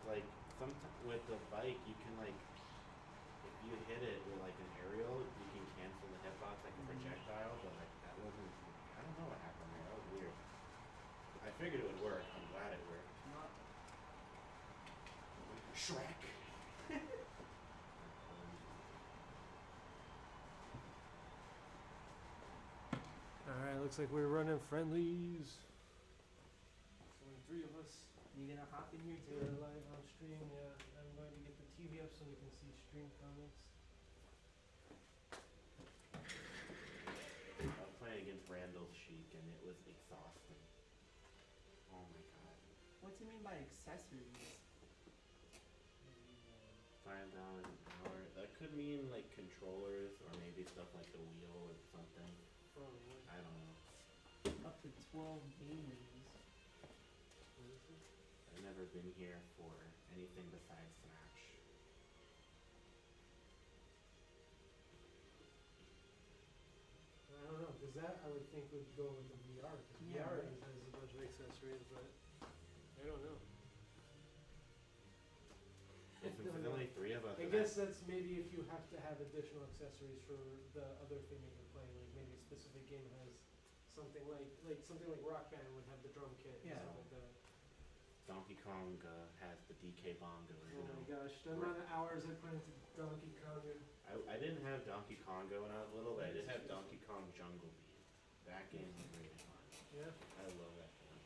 like sometimes with the bike you can like if you hit it with like an aerial you can cancel the hitbox like a projectile, but like that wasn't. I don't know what happened there. That was weird. I figured it would work. I'm glad it worked. Not. Shrek. Alright, looks like we're running friendlies. There's only 3 of us. You gonna hop in here We're too? live on stream, yeah. I'm going to get the TV up so we can see stream comments. I was playing against Randall Sheik and it was exhausting. Oh my god. What's it mean by accessories? 5 dollars an hour. That could mean like controllers or maybe stuff like the wheel or something. Probably. I don't know. Up to 12 gamers. What is it? I've never been here for anything besides Smash. I don't know, because that I would think would go with the VR. Because Yeah, VR right. has a bunch of accessories, but I don't know. Since there's only 3 of us. I and guess that's maybe if you have to have additional accessories for the other thing that you're playing. Like maybe a specific game has something like something like Rock Band would have the drum kit and Yeah. stuff like that. Donkey Kong has the DK Bongo, you Oh know. my gosh, the amount of hours I put into Donkey Kong. I didn't have Donkey Kongo when I was little, but I did have Donkey Kong Jungle Beat. That game was really fun. Yeah. I love that game.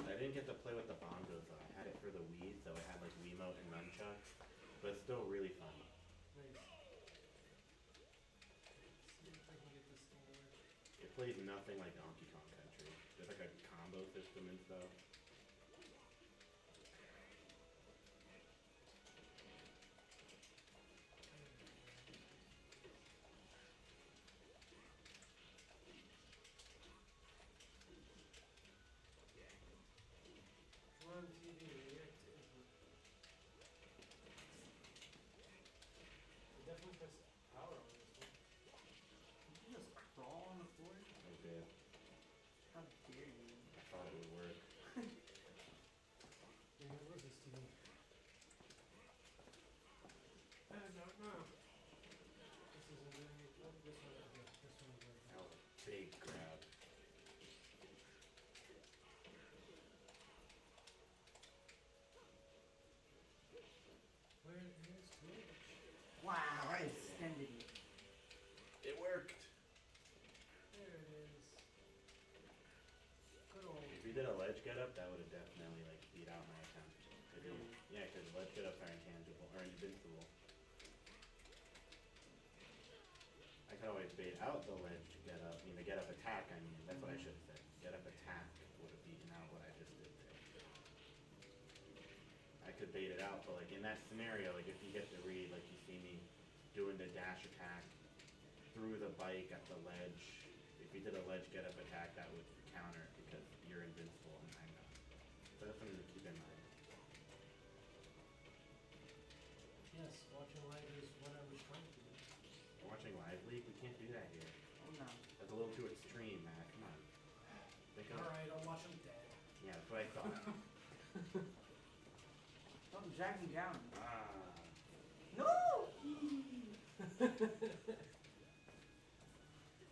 I didn't get to play with the bongos though. I had it for the Wii, so it had like Wiimote and nunchucks, but it's still really fun. Nice. See if I can get this thing to work. It plays nothing like Donkey Kong Country. There's like a combo system and stuff. Come on, TV, react to input. I definitely press power on this one. Did you just crawl on the floor? I did. How dare you? I thought it would work. Yeah, where's this TV? I don't know. This isn't doing it. Oh, this one, okay, this one is working. That was a big grab. Where is Twitch? Wow, I extended it. It worked. There it is. Good old. If we did a ledge get up, that would have definitely like beat out my attempt. Really? Yeah, because ledge get ups are intangible or invincible. I could always bait out the ledge to get up. I mean, the get up attack. I mean, that's what I should have said. Get up attack would have beaten out what I just did there. I could bait it out, but like in that scenario, like if you get the read, like you see me doing the dash attack through the bike at the ledge. If you did a ledge get up attack, that would counter it because you're invincible and I'm not. So that's something to keep in mind. Yes, watching live is what I was trying to do. Watching Live League, we can't do that here. Oh no. That's a little too extreme, Matt. Come on. Think of- Alright, I'll watch them dead. Yeah, that's what I thought. Don't drag me down. Ah. No!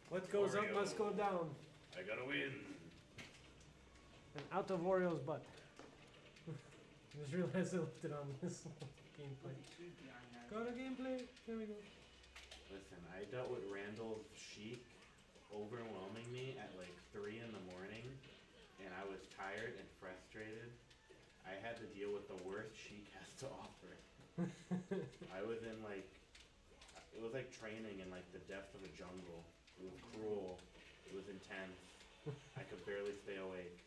What goes up must go down. I gotta win. And out of Orio's butt. I just realized I left it on this gameplay. Go to gameplay. There we go. Listen, I dealt with Randall Sheik overwhelming me at like 3 in the morning, and I was tired and frustrated. I had to deal with the worst Sheik has to offer. I was in like, it was like training in like the depths of a jungle. It was cruel. It was intense. I could barely stay awake,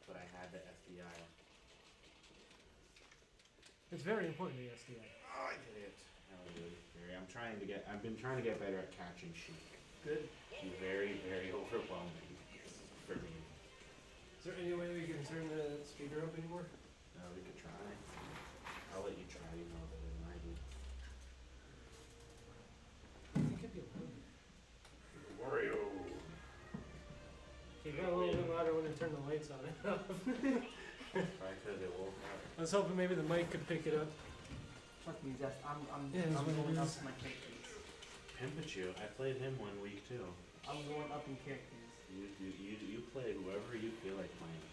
but I had the SDI. It's very important, the SDI. Oh, I did it. That was really scary. I've been trying to get better at catching Sheik. Good. She's very, very overwhelming for me. Is there any way we can turn the speaker up anymore? We could try. I'll let you try. You know better than I do. I think it'd be louder. Wario. Okay, got a little bit louder when I turn the lights on and off. Probably because it woke up. I was hoping maybe the mic could pick it up. Trust me, Zest, I'm Yeah, it's what it going up is. to my characters. Pimpachu, I played him 1 week too. I'm going up in characters. You play whoever you feel like playing.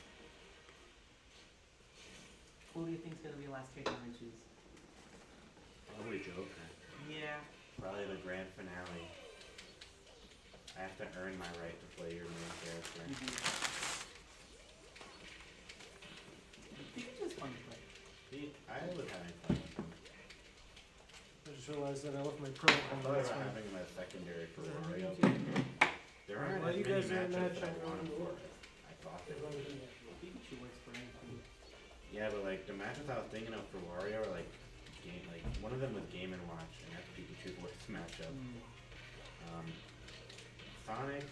Who do you think's gonna be the last character I choose? Probably Joker. Yeah. Probably the grand finale. I have to earn my right to play your main character. You do. Pikachu's fun to play. I was having fun with him. I just realized that I left my pro I on thought that's about fine. having him as secondary for Is that how Wario. you do it? There aren't Well, as you many guys are in matches match, that I I'm want going for to it. I thought there Well, would. Pikachu works for anything. Yeah, but like the matches I was thinking of for Wario are like one of them was Game and Watch, and that's Pikachu's worst matchup. Sonic,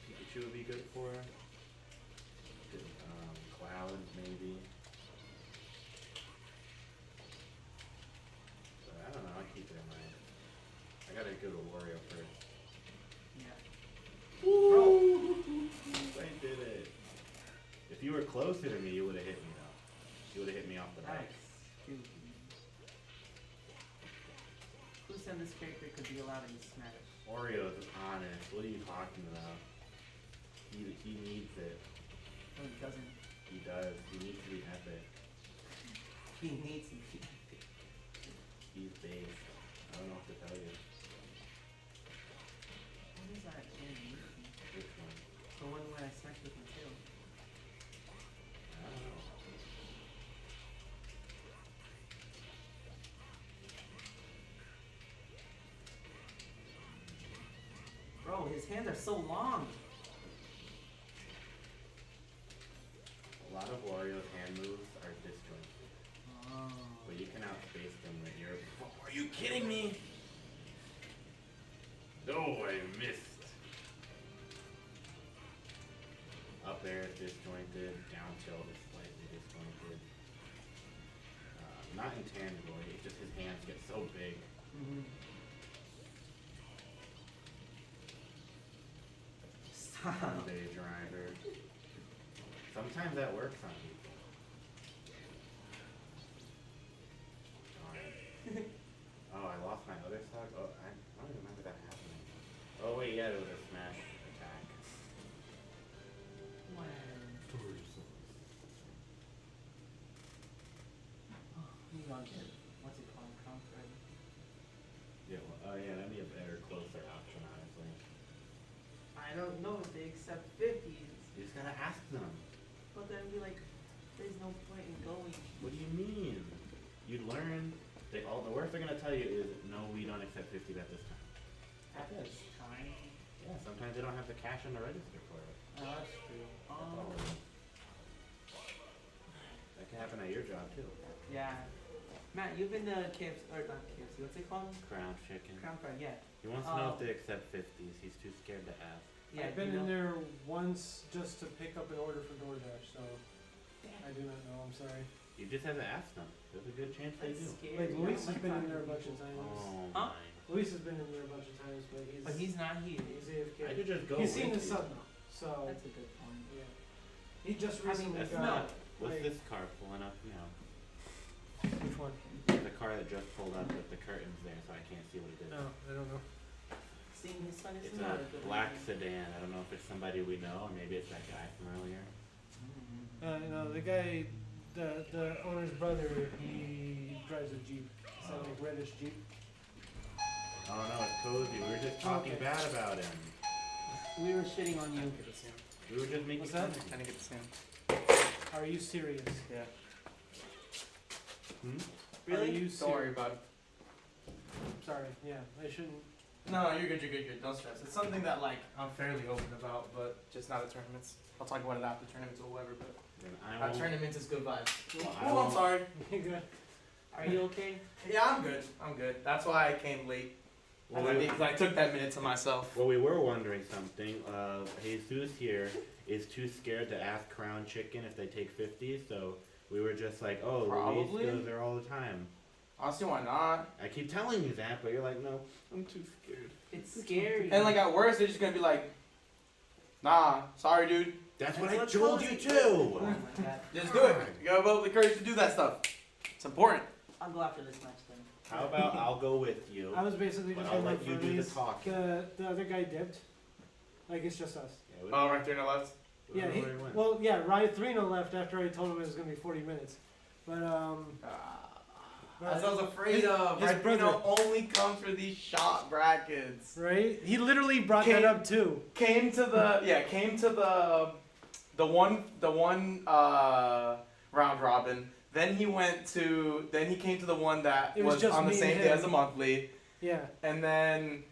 Pikachu would be good for. Cloud maybe. But I don't know. I keep it in mind. I gotta go to Wario first. Yeah. Bro, I did it. If you were closer to me, you would have hit me though. You would have hit me off the back. Nice. Dude. Who said this character could be allowed in Smash? Oreo is honest. What are you talking about? He needs it. No, he doesn't. He does. He needs to be epic. He needs to be. He's based. I don't know what to tell you. What is that animation? Which one? The one where I smacked with my tail. I don't know. Bro, his hands are so long. A lot of Wario's hand moves are disjointed, Oh. but you can outspace them with your. Are you kidding me? Oh, I missed. Up air is disjointed. Down tilt is slightly disjointed. Not intangibly. It's just his hands get so big. Mm-hmm. Stop. Sunday driver. Sometimes that works on people. Darn. Oh, I lost my other stock? Oh, I don't even remember that happening. Oh wait, yeah, it was a smash attack. Wow. You gonna get, what's it called, Conquer? Yeah, well, yeah, that'd be a better, closer option, honestly. I don't know if they accept 50s, You just gotta ask them. but then be like, there's no point in going. What do you mean? You'd learn. The worst they're gonna tell you is, no, we don't accept 50s at this time. At this time. Yeah, sometimes they don't have the cash on the register for it. Oh, that's true. That's all it is. That can happen at your job too. Yeah. Matt, you've been to KFC, or not KFC, what's it called? Crown chicken. Crown Fried, yeah. He wants to know if they accept 50s. He's too scared to ask. Yeah, I've been you in know. there once just to pick up an order for DoorDash, so I do not know. I'm sorry. You just have to ask them. There's a good chance they That's do. scary. Like I don't Luis has like been in talking there a to bunch of people. times. Oh Huh? my. Luis has been in there a bunch of times, But he's not here. he's AFK. I could just go He's seen with the you. sub now, so That's a good point. yeah. He just I mean, recently That's got. not. What's like- this car pulling up now? Which one? The car that just pulled up with the curtains there, so I can't see what it is. No, I don't know. Seeing his son is It's not a a good black idea. sedan. I don't know if it's somebody we know, or maybe it's that guy from earlier. No, the guy, the owner's brother, he drives a Jeep. It's that like reddish Jeep. Oh no, it's Cozy. We were just talking Okay. bad about him. We were shitting on you. We were just making What's fun that? of him. Trying to get the sand. Are you serious? Yeah. Hmm? Are Really? you Don't worry serious? about it. Sorry, yeah, I shouldn't. No, you're good, you're good, you're good. Don't stress. It's something that like I'm fairly open about, but just not at tournaments. I'll talk about it after tournaments or whatever, but Then I at won't. tournaments it's good vibes. Well, I Oh, I'm won't. sorry. You good? Are you okay? Yeah, I'm good. I'm good. That's why I came late. Well, Because I took that minute to myself. Well, we were wondering something. Jesus here is too scared to ask Crown Chicken if they take 50, so we were just like, oh, Probably. Luis goes there all the time. Honestly, why not? I keep telling you that, but you're like, no, I'm too scared. It's scary. And like at worst, they're just gonna be like, nah, sorry, dude. That's what I what told Cozy you did. too. Oh my god. Just do it. You gotta have the courage to do that stuff. It's important. I'll go after this match then. How about I'll go with you? I was basically But just I'll going let you for do the these. talking. The other guy dipped. Like it's just us. Yeah, we- Oh, right there on the left. Yeah, where he, he went. well, yeah, Rino left after I told him it was gonna be 40 minutes. But As I was afraid his- of. his Right, brother- only comes for these shot brackets. right, he literally brought that Came- up too. Came to the one round robin. Then he came to the one that It was was just on the me same and day him. as the monthly. Yeah, And then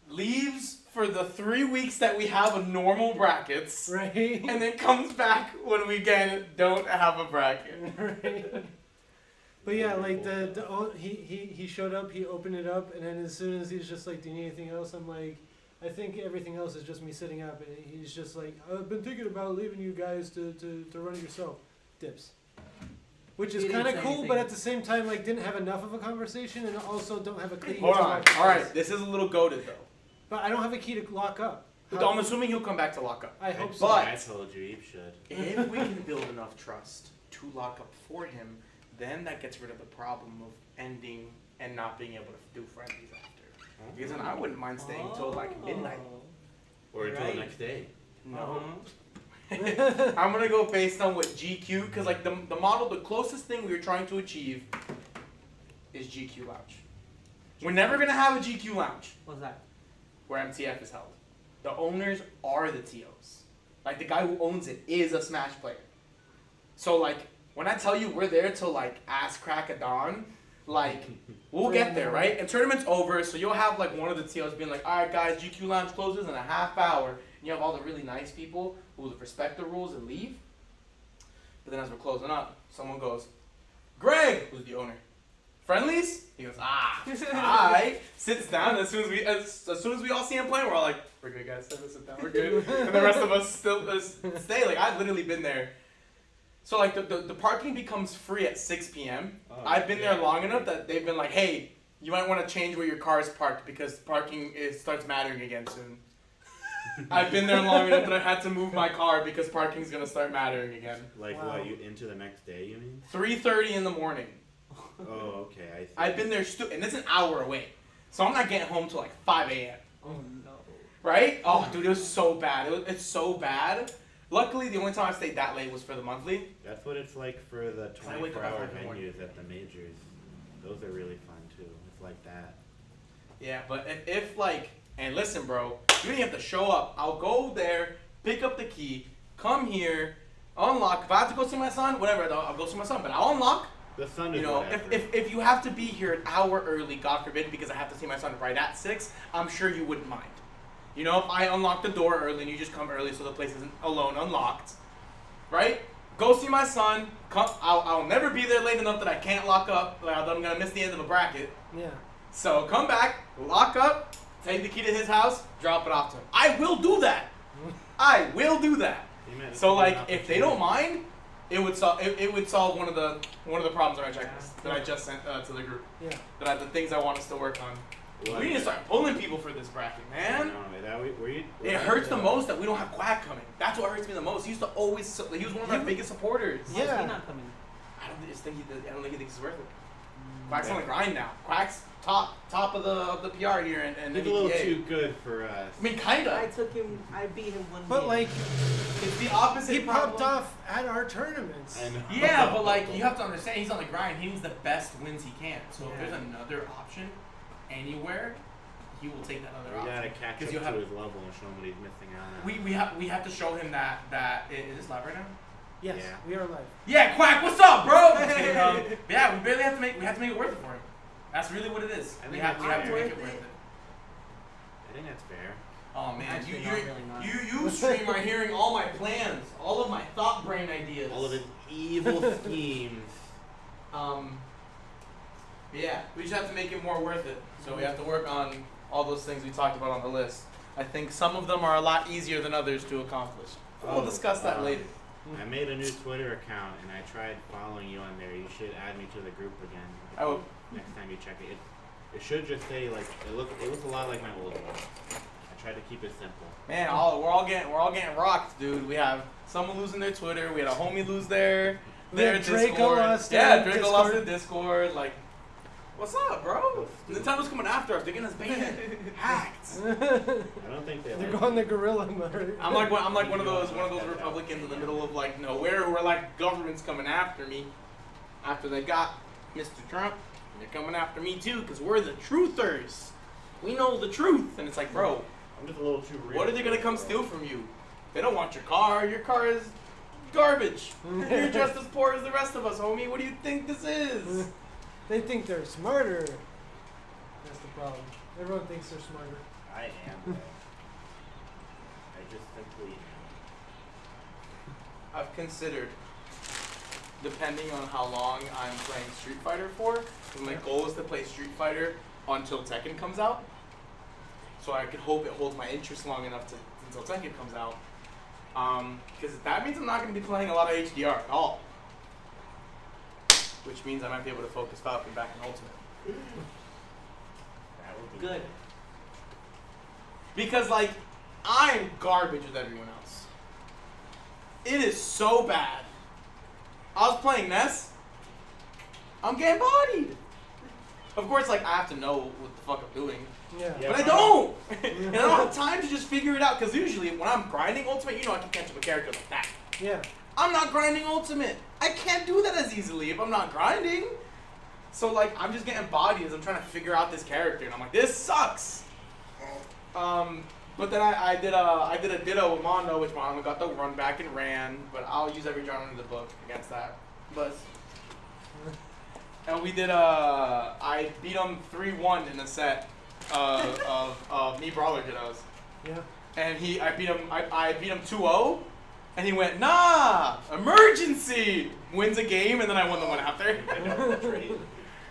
leaves for the 3 weeks that we have a normal brackets. right. And then comes back when we again don't have a bracket. right. But yeah, like he showed up, he opened it up, and then as soon as he's just like, "Do you need anything else?" I'm like, "I think everything else is just me sitting up." And he's just like, "I've been thinking about leaving you guys to run it yourself." Dips. Which is He didn't kind of say cool, anything. but at the same time, like, didn't have enough of a conversation, and also don't have a key. Hold to on. lock All right, up. this is a little goaded though. But I don't have a key to lock up. But I'm assuming he'll come back to lock up. I hope so. But- I told you Eve should. If we can build enough trust to lock up for him, then that gets rid of the problem of ending and not being able to do friendlies after. Because then I wouldn't mind staying till like midnight. Or until Right. the next day. No. I'm gonna go based on what GQ, because like the model, the closest thing we were trying to achieve is GQ Lounge. We're never gonna have a GQ Lounge What's that? where MTF is held. The owners are the TOs. Like the guy who owns it is a Smash player. So like when I tell you we're there till like ass crack of dawn, like we'll get there, right? And tournament's over, so you'll have like one of the TOs being like, "All right, guys, GQ Lounge closes in a half hour." And you have all the really nice people who respect the rules and leave. But then as we're closing up, someone goes, "Greg," who's the owner, "friendlies?" He goes, "Hi." Sits down. As soon as we all see him playing, we're all like, "We're good, guys. Sit down. We're good." And the rest of us still stay. Like I've literally been there. So like the parking becomes free at 6 p.m. I've been there long enough that they've been like, "Hey, you might want to change where your car is parked because parking starts mattering again soon." I've been there long enough that I've had to move my car because parking's gonna start mattering again. Like Wow. what, you into the next day, you mean? 3:30 in the morning. Oh, okay, I see. I've been there, and it's an hour away, so I'm not getting home till like 5 a.m. Oh no. Right? Oh, dude, it was so bad. It's so bad. Luckily, the only time I stayed that late was for the monthly. That's what it's like for the I wake up at 24-hour 5 in the morning. venues at the majors. Those are really fun too. It's like that. Yeah, but if like, and listen, bro, you don't even have to show up. I'll go there, pick up the key, come here, unlock. If I have to go see my son, whatever, I'll go see my son. But I'll unlock. The sun is You know, whatever. if you have to be here an hour early, God forbid, because I have to see my son right at 6, I'm sure you wouldn't mind. You know, if I unlock the door early and you just come early so the place isn't alone unlocked, right? Go see my son. Come. I'll never be there late enough that I can't lock up. Like I'm gonna miss the end of a bracket. Yeah. So come back, lock up, take the key to his house, drop it off to him. I will do that. I will do that. Amen. It's So a like, good if they don't opportunity. mind, it would solve one of the problems on my checklist that I just sent to the group. Yeah. The things I want us to work on. What? We need to start pulling people for this bracket, man. No, were you, It hurts the most that we don't have Quack coming. That's what hurts me the most. He used to always. He was one of my You- biggest supporters. Why is Yeah. he not coming? I don't think he thinks it's worth it. Quack's on the grind now. Quack's top of the PR here and He's a little too good for us. I mean, kinda. I beat him one But game. like, It's the opposite. he popped problem. off at our tournaments. I know. Yeah, but like you have to understand, he's on the grind. He needs the best wins he can. So if Yeah. there's another option anywhere, he will take that other We option. gotta catch 'Cause up you to have- his level and show him what he's missing out on. We have to show him that is this live right now? Yes, Yeah. we are live. Yeah, Quack, what's up, bro? Yeah, we barely have to make it worth it for him. That's really what it is. I We think have that's to make fair. it worth it. I think that's fair. Oh man, Actually, not really not. you stream are hearing all my plans, all of my thought brain ideas. All of his evil schemes. Yeah, we just have to make it more worth it. So we have to work on all those things we talked about on the list. I think some of them are a lot easier than others to accomplish. We'll discuss that later. I made a new Twitter account and I tried following you on there. You should add me to the group again. Oh. Next time you check it. It should just say like it looks a lot like my old one. I tried to keep it simple. Man, we're all getting rocked, dude. We have someone losing their Twitter. We had a homie lose their their Yeah, Draco Discord. lost Yeah, their Draco Discord. lost their Discord. Like, what's up, bro? Nintendo's coming after us. They're getting us banned, hacked. I don't think they They're like going the gorilla mode. I'm like one of those Republicans in the middle of like nowhere who are like government's coming after me. After they got Mr. Trump, they're coming after me too because we're the truthers. We know the truth, and it's like, bro, I'm just a little too real. what are they gonna come steal from you? They don't want your car. Your car is garbage. You're just as poor as the rest of us, homie. What do you think this is? They think they're smarter. That's the problem. Everyone thinks they're smarter. I am. Though. I just simply am. I've considered, depending on how long I'm playing Street Fighter for, 'cause my goal is to play Street Fighter until Tekken comes out. So I could hope it holds my interest long enough until Tekken comes out. Because that means I'm not going to be playing a lot of HDR at all. Which means I might be able to focus Falcon back in Ultimate. That would be Good. Because, like, I'm garbage with everyone else. It is so bad. I was playing Ness. I'm getting bodied. Of course, like, I have to know what the fuck I'm doing. Yeah. Yeah. But I don't! And I don't have time to just figure it out. Because usually, when I'm grinding Ultimate, you know I can catch up a character like that. Yeah. I'm not grinding Ultimate. I can't do that as easily if I'm not grinding. So, like, I'm just getting bodied as I'm trying to figure out this character. And I'm like, this sucks! But then I did a Ditto with Mondo, which Mondo got the run back and ran, but I'll use every genre in the book against that. But and we did I beat him 3-1 in a set of me brawler Dittos. Yeah. And I beat him 2-0 and he went, "Nah, emergency!" Wins a game and then I won the one after. I know, trade.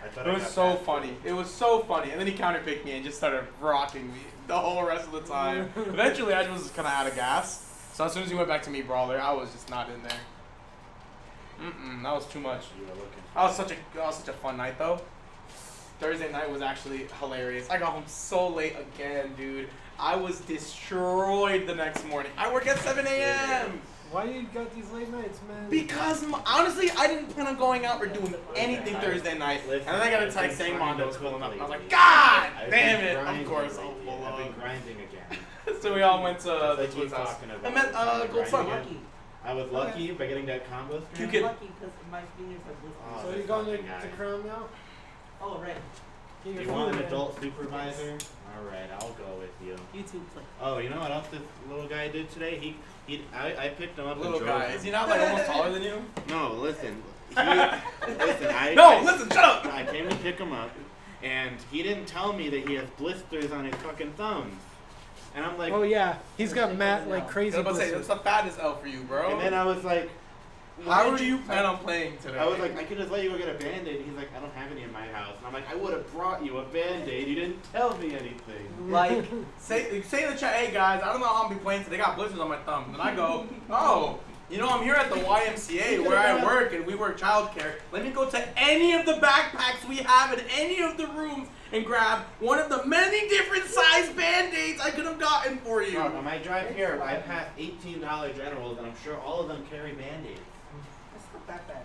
I thought It I was got so that. funny. It was so funny. And then he counterpicked me and just started rocking me the whole rest of the time. Eventually, I was kind of out of gas. So as soon as he went back to me, Brawler, I was just not in there. That was too much. You were looking. That was such a fun night, though. Thursday night was actually hilarious. I got home so late again, dude. I was destroyed the next morning. I work at 7 a.m. Why you got these late nights, man? Because, honestly, I didn't plan on going out or doing anything Thursday night. Listen, And then I got a I've text been saying trying Mondo was to pulling up. And I was lately. like, God I've damn been it. Of grinding course I'll lately. pull I've been up. grinding again. So we all went to As I the keep Twins house. talking about I met grinding Gold Sun. again. Lucky. I was lucky by getting that combo You streak. could- I'm lucky because my fingers have blisters. Oh, So this you're going fucking to guy. Crown now? Oh, right. Get Do your you want food an in. adult supervisor? Alright, I'll go with you. You two play. Oh, you know what else this little guy did today? I picked him up Little and drove guy. him. Is he not like almost taller than you? No, listen. I No, listen, shut up! I came to pick him up, and he didn't tell me that he has blisters on his fucking thumbs. And I'm like, Oh yeah, he's got Matt like I crazy. was about to say, blisters. that's the fattest L for you, bro. and then I was like, How why do did you plan on playing today? I was like, I could just let you go get a Band-Aid. He's like, I don't have any in my house. And I'm like, I would have brought you a Band-Aid. You didn't tell me anything. Like, say in the chat, hey guys, I don't know how I'm gonna be playing today. They got blisters on my thumb. And then I go, oh, you know, I'm here at the YMCA where I work and we work childcare. Let me go to any of the backpacks we have in any of the rooms and grab one of the many different size Band-Aids I could have gotten for you. On my drive here, I passed $18 generals, and I'm sure all of them carry Band-Aids. That's not that bad.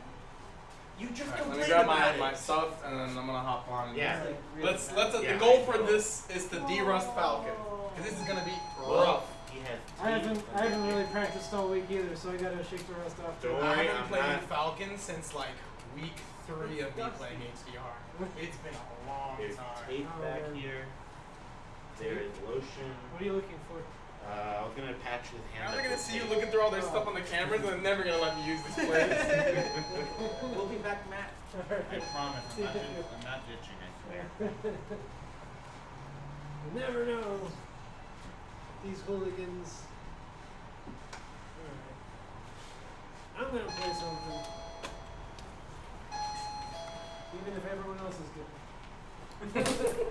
You just Alright, let me complained grab about my it. stuff and then I'm gonna hop on. And Yeah. It's like really Let's bad. Yeah, the goal I for know. this is to de-rust Falcon. Because this is gonna be Well, rough. he has I haven't really practiced all week either, so I gotta shake the rust off. Don't I worry, haven't I'm played not- Falcon since like week 3 of me playing HDR. It's been a long There's time. tape Oh, back man. here. There is lotion. What are you looking for? I was gonna patch his hand. Now up they're gonna with see you tape. looking through all their stuff on the cameras and they're never gonna let me use this place. We'll be back, Matt. I promise, I'm not ditching, I swear. You never know. These hooligans. Alright. I'm gonna play something. Even if everyone else is good.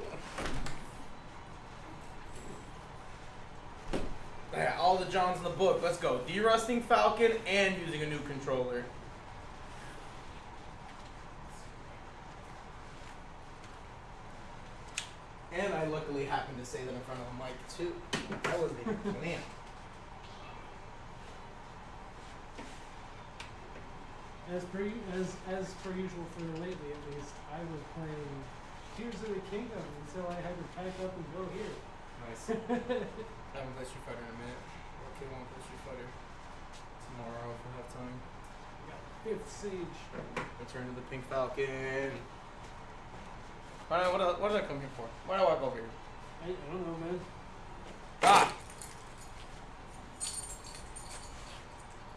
Yeah, all the Johns in the book. Let's go. De-rusting Falcon and using a new controller. And I luckily happened to say that in front of a mic too. That wasn't even planned. As per usual for lately, at least, I was playing Tears of the Kingdom until I had to pack up and go here. Nice. I haven't played Street Fighter in a minute. Okay, won't play Street Fighter tomorrow if I have time. Fifth Sage. Return to the Pink Falcon. What did I come here for? Why did I walk over here? I don't know, man. Ah!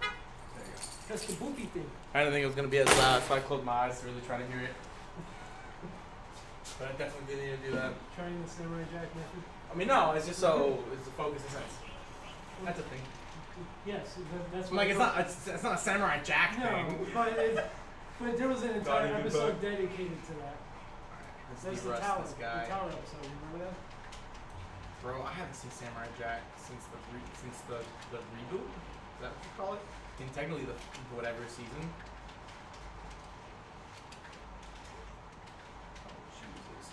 There you go. That's the boopy thing. I didn't think it was gonna be as loud, so I closed my eyes to really try to hear it. But I definitely did need to do that. Trying the Samurai Jack method. I mean, no, it's just so it's the focus and sense. That's a thing. Yes, that's Like it's not a Samurai Jack No, thing. but there was an entire Donnie episode dedicated to that. Let's That's the de-rust tower. this guy. The tower episode. Remember that? Bro, I haven't seen Samurai Jack since the reboot. Is that what you call it? In technically the whatever season. Oh Jesus!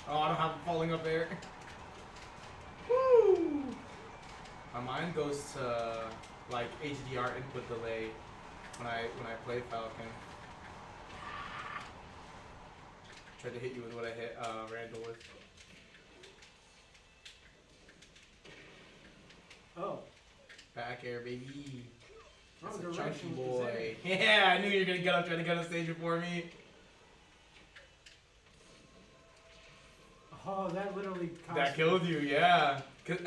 Oh, I don't have it falling up there. Woo! My mind goes to like HDR input delay when I play Falcon. Tried to hit you with what I hit Randall with. Oh. Back air, baby. That's Wrong a chunky direction with the boy. Yeah, I knew you were gonna get up, trying to get on stage before me. Oh, that literally cost That killed you, yeah.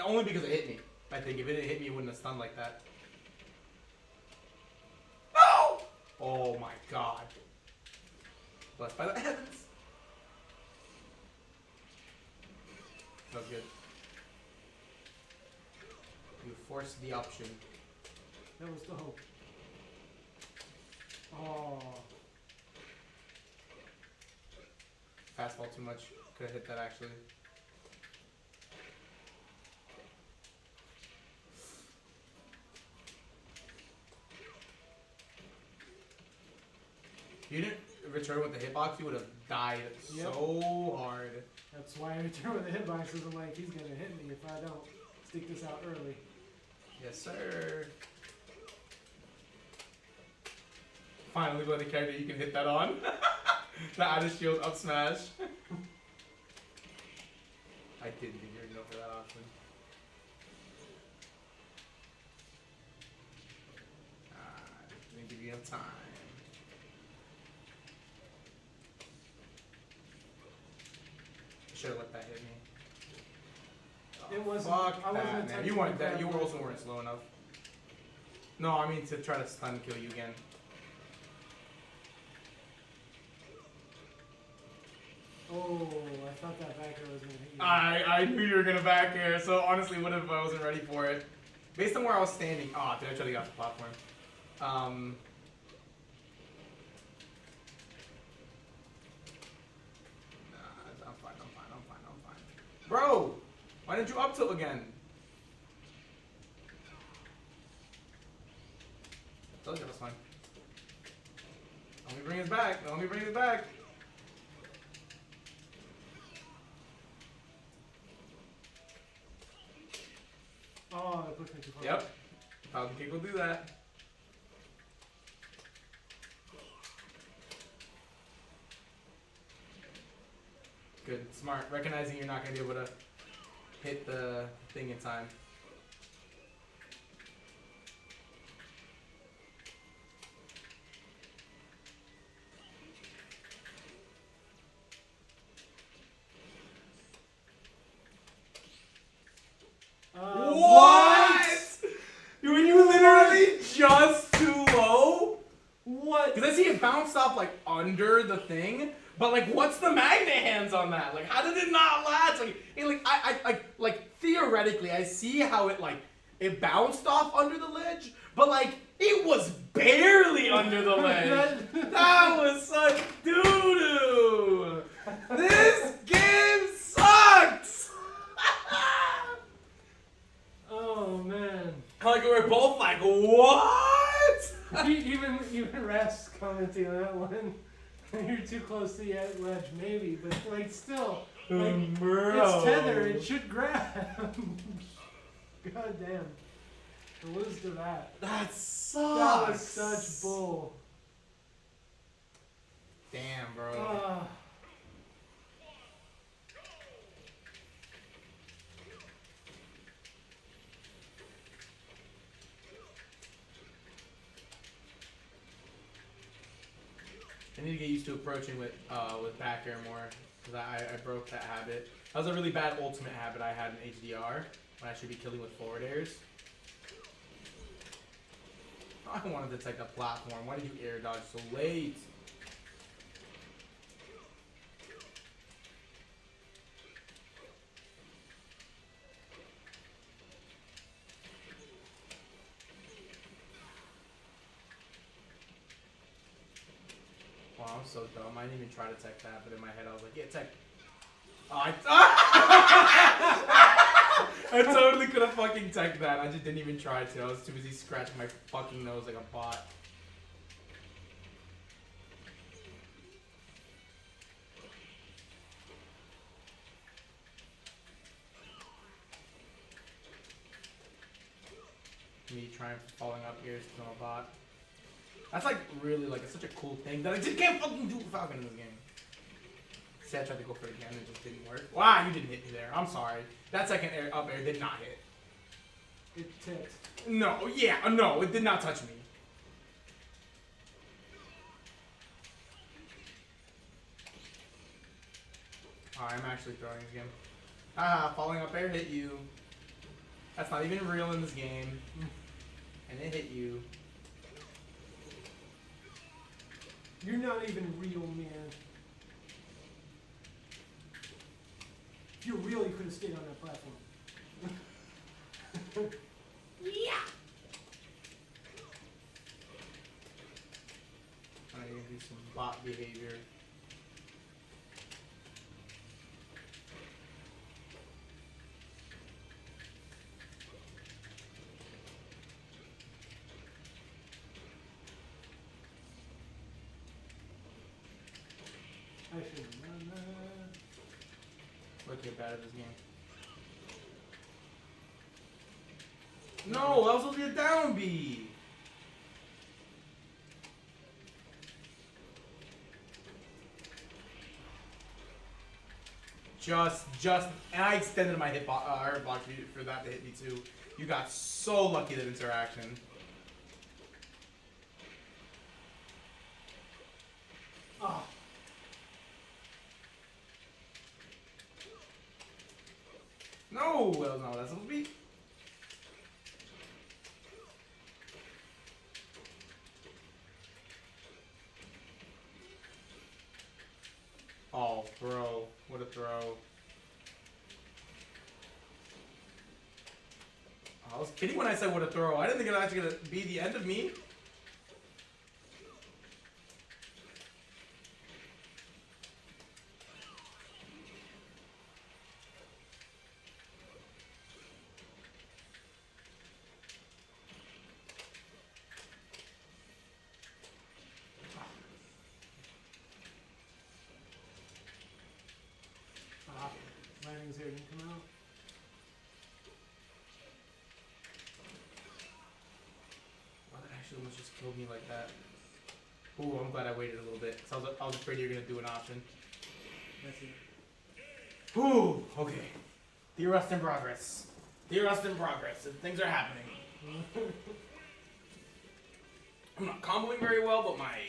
Only because it hit me. I think if it didn't hit me, it wouldn't have stunned like that. No! Oh my god. Blessed by the heavens. That was good. You forced the option. That was the hope. Oh. Fastball too much. Could have hit that actually. If you didn't return with the hitbox, you would have died so hard. That's why I return with the hitboxes. I'm like, he's gonna hit me if I don't stick this out early. Yes, sir. Finally, with a character you can hit that on. The added shield up smash. I didn't think you were going to go for that option. Didn't give you enough time. Should have let that hit me. It wasn't- Fuck I wasn't that, man. attempting You to weren't that. grab You my also phone. weren't slow enough. No, I mean to try to stun kill you again. Oh, I thought that back air was gonna hit you. I knew you were gonna back air, so honestly, what if I wasn't ready for it? Based on where I was standing. Oh, did I try to get off the platform? Nah, I'm fine. Bro, why didn't you up tilt again? I told you that was fine. Let me bring his back. Oh, that pushed me too far. Yep. Falcon Kick will do that. Good. Smart. Recognizing you're not going to be able to hit the thing in time. What? You literally just too low? What? Because I see it bounced off like under the thing, but like, what's the magnet hands on that? Like, how did it not latch? Like theoretically, I see how it bounced off under the ledge, but like it was barely under the ledge. That was such doo doo. This game sucks. Oh man. Like we're both like, what? even Ras commenting on that one. You're too close to the ledge, maybe, but like still, It's tether. It should grab. God damn. To lose to that. That That sucks. was such bull. Damn, bro. Ah. I need to get used to approaching with back air more, because I broke that habit. That was a really bad ultimate habit I had in HDR, when I should be killing with forward airs. I wanted to take a platform. Why did you air dodge so late? Wow, I'm so dumb. I didn't even try to tech that, but in my head I was like, yeah, tech. Oh, I totally could have fucking teched that. I just didn't even try to. I was too busy scratching my fucking nose like a bot. Me trying falling up ears to a bot. That's like really like it's such a cool thing that I just can't fucking do with Falcon in this game. See, I tried to go for it again, it just didn't work. Wow, you didn't hit me there. I'm sorry. That second air up air did not hit. It ticked. No, yeah, no, it did not touch me. Oh, I'm actually throwing this game. Ah, falling up air hit you. That's not even real in this game. And it hit you. You're not even real, man. If you're real, you could have stayed on that platform. I'm gonna do some bot behavior. I should have done that. Look, get bad at this game. No, that was supposed to be a down B. And I extended my hit box for that to hit me too. You got so lucky that interaction. Oh. No, that was not what that's supposed to be. Oh, bro, what a throw. I was kidding when I said what a throw. I didn't think it was actually going to be the end of me. Landings here didn't come out. Wow, that actually almost just killed me like that. Ooh, I'm glad I waited a little bit. So I was afraid you were going to do an option. That's it. Ooh, okay. Dear Rust in progress. Dear Rust in progress. Things are happening. I'm not comboing very well, but my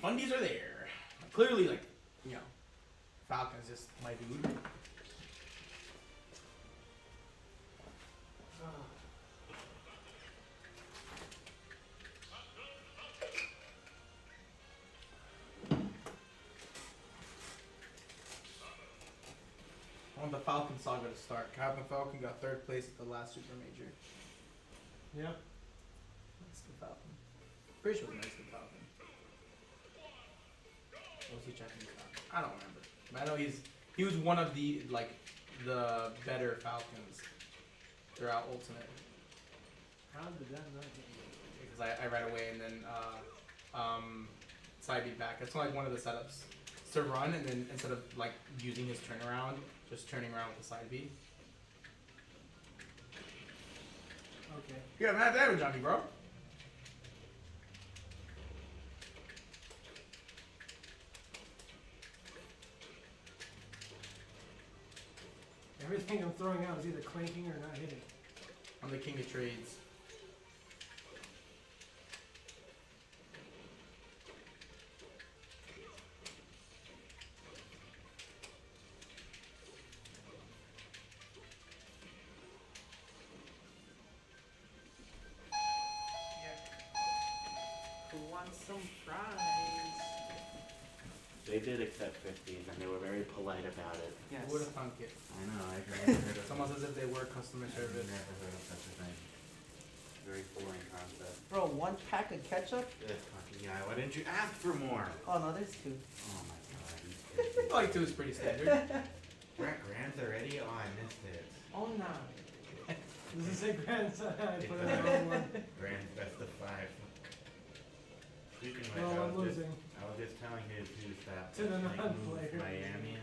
fundies are there. Clearly, like, you know, Falcon's just my dude. I want the Falcon saga to start. Captain Falcon got 3rd place at the last Super Major. Yeah. That's the Falcon. Pretty sure it was next to the Falcon. What was he checking this out? I don't remember. But I know he was one of the better Falcons throughout Ultimate. How did that not get you? Because I ran away and then side beat back. That's like one of the setups. to run, and then instead of like using his turnaround, just turning around with the side B. Okay. You got mad damage on me, bro. Everything I'm throwing out is either clanking or not hitting. I'm the king of trades. Who wants some fries? They did accept 50s and they were very polite about it. Yes. Who would have thunk it? I know, I've never heard of It's almost as if they were customer I've service. never heard of such a thing. Very foreign concept. Bro, 1 pack of ketchup? This fucking guy, why didn't you ask for more? Oh no, there's 2. Oh my god, you I kidding me? feel like 2 is pretty standard. Grant's already? Oh, I missed it. Oh no. Does it say grandson? I put it on one. Grant's best of 5. Speaking of which, Well, I'm losing. I was just telling Jesus that To the Night Moves non-player. Miami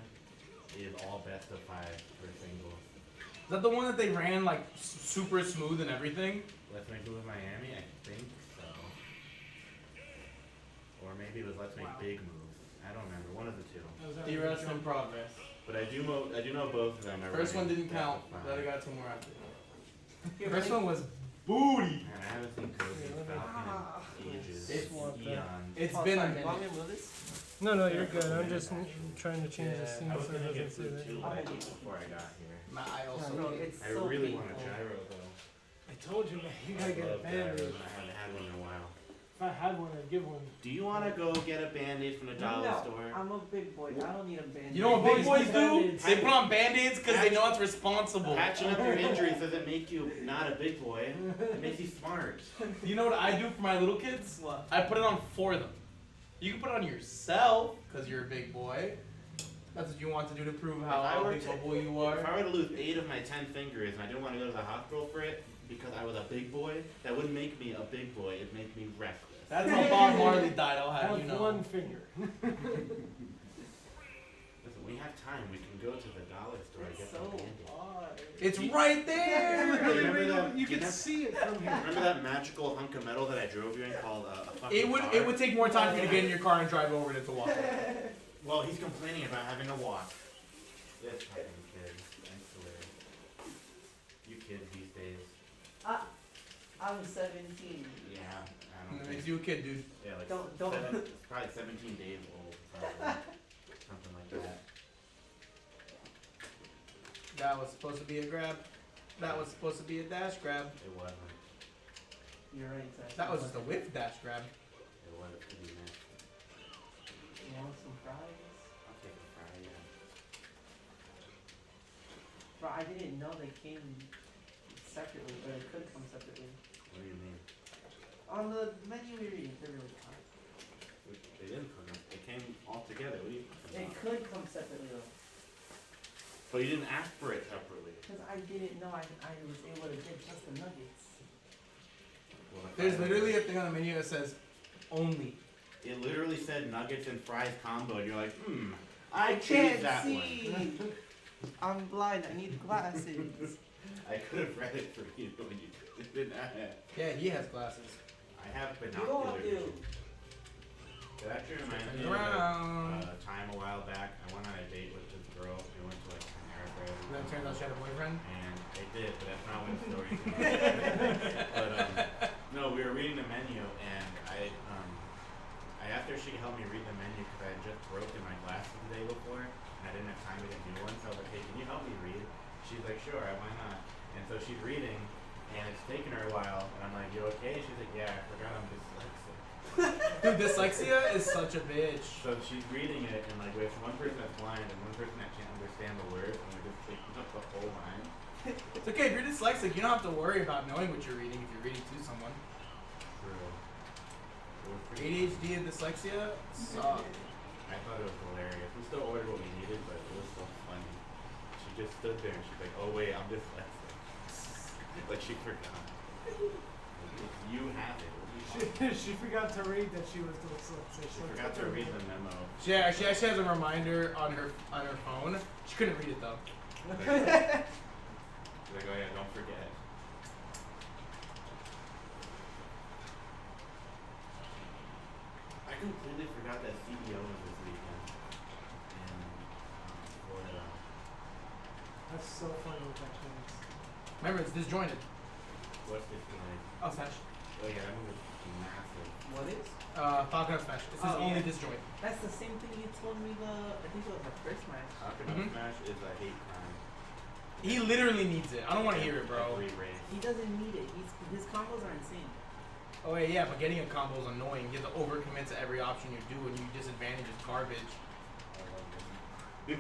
is all best of 5 for singles. Is that the one that they ran like super smooth and everything? Let's Make Move Miami, I think so. Or maybe it was Let's Make Wow. Big Moves. I don't remember, one of the two. That was The after rest in jump. progress. But I do know both of them are First one running didn't best count. of 5. The other got 2 more after. Here, First ready? one was booty. Man, I haven't seen Kobe Yeah, let me- Falcon in ages. It's want that. eons. It's Oh, been a sorry, you want me minute. to move this? No, no, you're good. I'm just trying to change the Yeah, scene I was so gonna it get doesn't food say too that. late before I got here. I also. Bro, it's I so really painful. want a gyro though. I told you, man, you I gotta get a love gyros. band-aid. I haven't had one in a while. If I had one, I'd give one. Do you want to go get a band-aid from the dollar No, store? I'm a big boy. I don't need a band. You know what big boys do? Band-Aids. They put on band-aids because they know it's responsible. Patching up your injuries doesn't make you not a big boy. It makes you smart. You know what I do for my little kids? What? I put it on for them. You can put it on yourself because you're a big boy. That's what you want to do to prove how If I were big to- of a boy you If are. I were to lose 8 of my 10 fingers and I didn't want to go to the hospital for it because I was a big boy, that wouldn't make me a big boy. It'd make me restless. That's how Bob Marley died. I'll I have have you know. one finger. Listen, we have time. We can go to the dollar store and It's get so some band-aids. hard. It's right there. Remember that- You can remember- see it from here. Remember that magical hunk of metal that I drove you in called a fucking It would car? it would take more time for you to get in your car and drive over it to walk. Well, he's complaining about having to walk. This fucking kid. I swear. You kids these days. I'm 17. Yeah, I don't Makes think. you a kid, dude. Yeah, like Don't- probably 17 days old. Probably. Something like that. That was supposed to be a grab. That was supposed to be a dash grab. It wasn't. You're right, Zach. That was just a whiff dash grab. It was to be missed. You want some fries? I'll take a fry, yeah. Bro, I didn't know they came separately, or they could come separately. What do you mean? On the menu we read, they're really hard. They didn't put them. They came all together. What are you talking They about? could come separately though. But you didn't ask for it separately. Because I didn't know I was able to get just the nuggets. Well, if There's I- literally a thing on the menu that says only. It literally said nuggets and fries combo, and you're like, I choose can't that see. one. I'm blind. I need glasses. I could have read it for you when you didn't have it. Yeah, he has glasses. I have You all binoculars. do. It actually reminds me Turn of around. a time a while back. I went on a date with this girl. We went to like Panera Bread. And then it turns out she had a boyfriend. And I did, but that's not what the story is. But no, we were reading the menu, and I after she helped me read the menu because I had just broken my glasses the day before, and I didn't have time to get new ones. So I was like, hey, can you help me read? She's like, sure, why not? And so she's reading, and it's taking her a while, and I'm like, you okay? She's like, yeah, I forgot I'm dyslexic. Dude, dyslexia is such a bitch. So she's reading it, and like we have one person that's blind and one person that can't understand the words, and we're just taking up the whole line. It's okay if you're dyslexic. You don't have to worry about knowing what you're reading if you're reading to someone. True. It was pretty ADHD and dyslexia suck. I thought it was hilarious. We still ordered what we needed, but it was so funny. She just stood there and she's like, oh wait, I'm dyslexic. Like she forgot. Like, it's You have it. What are you talking She forgot to read that she was dyslexic. She forgot to read the memo. She actually has a reminder on her phone. She couldn't read it though. She's like, oh yeah, don't forget. I completely forgot that CEO was this weekend in Florida. That's so funny with that chance. Remember, it's disjointed. What's this tonight? Oh, Smash. Oh yeah, that movie was massive. What is? Falcon of Smash. It says Oh, only yeah. disjoint. That's the same thing you told me I think it was the first match. Falcon Mhm. Smash is a hate crime. He literally needs it. I don't want to hear it, bro. Every race. He doesn't need it. His combos are insane. Oh yeah, but getting a combo is annoying. You have to overcommit to every option you do, and you disadvantage is garbage. I love it.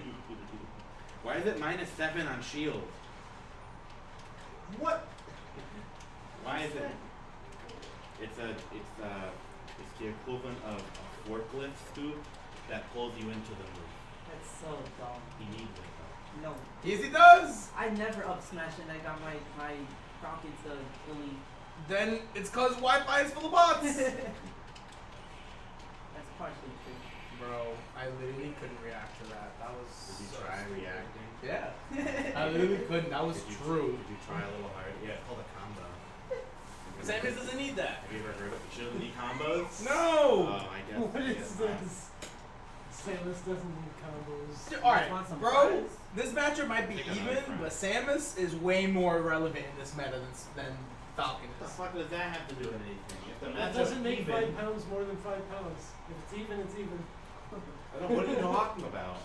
Why is it -7 on shield? What? Why is it? It's the equivalent of a forklift scoop that pulls you into the move. That's so dumb. He needs it though. No. Yes, he does. I never up smash and I got my Falcon to elite. Then it's cause Wi-Fi is full of bots. That's partially true. Bro, I literally couldn't react to that. That was. Did you so try stupid. reacting? Yeah. I literally couldn't. That was Did you true. Did you try a little hard? Yeah, it's called a combo. Samus doesn't need that. Have you ever heard of she doesn't need combos? No. Oh, I guess. What yes, is this? Samus doesn't need combos. All right, Want some bro. fries? This matchup might be Take another even, fry. but Samus is way more relevant in this meta than Falcon What the is. fuck does that have to do with anything? If the That matchup's doesn't make even, 5 pounds more than 5 pounds. If it's even, it's even. I don't know, what are you talking about?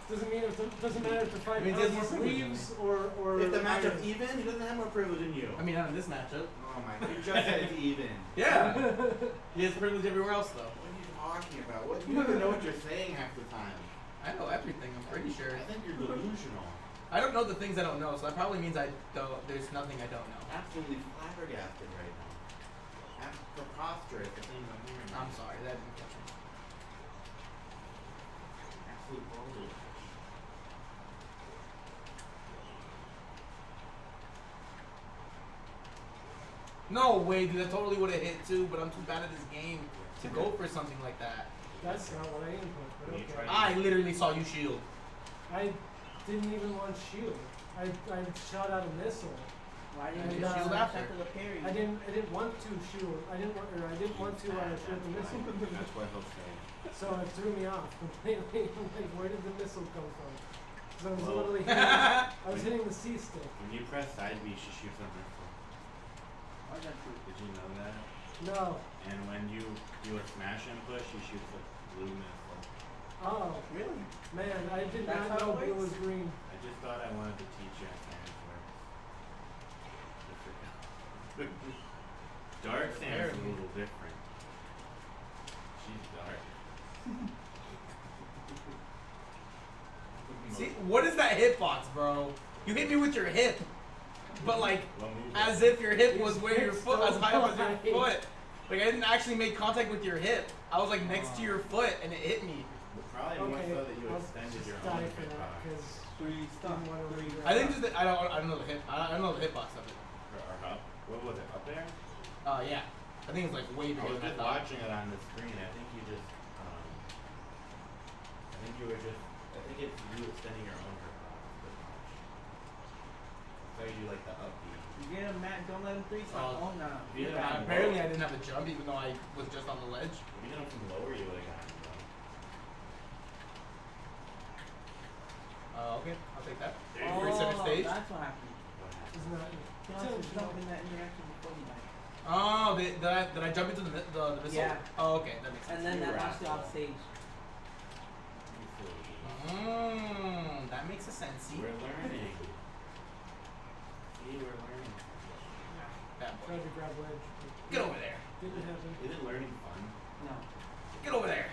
Doesn't mean it doesn't matter if the 5 I mean, he has pounds more is privilege than leaves or. If the matchup's iron. even, he doesn't have more privilege than you. I mean, not in this matchup. Oh my god, you just said it's even. Yeah. He has privilege everywhere else, though. What are you talking about? What, you don't even know what you're saying half the time. I know everything. I'm pretty sure. I think you're delusional. I don't know the things I don't know, so that probably means I don't. There's nothing I don't know. Absolutely flabbergasted right now. Preposterous, the things I'm hearing. I'm sorry, that didn't catch me. Absolute bullshit. No way, dude. I totally would have hit too, but I'm too bad at this game to go for something like that. That's not what I input, but When you okay. try I literally saw you shield. I didn't even want shield. I shot out a missile. Why And, didn't you shield shield after? after the parry? I didn't want to shield. I didn't want to shoot the missile. That's what he'll say. So it threw me off completely. Like, where did the missile come from? Because I was Whoa. literally hitting the C stick. When you press side B, she shoots a missile. Why is that true? Did you know that? No. And when you do a smash and push, she shoots a blue missile. Oh, Really? man, I did That's not how know it blue was works? green. I just thought I wanted to teach you how Sans works. Dark Sans is a Apparently. little different. She's dark. See, what is that hitbox, bro? You hit me with your hip, but like What move as is it? if your hip was These where your hips foot, as don't high up as lie. your foot. Like I didn't actually make contact with your hip. I was like next to your foot, and it hit me. Probably more Okay, so that you I'll extended just your die own for that hitbox. because Three I didn't want to read I think just that I don't know the hip. I don't know the hitbox of it. Or up. What was it? Up there? Yeah, I think it's like way I bigger was than I just thought. watching it on the screen. I think you just, I think you were just, I think it's you extending your own hitbox. So you do like the upbeat. You get him, Matt. Don't let him three Oh. oh no. Yeah. Yeah, apparently I didn't have a jump even though I was just on the ledge. If you did them from lower, you would have gotten them. Okay, I'll take that. Oh, Free center stage. that's what happened. What happened? It's not. He wants to jump in that interaction before he died. Oh, did I jump into the missile? Yeah. Oh, okay, that makes sense. And then You that were launched you off asshole. stage. You silly. That makes a sense. We're learning. See, we're learning. Bad boy. Tried to grab ledge. but Get over there. Didn't happen. Isn't learning fun? No. Get over there.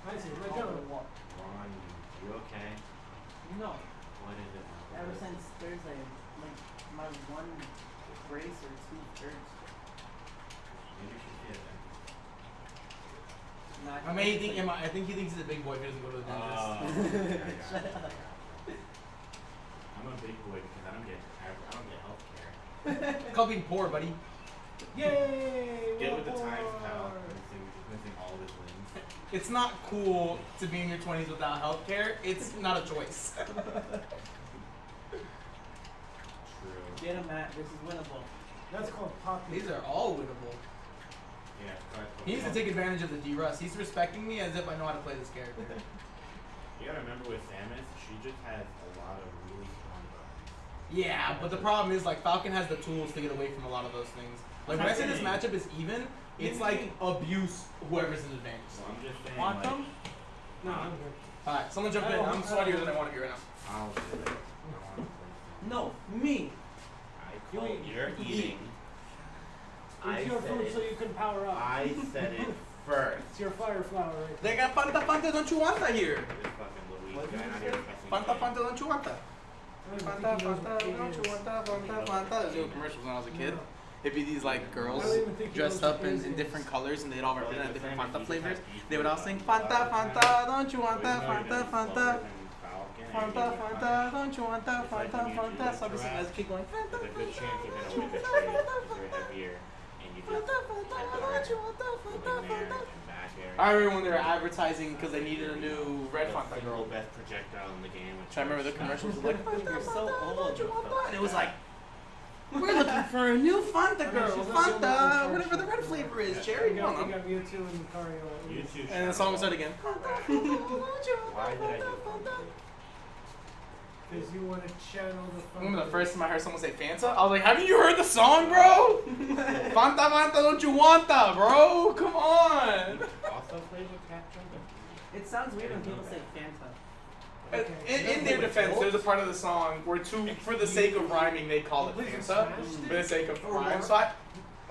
I see. Off Right the down. wall. Ron, you okay? No. What is it now? Ever since Thursday, like my one brace or two shirts. Maybe you should get them. Not I mean, I think he thinks he's a big boy if he doesn't go to the dentist. Shut up. I'm a big boy because I don't get health care. It's called being poor, buddy. Yay! Get with the more. times, pal. Missing all of his limbs. It's not cool to be in your 20s without healthcare. It's not a choice. True. Get him, Matt. This is winnable. That's called poppy. These are all winnable. Yeah. He needs to take advantage of the D-Russ. He's respecting me as if I know how to play this character. You gotta remember with Samus, she just has a lot of really strong buttons. Yeah, but the problem is like Falcon has the tools to get away from a lot of those things. Like when I say this matchup is even, it's like abuse whoever's in advantage. So I'm just saying, Want like, them? No, I'm good. Alright, someone jump in. I'm sweatier than I want to be right now. I'll do it. I wanna play No, me. Samus. You eat. You're eating. I It's your said food it. so you can power up. I said it first. It's your fire flower right They got Fanta Fanta, don't you want that here? This fucking Luigi What guy did not you here say? pressing Fanta play. Fanta, don't you want that? there. Fanta Fanta, don't you want that? Fanta Fanta. I was doing commercials when I was a kid. It'd be these like girls I don't even think he dressed knows up what in it is. different colors and they'd all Well, represent the different same as Fanta you flavors. just have They would all sing beef with Fanta Falcon. Fanta, don't you So want even that? though you're gonna Fanta be Fanta. slower than Falcon, and Fanta you're gonna Fanta, don't you want that? It's like Fanta when you do Fanta. a So I giraffe, just keep going. Fanta there's a good chance you're gonna Fanta. win the trade because you're heavier and you just Fanta Fanta, don't you want that? go Fanta in there Fanta. and back area. I remember when they were advertising because they needed a new red The Fanta single girl. best projectile in the game. Which So I remember the is commercials not- were like, Fanta You're so Fanta, old. don't you want that? And it was like, we're looking for a new Fanta girl. she's not the only Fanta, one whatever the red flavor is. Cherry, We I don't got know. Mewtwo and Lucario. You two And the song would start again. Why did I do Fanta? Because you want to channel the I fun. remember the first time I heard someone say Fanta, I was like, haven't you heard the song, bro? Fanta Fanta, don't you want that, bro? Come on. Also played with Captain. It sounds weird when people say Fanta. In their defense, there's a part of the song where, for the sake of rhyming, they call it Fanta. For the sake of rhyme, so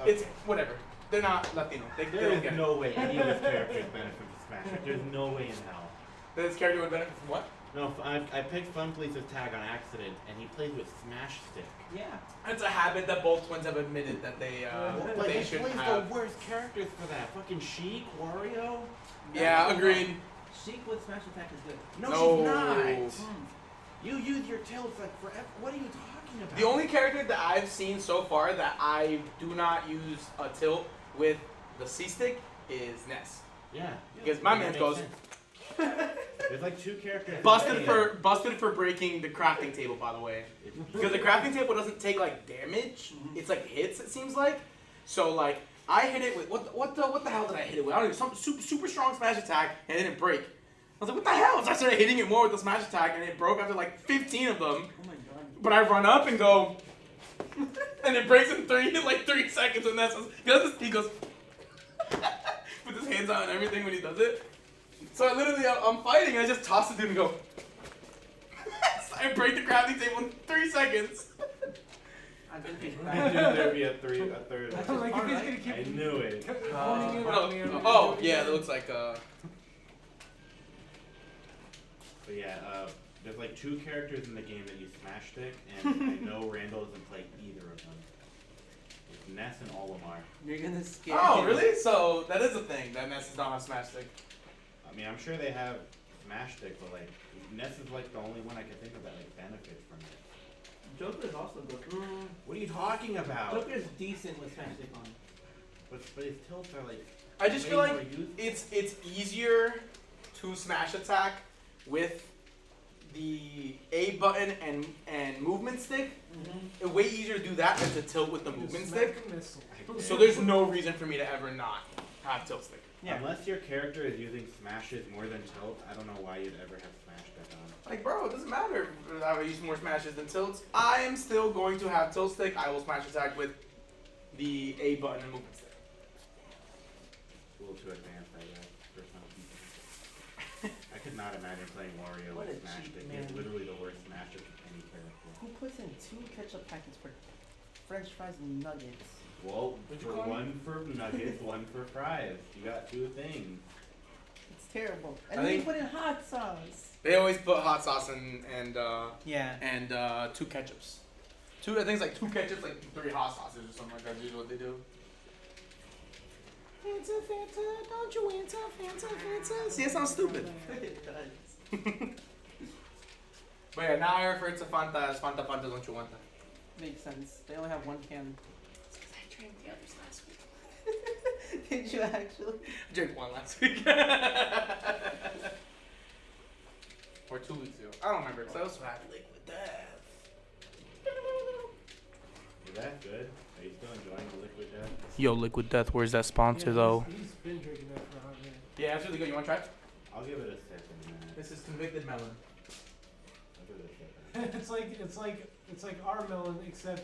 it's whatever. They're not Latino. They There don't is get it. no way any of his characters benefit from Smash. Like, there's no way in hell. This character would benefit from what? No, I picked Fun Police's tag on accident, and he plays with Smash Stick. Yeah. It's a habit that both twins have admitted that they But they he shouldn't plays have. the worst characters for that. Fucking Sheik, Wario. Yeah, agreed. Sheik with Smash Attack is good. No, No. she's not. Mm. You use your tilts like forever. What are you talking about? The only character that I've seen so far that I do not use a tilt with the C stick is Ness. Yeah. Because my That man makes goes sense. There's like two characters. busted for breaking the crafting table, by the way. Because the crafting table doesn't take like damage; it's like hits. It seems like. So like I hit it with what the hell did I hit it with? I don't know, some super strong smash attack and it didn't break. I was like, what the hell? So I started hitting it more with the smash attack and it broke after like 15 of them. Oh my god. But I run up and go, and it breaks in 3 seconds, and he goes with his hands out and everything when he does it. So I'm fighting, and I just toss the dude and go. I break the crafting table in 3 seconds. I think he's I back. knew there'd be a third. Like if he's Alright. gonna keep I knew it. honing in on me, I'm gonna Oh do it yeah, again. that looks like But yeah, there's like two characters in the game that use Smash Stick, and I know Randall doesn't play either of them. It's Ness and Olimar. You're gonna scare Oh him. really? So that is a thing that Ness is not on Smash Stick. I mean, I'm sure they have Smash Stick, but like Ness is like the only one I can think of that like benefits from it. Joker's also good. What are you talking about? Joker's decent with Smash Stick on. But his tilts are like. I just way feel like more useful. it's easier to smash attack with the A button and movement stick. It's way easier to do that than to tilt with the movement Smack stick. a missile. So there's no reason for me to ever not have tilt stick. Yeah. Unless your character is using smashes more than tilt, I don't know why you'd ever have Smash Stick on. Like, bro, it doesn't matter if I use more smashes than tilts. I am still going to have tilt stick. I will smash attack with the A button and movement stick. A little too advanced, I guess, for some people. I could not imagine playing Wario What with a Smash cheap Stick. man. It's literally the worst smashes of any character. Who puts in 2 ketchup packets for French fries and nuggets? Well, What'd you for call me? one for nuggets, one for fries. You got two things. It's terrible. I And then you think- put in hot sauce. They always put hot sauce and Yeah. 2 ketchups. I think it's like 2 ketchups, like 3 hot sauces or something like that. That's usually what they do. Fanta, Fanta, don't you enter, Fanta, Fanta. See, it sounds stupid. It does. But yeah, now I refer to Fanta as Fanta, Fanta, don't you want that? Makes sense. They only have one can. drink the others last week. Did you actually? I drank one last week. Or 2 weeks ago. I don't remember because I was so happy. Liquid Death. Is that good? Are you still enjoying the Liquid Death? Yo, Liquid Death, where's that sponsor though? He's been drinking that for a hot minute. Yeah, that's really good. You want to try it? I'll give it a sip in a minute. This is Convicted Melon. I'll give it a sip. it's like our melon, except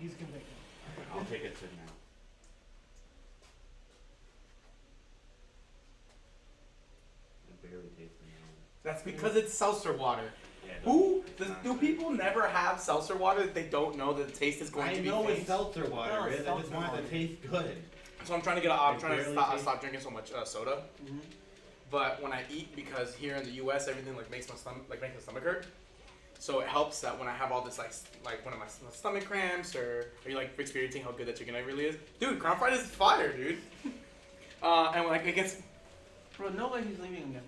he's convicted. I'll take a sip now. I barely taste the melon. That's because it's seltzer water. Yeah, Who it's do not people never have seltzer water that they don't know that the taste is going I to be know what faint? seltzer water No, is. I seltzer just want it water. to taste good. So I'm trying to barely stop drinking so much soda. Mm-hmm. But when I eat, because here in the U.S. everything like makes my stomach hurt. So it helps that when I have all this like one of my stomach cramps or are you like experiencing how good that chicken egg really is, dude. Crown fried is fire, dude. And like it gets. Bro, no way he's leaving again.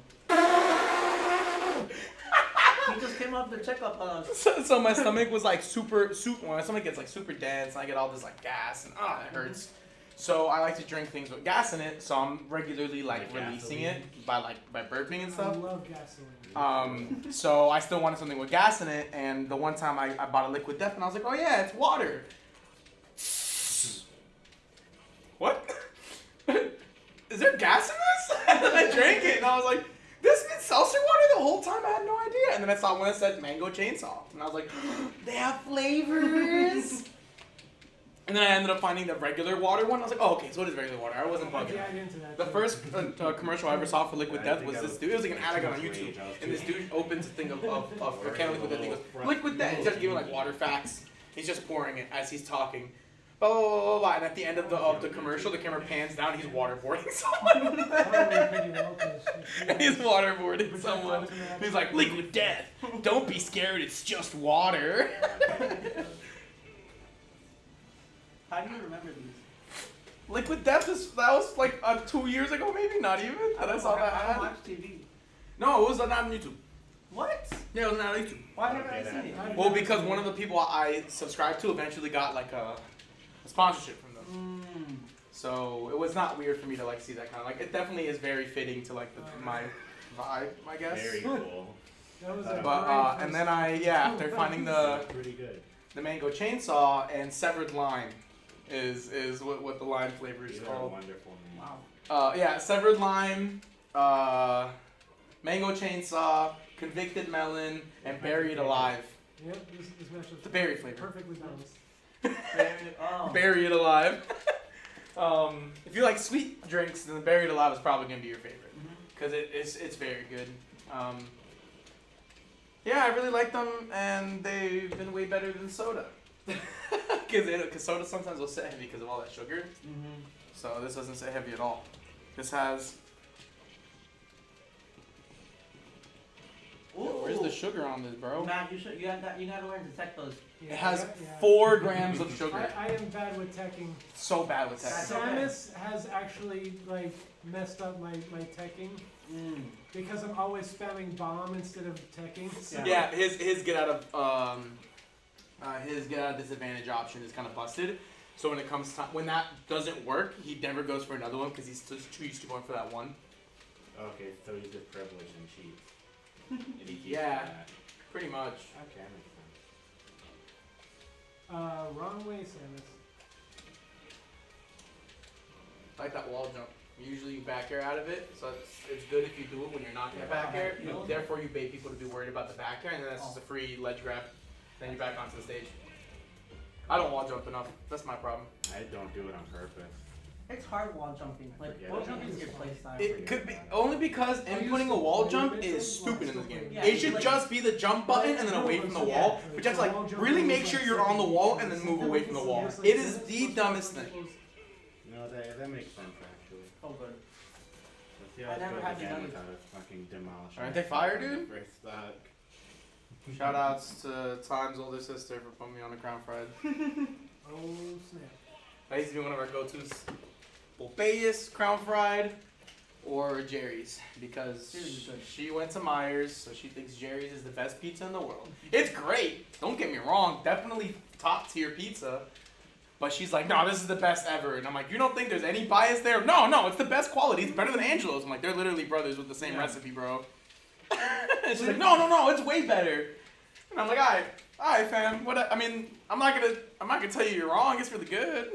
He just came up to check up on us. So my stomach was like super. When my stomach gets like super dense, and I get all this like gas and it hurts. So I like to drink things with gas in it. So I'm regularly like Like releasing gasoline? it by burping and I stuff. love gasoline. So I still wanted something with gas in it, and the one time I bought a Liquid Death, and I was like, oh yeah, it's water. What? Is there gas in this? And then I drank it, and I was like, this has been seltzer water the whole time? I had no idea. And then I saw one that said mango chainsaw, and I was like, they have flavors. And then I ended up finding the regular water one. I was like, oh, okay, so it is regular water. I wasn't I bugging. get into that. The too. first commercial I ever saw for Liquid Yeah, I Death think was I this was dude. It was like an ad I got on too much YouTube. rage. I was And this too- dude opens a thing of a can of Liquid Death. He goes, Liquid Death. He starts giving like water facts. He's just pouring it as he's talking. Blah, blah, blah, blah, blah. And at the end of the commercial, the camera pans down. He's waterboarding someone. And he's waterboarding someone. He's like, Liquid Death. Don't be scared. It's just water. How do you remember these? Liquid Death that was like 2 years ago, maybe not even. That I saw that I don't ad. watch TV. No, it was not on YouTube. What? Yeah, it was not on YouTube. Why haven't I Okay, seen that- it? Well, because one of the people I subscribed to eventually got like a sponsorship from them. So it was not weird for me to like see that kind of like. It definitely is very fitting to like my vibe, I guess. Very cool. That was a But great and first- then after finding the Pretty good. mango chainsaw and severed lime is what the lime flavor is These are called. wonderful names. Wow. Yeah, severed lime, mango chainsaw, convicted melon, and buried alive. Yep, this match was The berry flavor. perfectly balanced. Oh. Buried alive. If you like sweet drinks, then the buried alive is probably gonna be your favorite because it's very good. Yeah, I really like them, and they've been way better than soda. Because soda sometimes will sit heavy because of all that sugar. Mm-hmm. So this doesn't sit heavy at all. This has. Yo, where's the sugar on this, bro? Matt, you gotta learn to detect those. Yeah, It has yeah. 4 grams of sugar. I am bad with teching. So bad with that. That's okay. Samus has actually like messed up my teching because I'm always spamming bomb instead of teching. So Yeah, his get out of disadvantage option is kind of busted. So when it comes time when that doesn't work, he never goes for another one because he's just too used to going for that one. Okay, so he's just privileged and cheap. And he keeps Yeah. that. Pretty much. Okay, that makes sense. Wrong way, Samus. I like that wall jump. Usually you back air out of it, so it's good if you do it when you're not gonna back air. Yeah. Therefore, you bait people to be worried about the back air, and then that's just a free ledge grab. Then you're back onto the stage. I don't wall jump enough. That's my problem. I don't do it on purpose. It's hard wall jumping. Like, Yeah, wall that jumping is is your play style. It could be only because inputting a wall jump is stupid in this game. Yeah, It should like- just be the jump button and then away from the wall, but just like really make sure you're on the wall and then move away from the wall. It is the dumbest thing. No, that makes sense actually. Oh, good. Let's see how I it never goes had again none of without us fucking demolishing. Aren't they fire, when dude? it First stuck. Shout outs to Time's older sister for putting me on the crown fried. Oh snap! That used to be one of our go-tos. Popeyes, crown fried, or Jerry's because Jerry's is good. she went to Myers, so she thinks Jerry's is the best pizza in the world. It's great. Don't get me wrong. Definitely top tier pizza. But she's like, no, this is the best ever. And I'm like, you don't think there's any bias there? No, it's the best quality. It's better than Angelo's. I'm like, they're literally brothers with the same recipe, bro. And she's like, no, it's way better. And I'm like, all right, fam. I'm not gonna tell you you're wrong. It's really good.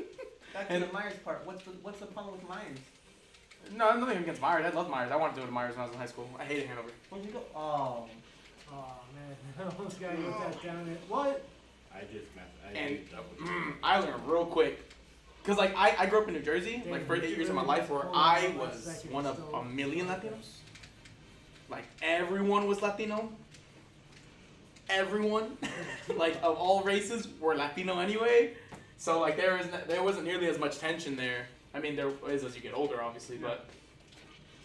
Back to the Myers part. What's the problem with Myers? No, nothing against Myers. I love Myers. I wanted to go to Myers when I was in high school. I hated Hanover. Where'd you go? Oh. Oh man, I almost got you with that down it. What? I just met. And double. I learned real quick. Cause like I grew up in New Jersey, Damn, like first 8 years of my really life, where hold I on was 1 second, one of so- a million Latinos. Like everyone was Latino. Everyone, like of all races, were Latino anyway. So like there wasn't nearly as much tension there. I mean there is as you get older, obviously, but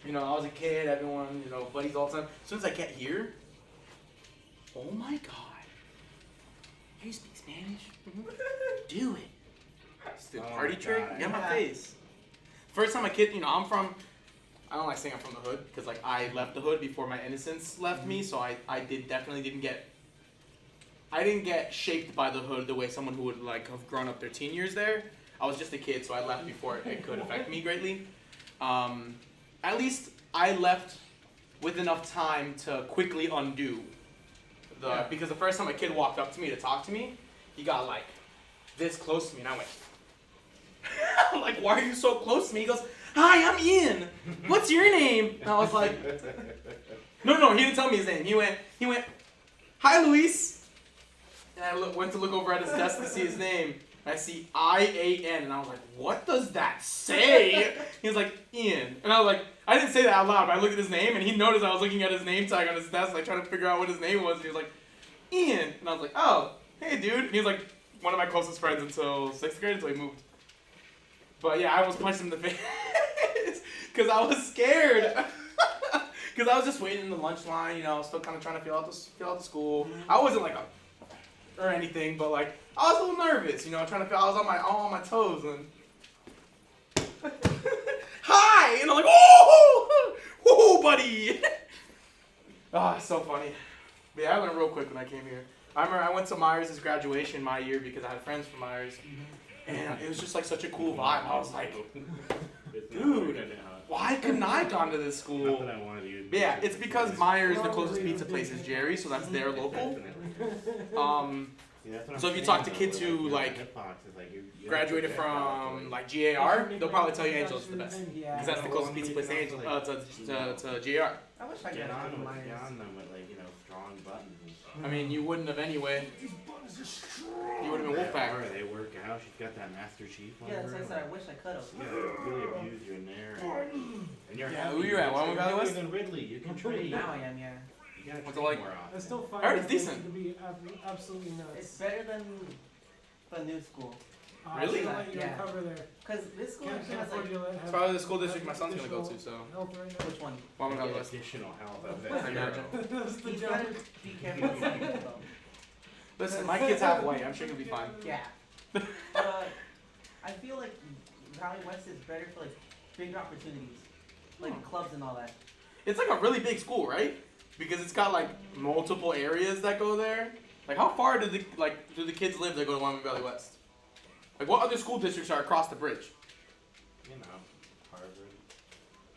you know I was a kid. Everyone, you know, buddies all the time. As soon as I get here, oh my god, you speak Spanish? Do it. It's the Oh party my trick. God. Get my Yeah. face. First time a kid, you know, I don't like saying I'm from the hood because like I left the hood before my innocence left me, so I definitely didn't get shaped by the hood the way someone who would like have grown up their teen years there. I was just a kid, so I left before it could affect me greatly. At least I left with enough time to quickly undo because the first time a kid walked up to me to talk to me, he got like this close to me, and I went. I'm like, why are you so close to me? He goes, hi, I'm Ian. What's your name? And I was like, no, he didn't tell me his name. He went, hi, Luis. And I went to look over at his desk to see his name. And I see I-A-N, and I was like, what does that say? He was like, Ian. And I was like, I didn't say that out loud, but I looked at his name, and he noticed I was looking at his name tag on his desk, like trying to figure out what his name was. And he was like, Ian. And I was like, oh, hey, dude. And he was like one of my closest friends until 6th grade, until he moved. But yeah, I almost punched him in the face because I was scared. Because I was just waiting in the lunch line, you know, still kind of trying to fill out the school. I wasn't like or anything, but like I was a little nervous, you know, trying to feel. I was all on my toes and hi, and I'm like, oh, buddy. It's so funny. But yeah, I learned real quick when I came here. I remember I went to Myers' graduation my year because I had friends from Myers. And it was just like such a cool vibe. I was like, dude, why couldn't I have gone to this school? Not that I wanted you to But yeah, it's because Myers, the closest pizza place is Jerry, so that's their local. So if you talk to kids who like graduated from like GAR, they'll probably tell you Angelo's is the best. Because that's the closest pizza place to Angelo, to GAR. I wish I Get could on have with Myers. them with like, you know, strong buttons. I mean, you wouldn't have anyway. You would have been Wolfpack. They work out. She's got that Master Chief on Yeah, her. that's what I said. I wish I could have. You gotta really abuse you in there. And you're Yeah, happy who you at? because Wyoming you're Valley heavier West? than Ridley. You can trade. Now I am, yeah. You gotta What's trade it like? more I often. still find I heard it's that place decent. to be absolutely It's nuts. better than the new school. Really? I'll let you Yeah. cover there. Because this school Can't actually has afford like, you to It's have probably the school district my son's gonna go to, so. health right now. which one? Wyoming Valley Get West. additional health of I that. imagine. That's the He's joke. gotta be careful with something, though. Listen, my kid's half white. I'm sure he'll be fine. Yeah. But I feel like Valley West is better for like bigger opportunities. Like clubs and all that. It's like a really big school, right? Because it's got like multiple areas that go there. Like how far do the kids live that go to Wyoming Valley West? Like what other school districts are across the bridge? You know, Harvard.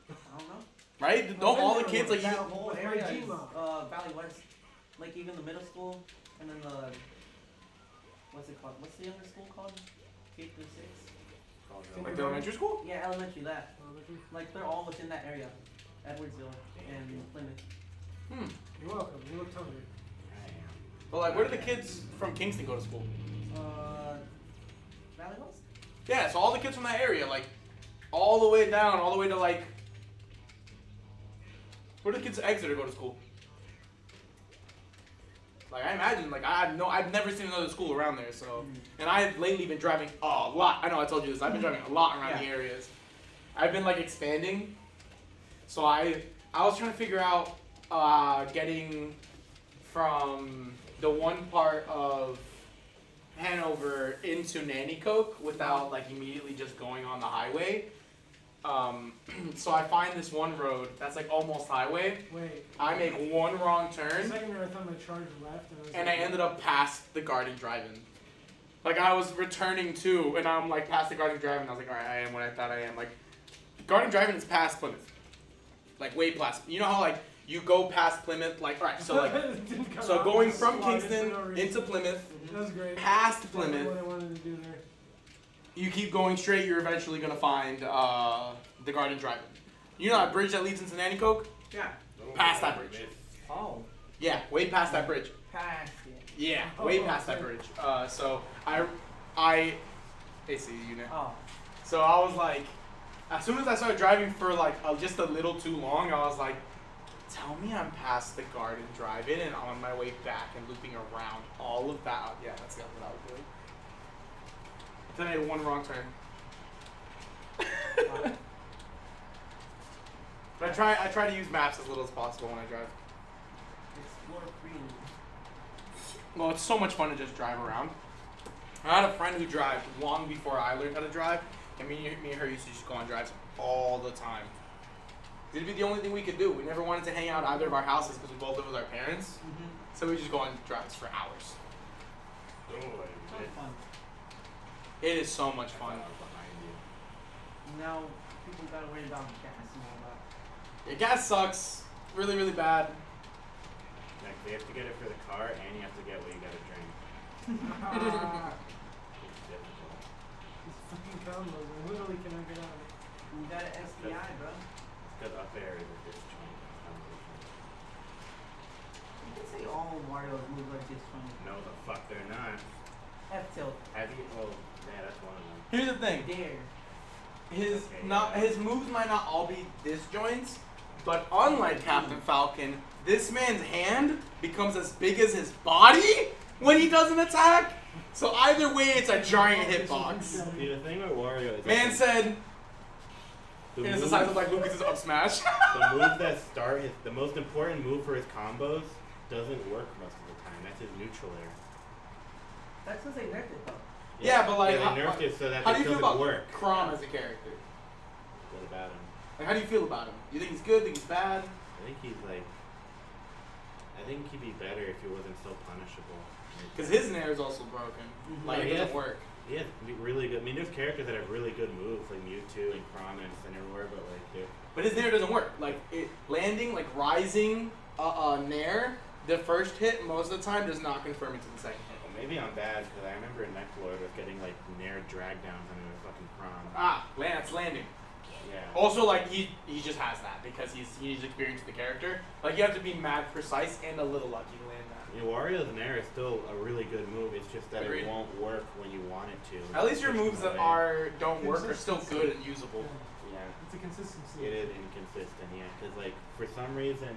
I don't know. Right? Don't all the kids like That you, whole With my area is Gmail. Valley West. Like even the middle school and then the what's it called? What's the younger school called? K through 6? like the elementary school? Yeah, elementary that. Like they're all within that area. Edwardsville and Plymouth. You're welcome. You looked hungry. But like where do the kids from Kingston go to school? Valley West? Yeah, so all the kids from that area, like all the way down, all the way to like where do the kids at Exeter go to school? Like I imagine, like I've never seen another school around there. So, and I've lately been driving a lot. I know I told you this. I've been driving a lot around the areas. I've been like expanding. So I was trying to figure out getting from the one part of Hanover into Nanticoke without like immediately just going on the highway. So I find this one road that's like almost highway. Wait. I make one wrong For a turn. second there, I thought my charger left. And I ended up past the Garden Drive-In. Like I was returning to, and I'm like past the Garden Drive, and I was like, all right, I am what I thought I am. Like, Garden Drive is past Plymouth, like way past. You know how like you go past Plymouth, like all right, so like so going from Kingston into Plymouth, That was great. past That's what Plymouth, I wanted to do there. you keep going straight. You're eventually gonna find the Garden Drive. You know that bridge that leads into Nanticoke? Yeah. Past that bridge. Oh. Yeah, way past that bridge. Past it. Yeah, Oh, way past that okay. bridge. So AC unit. Oh. So I was like, as soon as I started driving for like just a little too long, I was like, tell me I'm past the Garden Drive-In and on my way back and looping around all of that. Yeah, that's what I was doing. Then I made one wrong turn. But I try to use maps as little as possible when I drive. Explore freely. Well, it's so much fun to just drive around. I had a friend who drove long before I learned how to drive, and me and her used to just go on drives all the time. It'd be the only thing we could do. We never wanted to hang out at either of our houses because we both live with our parents, so we just go on drives for hours. Oh, Sounds fun. It is so much fun. behind you. Now people gotta worry about gas and all that. Your gas sucks really, really bad. Like, they have to get it for the car, and you have to get what you gotta drink. It's difficult. These fucking combos, I literally cannot get out of it. You got an SDI, bro. Because up there is a disjoint. You can say all Mario's moves are disjointed. No, the fuck they're not. F tilt. Have you? Well, yeah, that's one of them. Here's the thing. Dare. His moves might not all be disjoints, but unlike Captain Falcon, this man's hand becomes as big as his body when he does an attack. So either way, it's a giant hitbox. See, the thing with Wario is Man that said, the it is the moves- size of like Lucas's up smash. the moves that start his, the most important move for his combos doesn't work most of the time. That's his neutral air. That's because they nerfed it though. Yeah, but like, yeah, they nerfed it so that how it do you feel doesn't about work. Chrom as a character? What about him? Like, how do you feel about him? You think he's good? Think he's bad? I think he's like. I think he'd be better if he wasn't so punishable. Because his nair is also broken. Like Yeah, it he doesn't has- work. He has really good. I mean, there's characters that have really good moves, like Mewtwo and Chrom and Cineroar, but like they're. But his nair doesn't work. Like it landing, like rising nair, the first hit most of the time does not confirm it to the second hit. Well, maybe I'm bad because I remember Necklord was getting like Nair drag downs under the fucking Chrom. That's landing. Yeah. Also, like he just has that because he's experienced the character. Like you have to be mad precise and a little lucky to land that. Yeah, Wario's Nair is still a really good move. It's just that Agreed. it won't work when you want it to. At least your Push moves them that away. don't work are still good and usable. Yeah. It's a consistency. It is inconsistent, yeah. Because like for some reason,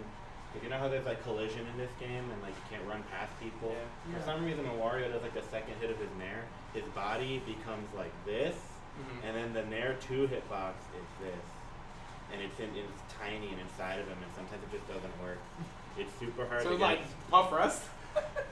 cause you know how there's like collision in this game and like you can't run past people. Yeah. For some reason, when Wario does like the second hit of his Nair, his body becomes like this, and then the Nair 2 hitbox is this, and it's tiny and inside of him, and sometimes it just doesn't work. It's super hard. So to it's like puff rust.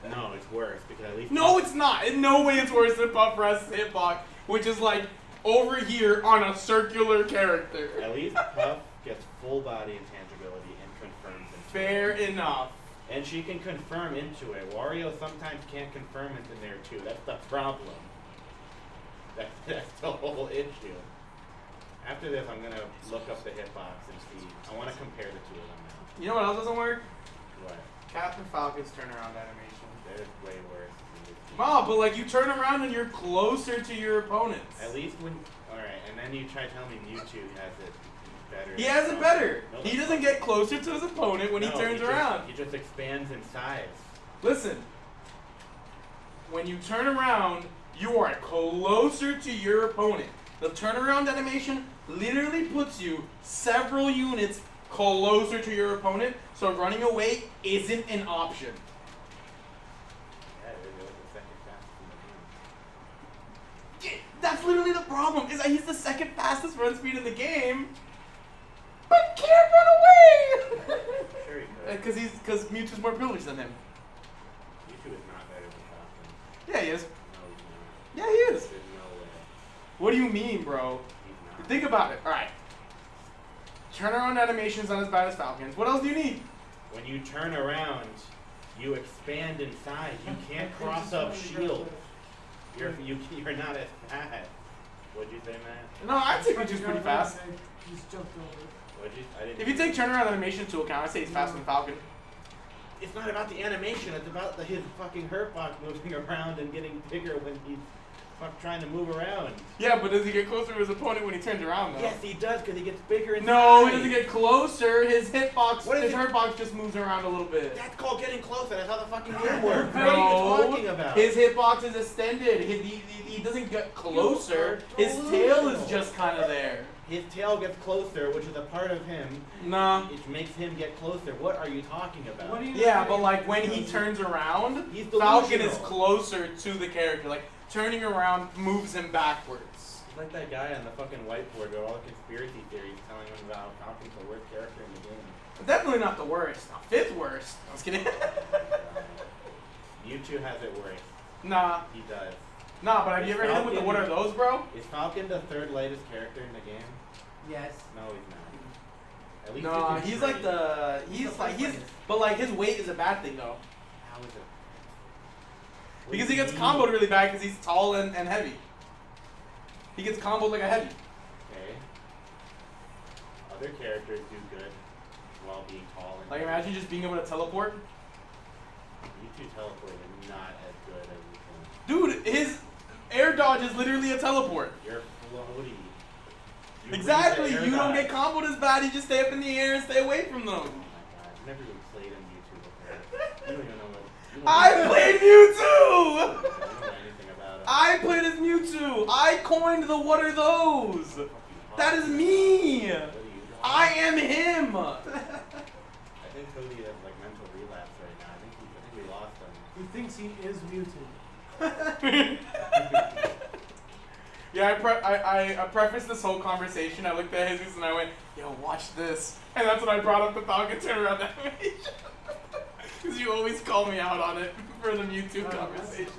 no, it's worse because at least No, it's not. In no way it's worse than Puff Rust's hitbox, which is like over here on a circular character. At least Puff gets full body intangibility and confirms into Fair it. enough. And she can confirm into it. Wario sometimes can't confirm into there too. That's the problem. That's the whole issue. After this, I'm gonna look up the hitbox and see. I want to compare the two of them now. You know what else doesn't work? What? Captain Falcon's turnaround animation. They're way worse. Than this. Oh, but like you turn around and you're closer to your opponents. At least when. Alright, and then you try telling me Mewtwo has it better. He has it better. No, He doesn't get closer to his opponent when he no, turns just- around. He just expands in size. Listen, when you turn around, you are closer to your opponent. The turnaround animation literally puts you several units closer to your opponent, so running away isn't an option. Yeah, it was the second fastest in the game. That's literally the problem, is that he's the second fastest run speed in the game, but can't run away! Sure he could. Because Mewtwo's more privileged than him. Mewtwo is not better than Falcon. Yeah, he is. No, he's not. Yeah, he is. There's no way. What do you mean, bro? He's not. Think about it. Alright. Turnaround animation's not as bad as Falcon's. What else do you need? When you turn around, you expand in size. You can't cross up shield. You're not as fast. What'd you say, Matt? No, I'd say Mewtwo's pretty fast. I just jumped over. What'd you? I didn't. If you take turnaround animation into account, I'd say he's faster than Falcon. It's not about the animation. It's about his fucking hurtbox moving around and getting bigger when he's trying to move around. Yeah, but does he get closer to his opponent when he turns around, though? Yes, he does, because he gets bigger and No, he doesn't get closer. His hitbox, What is his it? hurtbox just moves around a little bit. That's called getting closer. That's how the fucking game works. No, What are you talking about? his hitbox is extended. He doesn't get closer. You are His tail is delusional. just kind of there. His tail gets closer, which is a part of him. Nah. It makes him get closer. What are you talking about? What do you Yeah, but like when he turns around, He's Falcon is delusional. closer to the character. Like turning around moves him backwards. It's like that guy on the fucking whiteboard with all the conspiracy theories telling him about Falcon's the worst character in the game. Definitely not the worst. Not fifth worst. I was kidding. Mewtwo has it worse. Nah, He does. nah. But have you ever hit him with the Falcon- what are those, bro? Is Falcon the third lightest character in the game? Yes. No, he's not. At least No, you can he's trade. like the but like his weight is a bad thing though, How is it? What because do he you gets mean? comboed really bad because he's tall and heavy. He gets comboed like a heavy. Okay. Other characters do good while being tall and Like heavy. imagine just being able to teleport. Mewtwo teleport is not as good as you think. Dude, his air dodge is literally a teleport. You're floaty. You Exactly. read the air You don't dodge. get comboed as bad. You just stay up in the air and stay away from them. Oh my god, I've never even played in Mewtwo before. You don't even know what. You don't I even- played Mewtwo. You don't know anything about it. I played as Mewtwo. I coined the what are those? That is me. What are you doing? I am him. I think Cody has like mental relapse right now. I think we lost him. He thinks he is Mewtwo. Yeah, I prefaced this whole conversation. I looked at Jesus and I went, "Yo, watch this," and that's when I brought up the Falcon turnaround animation. Because you always call me out on it for the Mewtwo conversation.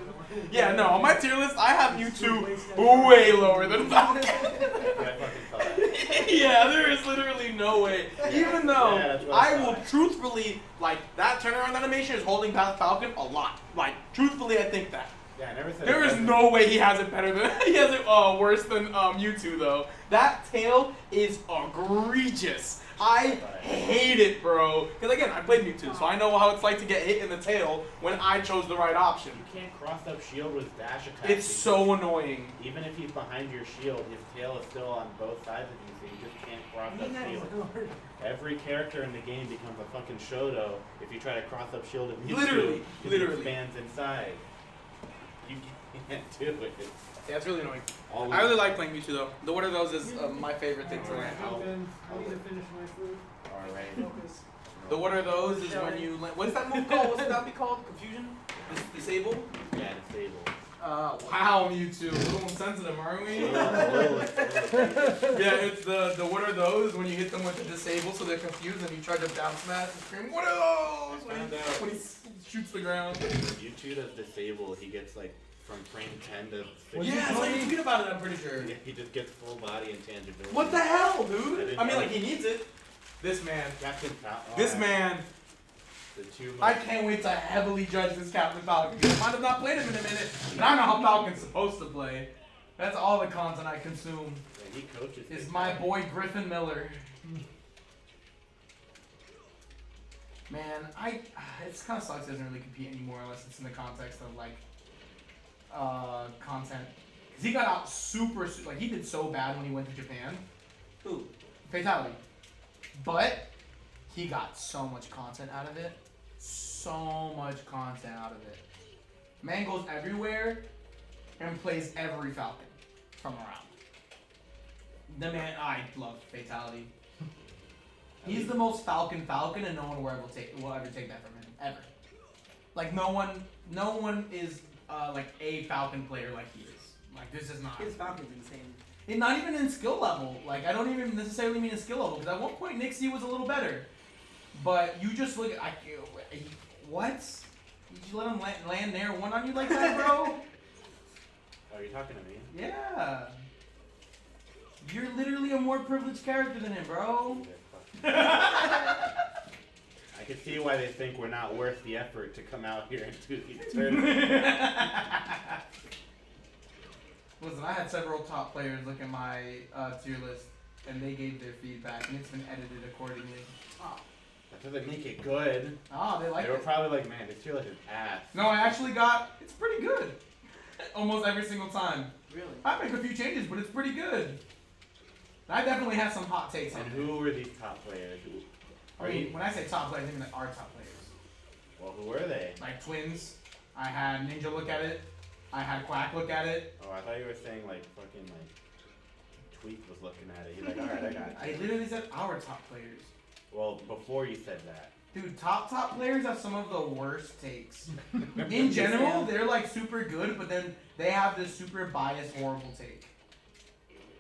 Yeah, no, on my tier list, I have Mewtwo way lower than Falcon. Yeah, I fucking saw that. Yeah, there is literally no way. Even though Yeah, that's what I I will thought. truthfully, like, that turnaround animation is holding back Falcon a lot. Like, truthfully, I think that. Yeah, I never said There it is wasn't. no way he has it better than he has it worse than Mewtwo though. That tail is egregious. I hate it, bro. Because again, I played Mewtwo, so I know how it's like to get hit in the tail when I chose the right option. You can't cross up shield with dash attack. It's so annoying. Even if he's behind your shield, his tail is still on both sides of you, so you just can't cross up shield. Every character in the game becomes a fucking Shoto if you try to cross up shield with Mewtwo. Literally, 'cause literally. He expands inside. You can't do it. Yeah, it's really annoying. All I really like playing Mewtwo though. The one of those is my favorite thing to Alright. learn. I need to finish my food. Alright. Focus. The what are those is when you what is that move called? What's that be called? Confusion? Disable? Yeah, disable. Wow, Mewtwo. A little insensitive, aren't we? Yeah, it's the what are those when you hit them with the disable so they're confused and you try to down smash and scream, what are those? When he, when he shoots the ground. Mewtwo does disable, he gets like from frame 10 to 60. Yeah, it's like you forget about it, I'm pretty sure. Yeah, he just gets full body intangibility. What the hell, I dude? didn't I mean, know. like, he needs it. This man. Captain Falcon. This man. The two most, I can't wait to heavily judge this Captain Falcon because I might have not played him in a minute, and I know how Falcon's supposed to play. That's all the content I consume. Yeah, he coaches. Is big my time. boy Griffin Miller. Man, it kind of sucks he doesn't really compete anymore unless it's in the context of like content. Cause he got out like he did so bad when he went to Japan. Who? Fatality. But he got so much content out of it. So much content out of it. Man goes everywhere and plays every Falcon from around. The man, I love Fatality. He's the most Falcon, and no one will ever take that from him ever. Like no one is like a Falcon player like he is. Like this is not. His Falcon's insane. And not even in skill level. Like I don't even necessarily mean in skill level because at one point Nixie was a little better, but you just look at what? Did you let him land there one on you like that, bro? Oh, you're talking to me? Yeah. You're literally a more privileged character than him, bro. I can see why they think we're not worth the effort to come out here and do these tournaments. Listen, I had several top players look at my tier list, and they gave their feedback, and it's been edited accordingly. That doesn't make it good. Ah, they like They were it. probably like, man, this feel like an ass. No, I actually got. It's pretty good. Almost every single time. Really? I make a few changes, but it's pretty good. I definitely have some hot takes on And it. who were these top players? I mean, when I say top players, I mean like our top players. Well, who were they? Like Twins. I had Ninja look at it. I had Quack look at it. Oh, I thought you were saying like fucking like Tweak was looking at it. He's like, alright, I got I it. literally said our top players. Well, before you said that. Dude, top players have some of the worst takes. In general, they're like super good, but then they have this super biased, horrible take.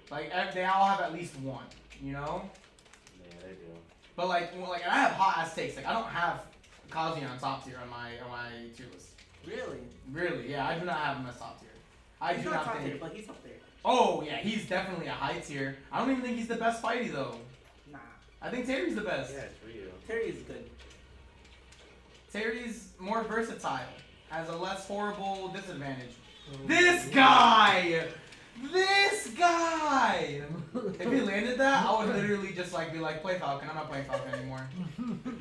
Like they all have at least one, you know? Yeah, they do. But like and I have hot ass takes. Like I don't have Kazuya on top tier on my tier list. Really? Really? Yeah, I do not have him as top tier. I He's do not not top think. tier, but he's up there. Oh yeah, he's definitely a high tier. I don't even think he's the best fighty though. Nah. I think Terry's the best. Yeah, it's Ryu. Terry is good. Terry's more versatile, has a less horrible disadvantage. Oh, This guy! This guy! If he landed that, I would literally just like be like, play Falcon. I'm not playing Falcon anymore. I'm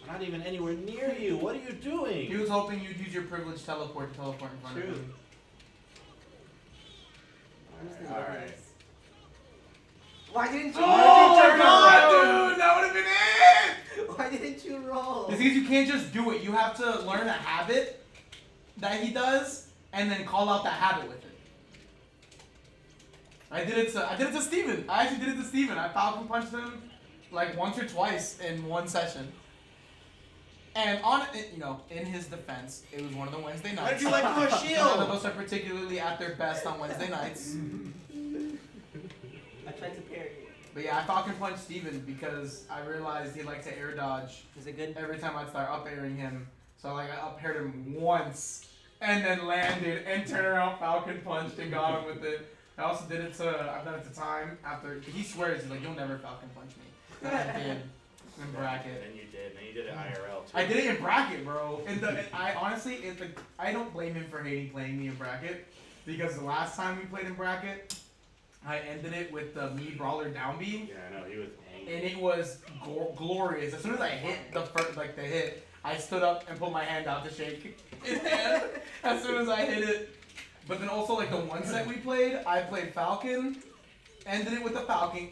not even anywhere near you. What are you doing? He was hoping you'd use your privileged teleport to teleport in front of True. him. Alright. Why didn't you? Oh why my didn't you god, roll? dude! That would have been it! Why didn't you roll? It's because you can't just do it. You have to learn a habit that he does, and then call out that habit with it. I did it to Steven. I actually did it to Steven. I Falcon punched him like once or twice in one session. And in his defense, it was one of the Wednesday nights. Why did you let go of None of shield? us are particularly at their best on Wednesday nights. I tried to parry it. But yeah, I Falcon punched Steven because I realized he liked to air dodge Is it good? every time I'd start up airing him. So like I up aired him once and then landed and turned around Falcon punched and got him with it. I also did it I've done it to Time after he swears he's like, you'll never Falcon punch me. And I did in bracket. Then you did. Then you did it IRL too. I did it in bracket, bro. And I honestly, I don't blame him for hating playing me in bracket because the last time we played in bracket, I ended it with the me brawler down B. Yeah, I know. He was angry. And it was glorious. As soon as I hit the hit, I stood up and put my hand out to shake his hand. As soon as I hit it. But then also like the one set we played, I played Falcon, ended it with the Falcon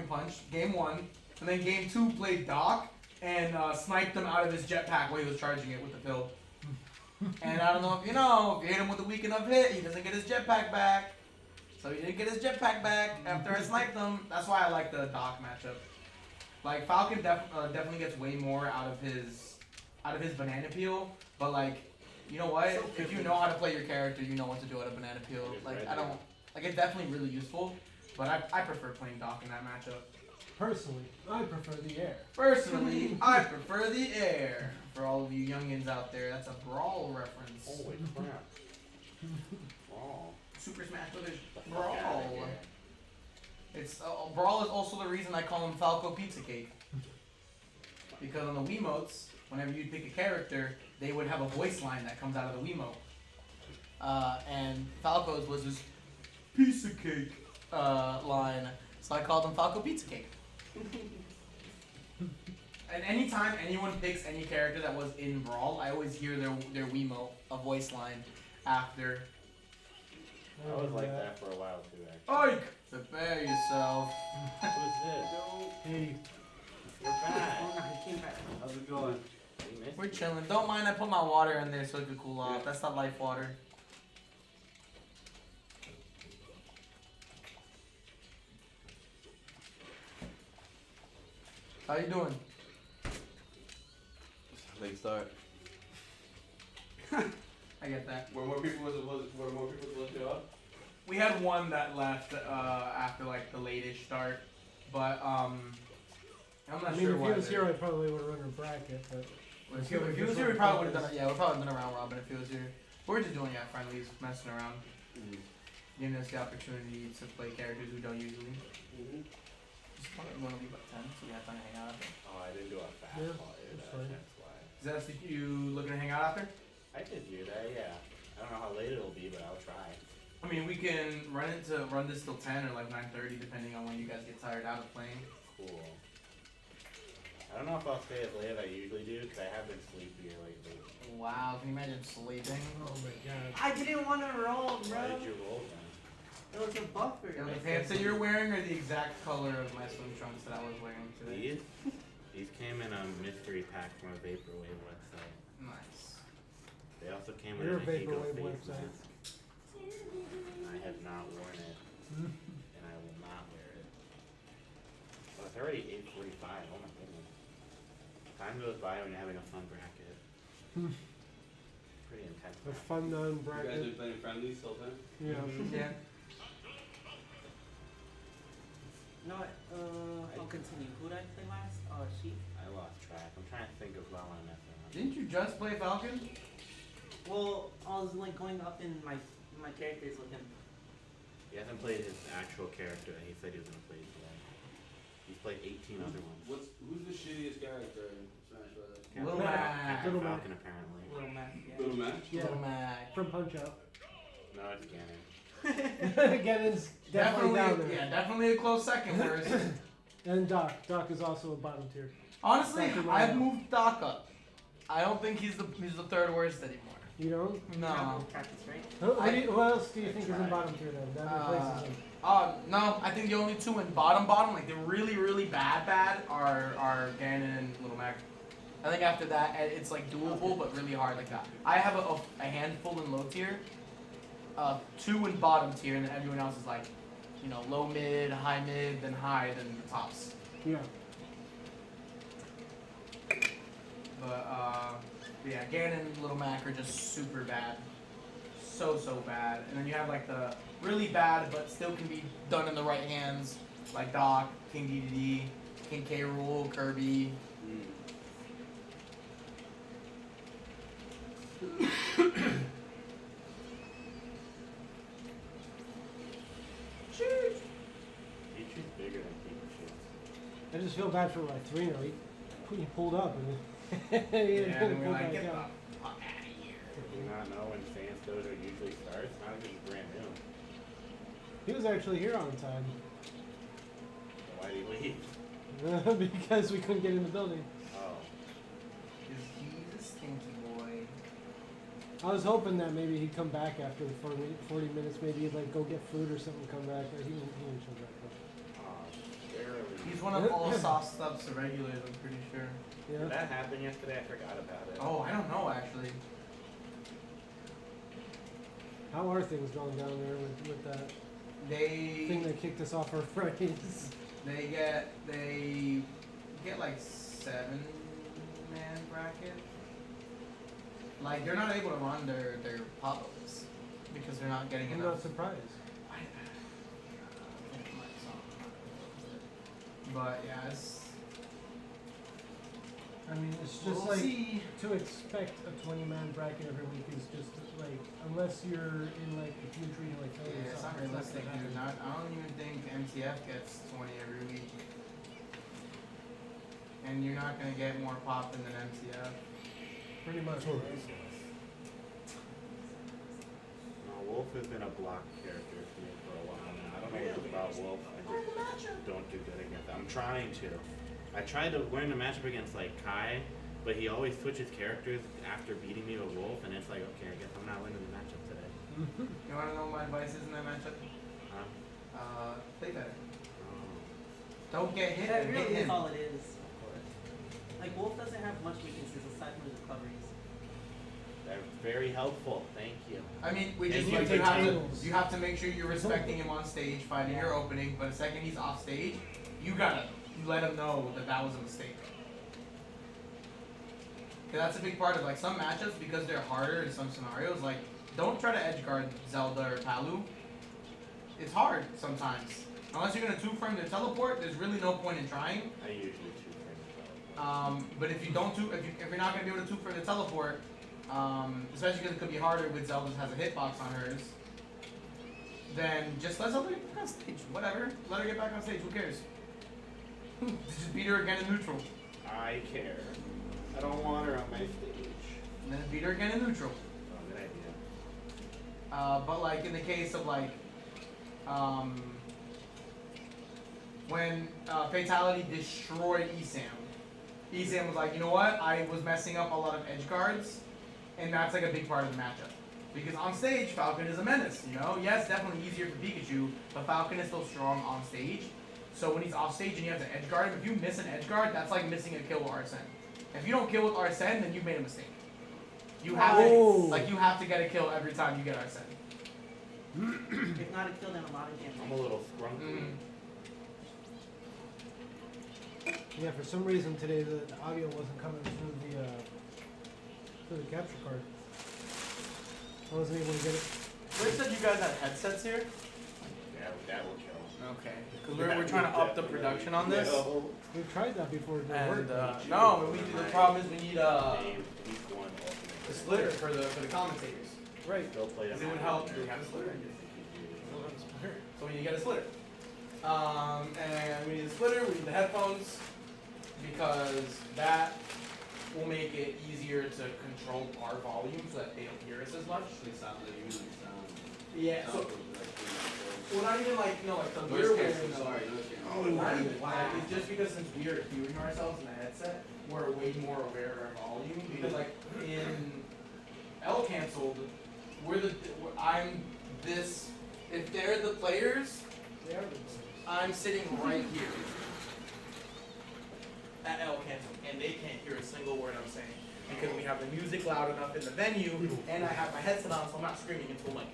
punch, game 1, and then game 2 played Doc and sniped him out of his jetpack while he was charging it with the pill. And I don't know if you know, if you hit him with a weak enough hit, he doesn't get his jetpack back. So he didn't get his jetpack back after I sniped him. That's why I like the Doc matchup. Like Falcon definitely gets way more out of his banana peel, but like, you know what? So If you know how to play your character, you know what to do at a banana peel. Like I don't like it's definitely really useful, but I prefer playing Doc in that matchup. Personally, I prefer the air. Personally, I prefer the air. For all of you youngins out there, that's a Brawl reference. Holy crap. Brawl. Super Smash Brothers Get the fuck Brawl. outta here. It's Brawl is also the reason I call him Falco Pizza Cake. Because on the Wiimotes, whenever you pick a character, they would have a voice line that comes out of the Wiimote. And Falco's was this pizza cake line, so I called him Falco Pizza Cake. And anytime anyone picks any character that was in Brawl, I always hear their Wiimote, a voice line after. I was like that for a while too, actually. Ike! Prepare yourself. Who's this? Hey, You're back. Oh no, he came back. How's it going? We missed We're you. chilling. Don't mind, I put my water in there so it could cool off. That's not life water. How you doing? Late start. I get that. Were more people supposed to show up? We had one that left after like the late-ish start, but I'm I not mean, sure if why. he was here, I probably would have run a bracket, but If he was here, we probably would have done it. Yeah, we probably done a round robin if he was here. We're just doing friendlies, messing around, giving us the opportunity to play characters we don't usually. Just want to leave at 10, so we have time to hang out after. Oh, I didn't do a fast Yeah, call. that's fine. That's why. Is that you looking to hang out after? I did do that, yeah. I don't know how late it'll be, but I'll try. I mean, we can run this till 10 or like 9:30, depending on when you guys get tired out of playing. Cool. I don't know if I'll stay as late as I usually do, because I have been sleepier lately. Wow, can you imagine sleeping? Oh my god. I didn't want to roll, bro. Why did you roll then? It was a buffer. The pants that you're wearing are the exact color of my swim trunks that I was wearing today. These came in a mystery pack from a Vaporwave website. Nice. They also came Your with an Eagle Vaporwave face website. mask. I have not worn it, and I will not wear it. Oh, it's already 8:45. Oh my goodness. Time goes by when you're having a fun bracket. Pretty intense. A bracket. fun You guys non-bracket. are playing friendlies still time? Yeah. Yeah. No, I'll continue. Who did I play last? Sheep. I lost track. I'm trying to think of who I want to mess around. Didn't you just play Falcon? Well, I was like going up in my characters with him. He hasn't played his actual character that he said he was gonna play today. He's played 18 other ones. Who's the shittiest character in Smash Brothers? Lil Captain Mac. Captain Little Mac. Falcon apparently. Little Mac. Yeah. Little Mac? Yeah. Little Mac. From Punch Out. No, it's Ganon. Gannon's definitely down there. Yeah, definitely a close second. Whereas, And Doc. Doc is also a bottom tier. honestly, Dr. I've Mario. moved Doc up. I don't think he's the third worst anymore. You don't? No. Practice, right? Who else do you think is in tried. bottom tier then? That replaces him. No, I think the only two in bottom, like the really bad, are Ganon and Little Mac. I think after that, it's like doable, but really hard like that. I have a handful in low tier, 2 in bottom tier, and then everyone else is like, you know, low mid, then high, then the tops. Yeah. But yeah, Ganon and Little Mac are just super bad. So bad. And then you have like the really bad but still can be done in the right hands, like Doc, King DDD, King K. Rool, Kirby. Pichu's bigger than Pikachu. I just feel bad for like Reno. He pulled up and he Yeah, didn't and we're pull like, back get the out. fuck out of here. Do you not know when Sans Dojo usually starts? Not if it's brand new. He was actually here on time. So why did he leave? Because we couldn't get in the building. Oh. Cause he's a stinky boy. I was hoping that maybe he'd come back after the 40 minutes. Maybe he'd like go get food or something, come back. But he didn't show back up. Oh, barely. He's one of all Soft Stuff's regulars, I'm pretty sure. Did Yeah. that happen yesterday? I forgot about it. Oh, I don't know actually. How are things going down there with that thing They that kicked us off our Fridays? they get like 7-man bracket. Like they're not able to run their pop-ups because they're not getting I'm enough. not surprised. But yeah, it's I mean, it's just we'll like see. to expect a 20-man bracket every week is just like unless you're in like if you're treating like failure. Yeah, it's not realistic, dude. I don't even think MTF gets 20 every week. And you're not gonna get more popping than MTF. Pretty much. No, Wolf has been a block character for me for a while now. I don't know what it is about Wolf. I just don't do good against him. I'm trying to. I tried to learn to match up against like Kai, but he always switches characters after beating me with Wolf, and it's like, okay, I guess I'm not winning the matchup today. You wanna know what my advice is in that matchup? Huh? Play better. Oh. Don't get hit That and really hit is him. all it is. Like Wolf doesn't have much weaknesses aside from his recoveries. That's very helpful. Thank you. I mean, we And just you you, take have to tables. you have to make sure you're respecting him on stage, fighting your opening. But the second he's off stage, you gotta let him know that that was a mistake. 'Cause that's a big part of like some matchups because they're harder in some scenarios. Like, don't try to edge guard Zelda or Palu. It's hard sometimes. Unless you're gonna 2-frame their teleport, there's really no point in trying. I usually 2-frame But if you don't if you're not gonna be able to 2-frame the teleport, especially because it could be harder with Zelda's has a hitbox on hers, then just let Zelda get back on stage. Whatever. Let her get back on stage. Who cares? Just beat her again in neutral. I care. I don't want her on my stage. And then beat her again in neutral. Oh, good idea. But like in the case of like, when Fatality destroyed ESAM was like, you know what? I was messing up a lot of edge guards, and that's like a big part of the matchup. Because on stage, Falcon is a menace, you know? Yes, definitely easier for Pikachu, but Falcon is still strong on stage. So when he's off stage and you have to edge guard him, if you miss an edge guard, that's like missing a kill with Arsene. If you don't kill with Arsene, then you've made a mistake. You have you have to get a kill every time you get Arsene. If not a kill, then a lot of I'm a damage. little scrumpy. Yeah, for some reason today the audio wasn't coming through the capture card. I wasn't able to get it. Rick said you guys have headsets here? Yeah, that will kill. Okay. Because we're trying to up the production on this. We've tried that before. It didn't And work. no, the problem is we need Name at least one alternate. a splitter for the commentators. Right. Still play Because it would help. We have a splitter. So we need to get a splitter. And we need a splitter, we need the headphones, because that will make it easier to control our volume so that they don't hear us as much. They sound like you really sound. Yeah, so, well, not even like, you know, like the Noise we're cancel, wearing, sorry, noise cancel. not even that, it's just because since we are hearing ourselves in the headset, we're way more aware of our volume, because like in L cancel, I'm this, if they're the players, They are I'm sitting right here at L cancel, and they can't hear a single word I'm saying because we have the music loud enough in the venue, and I have my headset on, so I'm not screaming into a mic.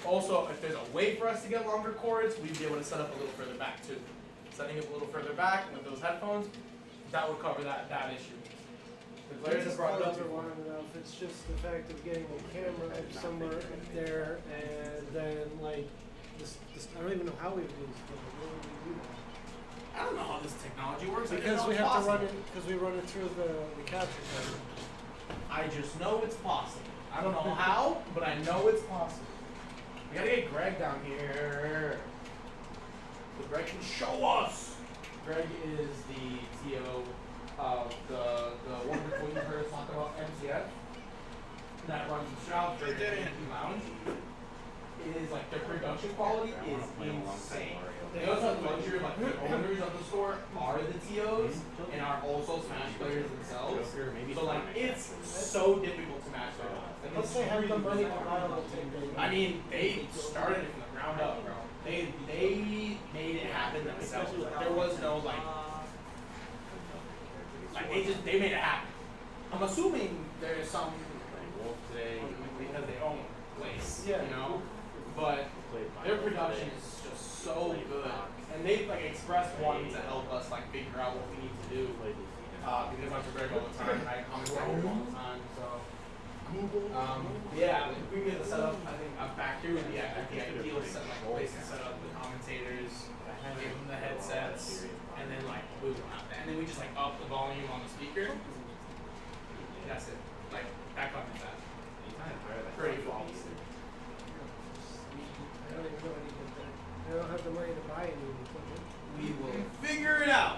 Also, if there's a way for us to get longer cords, we'd be able to set up a little further back too. Setting up a little further back with those headphones, that would cover that issue. The players have brought it up. are long enough. It's just the fact of getting the camera somewhere up there, and then like this I don't even know how we would use it. Where would we do that? I don't know how this technology works. I didn't Because know we it's have to possible. run it because we run it through the capture card. I just know it's possible. I don't know how, but I know it's possible. We gotta get Greg down here. So Greg can show us. Greg is the TO of the wonderful you heard us talk about MCF that runs the Stroud Lounge. It is like the production quality is insane. They also have the luxury of like the owners of the store are the TOs and are also Smash players themselves. So like it's so difficult to match their own. And Plus it's they have the really money to bizarre. buy the tape. I mean, they started it from the ground up, bro. They made it happen themselves. Like, there was no like they made it happen. I'm assuming there's some Wolf today. because they own the place, Yeah. you know. But their production is just so good, and they've like expressed wanting to help us like figure out what we need to do. Because I'm Greg all the time, and I comment all the time, so. Yeah, if we can get the setup, I think back here would be the ideal set, like place to set up the commentators, give them the headsets, and then like boom, and then we just like up the volume on the speaker. That's it. Like that covers that. Pretty flawless. I don't even know any of that. I don't have the money to buy any equipment. We will figure it out.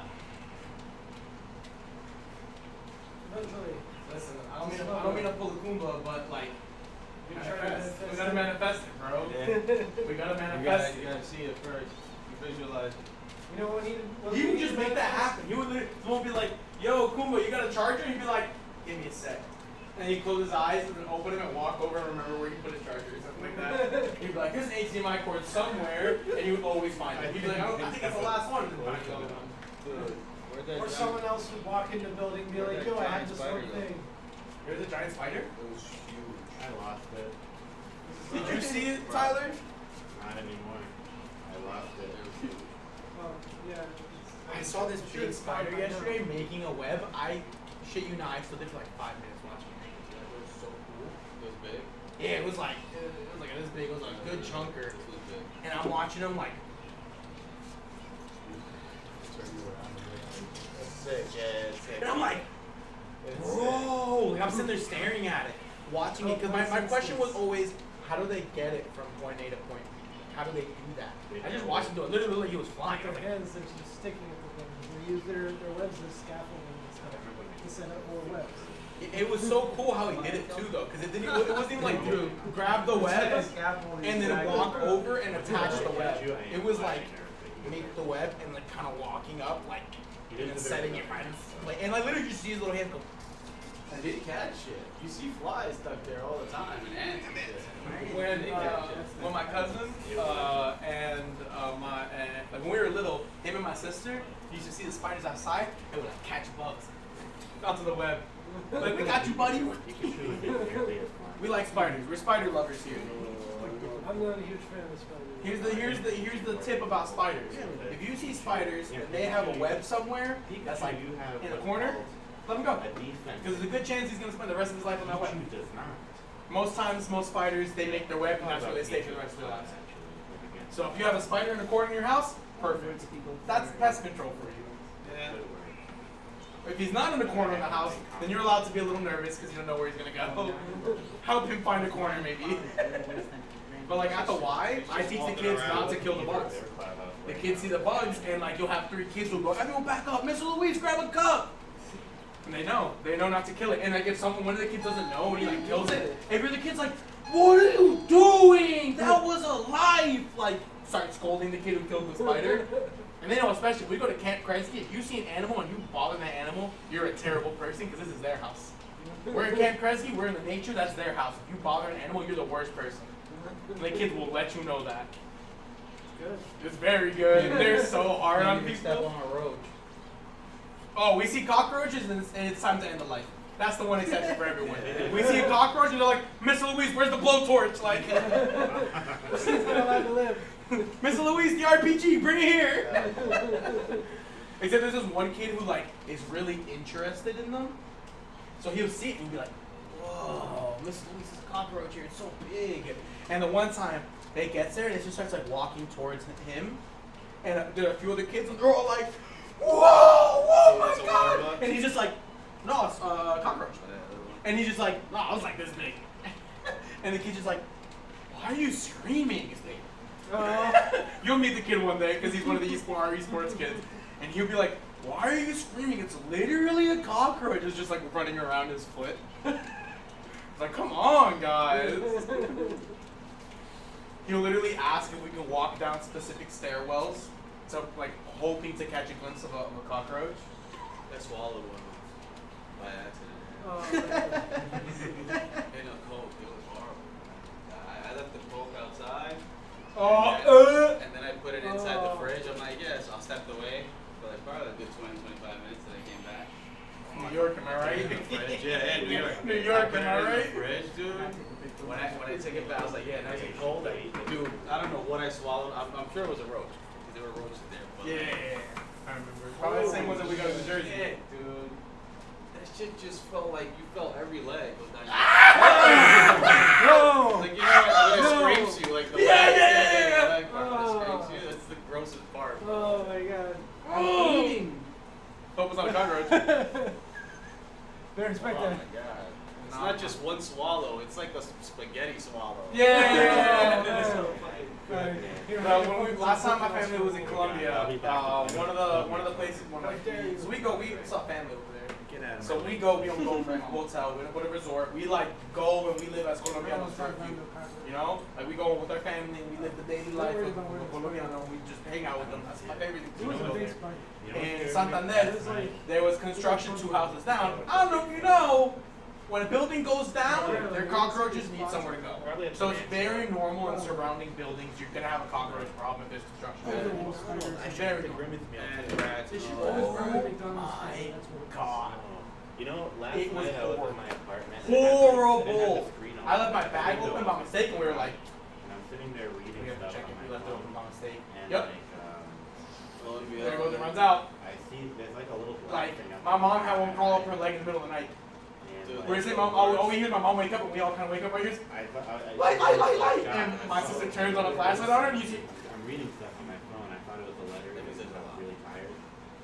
Eventually. Listen, I don't mean to pull a Kumba, but like, We try to manifest. We manifest gotta it. manifest it, bro. We gotta You manifest gotta, it. you gotta see it first. You visualize it. You know what he He would just make that happen. He would literally, someone would be like, yo, Kumba, you got a charger? He'd be like, give me a sec. And he'd close his eyes and then open them and walk over and remember where he put his charger or something like that. He'd be like, there's an HDMI cord somewhere, and he would always find it. He'd be like, I think that's the last one. And find the other one. Dude, where'd that Or giant- someone else would walk in the building and be Where'd like, that yo, I have giant this spider one go? thing. There's a giant spider. It was huge. I lost it. Did you see it, Tyler? Not anymore. I lost it. It was huge. Oh, yeah. I saw this Sure, big it's fine spider by now. yesterday making a web. I shit you not, I stood there for like 5 minutes watching it. It was so cool. It was big. Yeah, it was like this big. It was like a good chunker. It was big. And I'm watching him like, That's sick. Yeah, it's sick. and I'm like, bro, like I'm sitting there staring at it, watching it. Because my question was always, how do they get it from point A to point B? How do they do that? I just watched him do it. Literally looked like he was flying. I Their was like, hands, they're just sticking it to things. They use their webs as scaffolding and stuff to set up more webs. It was so cool how he did it too, though, because it wasn't even like grab the web and then walk over and attach the web. It was like make the web and like kind of walking up, like and then setting it right in place. And like literally, you see his little hands go. I did catch shit. You see flies stuck there all the time and ants and shit. When my cousin like when we were little, him and my sister used to see the spiders outside and would like catch bugs onto the web. Like we got you, buddy. We like spiders. We're spider lovers here. I'm not a huge fan of spiders. Here's the tip about spiders. If you see spiders and they have a web somewhere that's like in the corner, let him go. Because there's a good chance he's gonna spend the rest of his life on that web. Most times, most spiders they make their web and that's where they stay for the rest of their lives. So if you have a spider in the corner in your house, perfect. That's pest control for you. Yeah. If he's not in the corner of the house, then you're allowed to be a little nervous because you don't know where he's gonna go. Help him find a corner, maybe. But like at the Y, I teach the kids not to kill the bugs. The kids see the bugs, and like you'll have 3 kids who'll go, "Everyone back up, Mr. Louise, grab a cup." And they know not to kill it. And like if one of the kids doesn't know and he like kills it, if you're the kid's like, "What are you doing? That was a life!" Like start scolding the kid who killed the spider. And they know, especially if we go to Camp Kresge, if you see an animal and you bother that animal, you're a terrible person because this is their house. We're in Camp Kresge, we're in the nature, that's their house. If you bother an animal, you're the worst person. And the kids will let you know that. Good. It's very good. They're so hard on Step people. on a roach. Oh, we see cockroaches and it's time to end the life. That's the one exception for everyone. We see a cockroach and they're like, "Mr. Louise, where's the blowtorch?" Like, She's not allowed to live. "Mr. Louise, the RPG, bring it here." Except there's this one kid who like is really interested in them. So he'll see it and be like, "Whoa, Mr. Louise's cockroach here, it's so big." And the one time they gets there and it just starts like walking towards him. And there are a few other kids and they're all like, "Whoa, whoa, my It's a God." water bug? And he's just like, "No, it's a cockroach." And he's just like, "No, I was like this big." And the kid's just like, "Why are you screaming?" It's like, you'll meet the kid one day because he's one of the esports kids. And he'll be like, "Why are you screaming? It's literally a cockroach." It's just like running around his foot. It's like, come on, guys. He'll literally ask if we can walk down specific stairwells, so like hoping to catch a glimpse of a cockroach. I swallowed one by accident. Oh, In a Coke, it was horrible. I left the Coke outside. Oh, And then I put it inside the fridge. I'm like, yes, I'll step away for like probably a good 20, 25 minutes. Then I came back. New York, am I right? In the fridge. Yeah, New York. New York, I put am I it in right? the fridge, dude. When I took it back, I was like, yeah, nice and cold. Dude, I don't know what I swallowed. I'm sure it was a roach. Because there were roaches there. But Yeah, I remember. Probably the same ones that we got in New Jersey. Yeah, dude. That shit just felt like you felt every leg was down no! Like, you know, when it scrapes you, like the Yeah, leg, yeah. the leg part when it Oh. scrapes you, that's the grossest part. Oh my God. Oh. Hope it's not a cockroach. Better expect Oh that. my god. It's not just one swallow, it's like a spaghetti swallow. Yeah. Alright, here, Last time my family was in Colombia, one of the places, so we saw family over there. So we don't go for a hotel, we don't go to a resort. We like go and we live as Colombianos for a few. You know, like we go with our family and we live the daily life of Colombiano. We just hang out with them. That's my favorite thing to do there. In Santander, there was construction 2 houses down. I don't know if you know, when a building goes down, their cockroaches need somewhere to go. So it's very normal in surrounding buildings. You're gonna have a cockroach problem if there's construction. It's very normal. And rats. Oh my God. You know, last It was night I was horrible. in my apartment. and it had the Horrible. screen on I left my the bag window. open by mistake and we were like, And I'm sitting there reading we have to stuff check on if my we left it phone, open by mistake. and Yep. like, There it goes, it runs out. I see there's like a little black Like, thing up my on mom my had one crawl up back, her leg in the middle of the night. and, We're like, saying, all we hear is my mom wake up and we all kind of wake up right here. Light, Light. And my sister turns on a flashlight on her and you see, I'm reading stuff on my phone. I thought it was a letter because I was really tired.